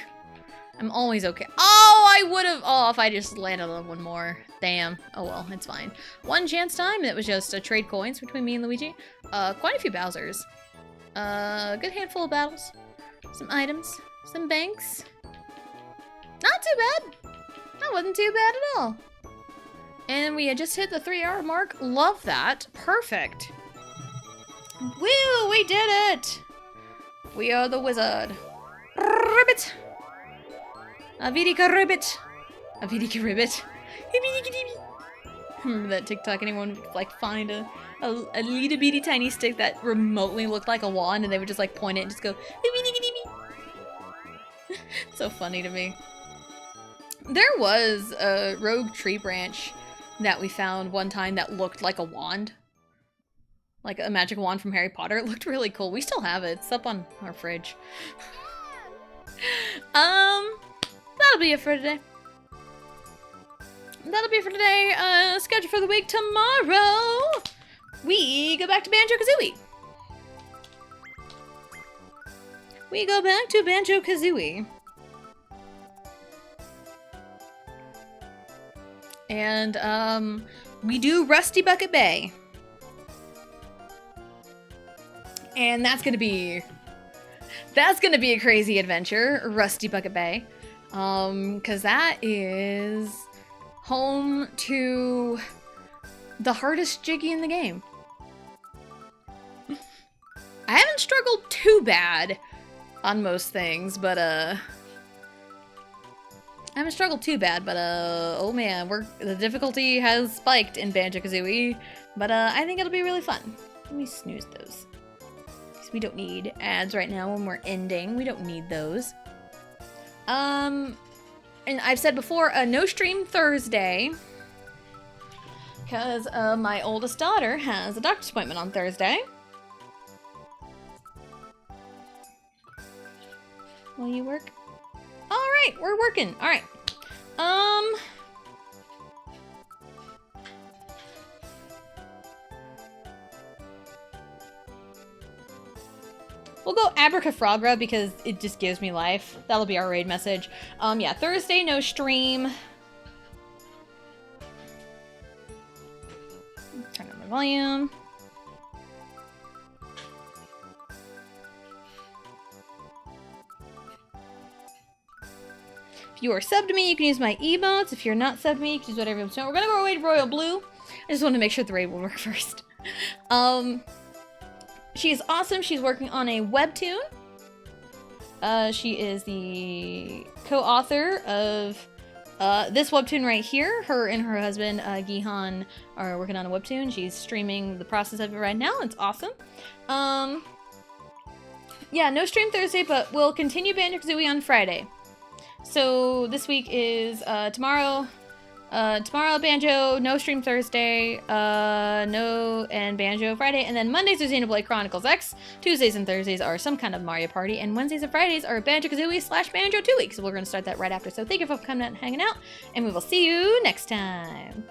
I'm always okay. Oh, I would have. Oh, if I just landed on one more. Damn. Oh, well, it's fine. One chance time. It was just a trade coins between me and Luigi. Quite a few Bowsers. Good handful of battles. Some items. Some banks. Not too bad. That wasn't too bad at all. And we had just hit the 3-hour mark. Love that. Perfect. Woo, we did it. We are the wizard. Ribbit. Avidika ribbit. Avidika ribbit. Remember that TikTok? Anyone would, like, find a little bitty tiny stick that remotely looked like a wand, and they would just, like, point it and just go. So funny to me. There was a rogue tree branch that we found one time that looked like a wand. Like a magic wand from Harry Potter. It looked really cool. We still have it. It's up on our fridge. That'll be it for today. That'll be it for today. Schedule for the week tomorrow. We go back to Banjo-Kazooie. We go back to Banjo-Kazooie. And we do Rusty Bucket Bay. And that's gonna be a crazy adventure, Rusty Bucket Bay. Cause that is home to the hardest Jiggy in the game. I haven't struggled too bad on most things, but oh man, the difficulty has spiked in Banjo-Kazooie, but I think it'll be really fun. Let me snooze those. Because we don't need ads right now when we're ending. We don't need those. And I've said before, no stream Thursday, because my oldest daughter has a doctor's appointment on Thursday. Will you work? All right, we're working. All right. We'll go Abracafrabra because it just gives me life. That'll be our raid message. Yeah, Thursday, no stream. Turn up my volume. If you are subbed to me, you can use my emotes. If you're not subbed to me, you can use whatever you want. We're gonna go raid Royal Blue. I just want to make sure the raid will work first. She's awesome. She's working on a webtoon. She is the co-author of this webtoon right here. Her and her husband, Gihan, are working on a webtoon. She's streaming the process of it right now. It's awesome. Yeah, no stream Thursday, but we'll continue Banjo-Kazooie on Friday. So this week is tomorrow Banjo, no stream Thursday, and Banjo Friday, and then Mondays are Xenoblade Chronicles X, Tuesdays and Thursdays are some kind of Mario Party, and Wednesdays and Fridays are Banjo-Kazooie / Banjo 2 weeks. So we're going to start that right after. So thank you for coming out and hanging out, and we will see you next time.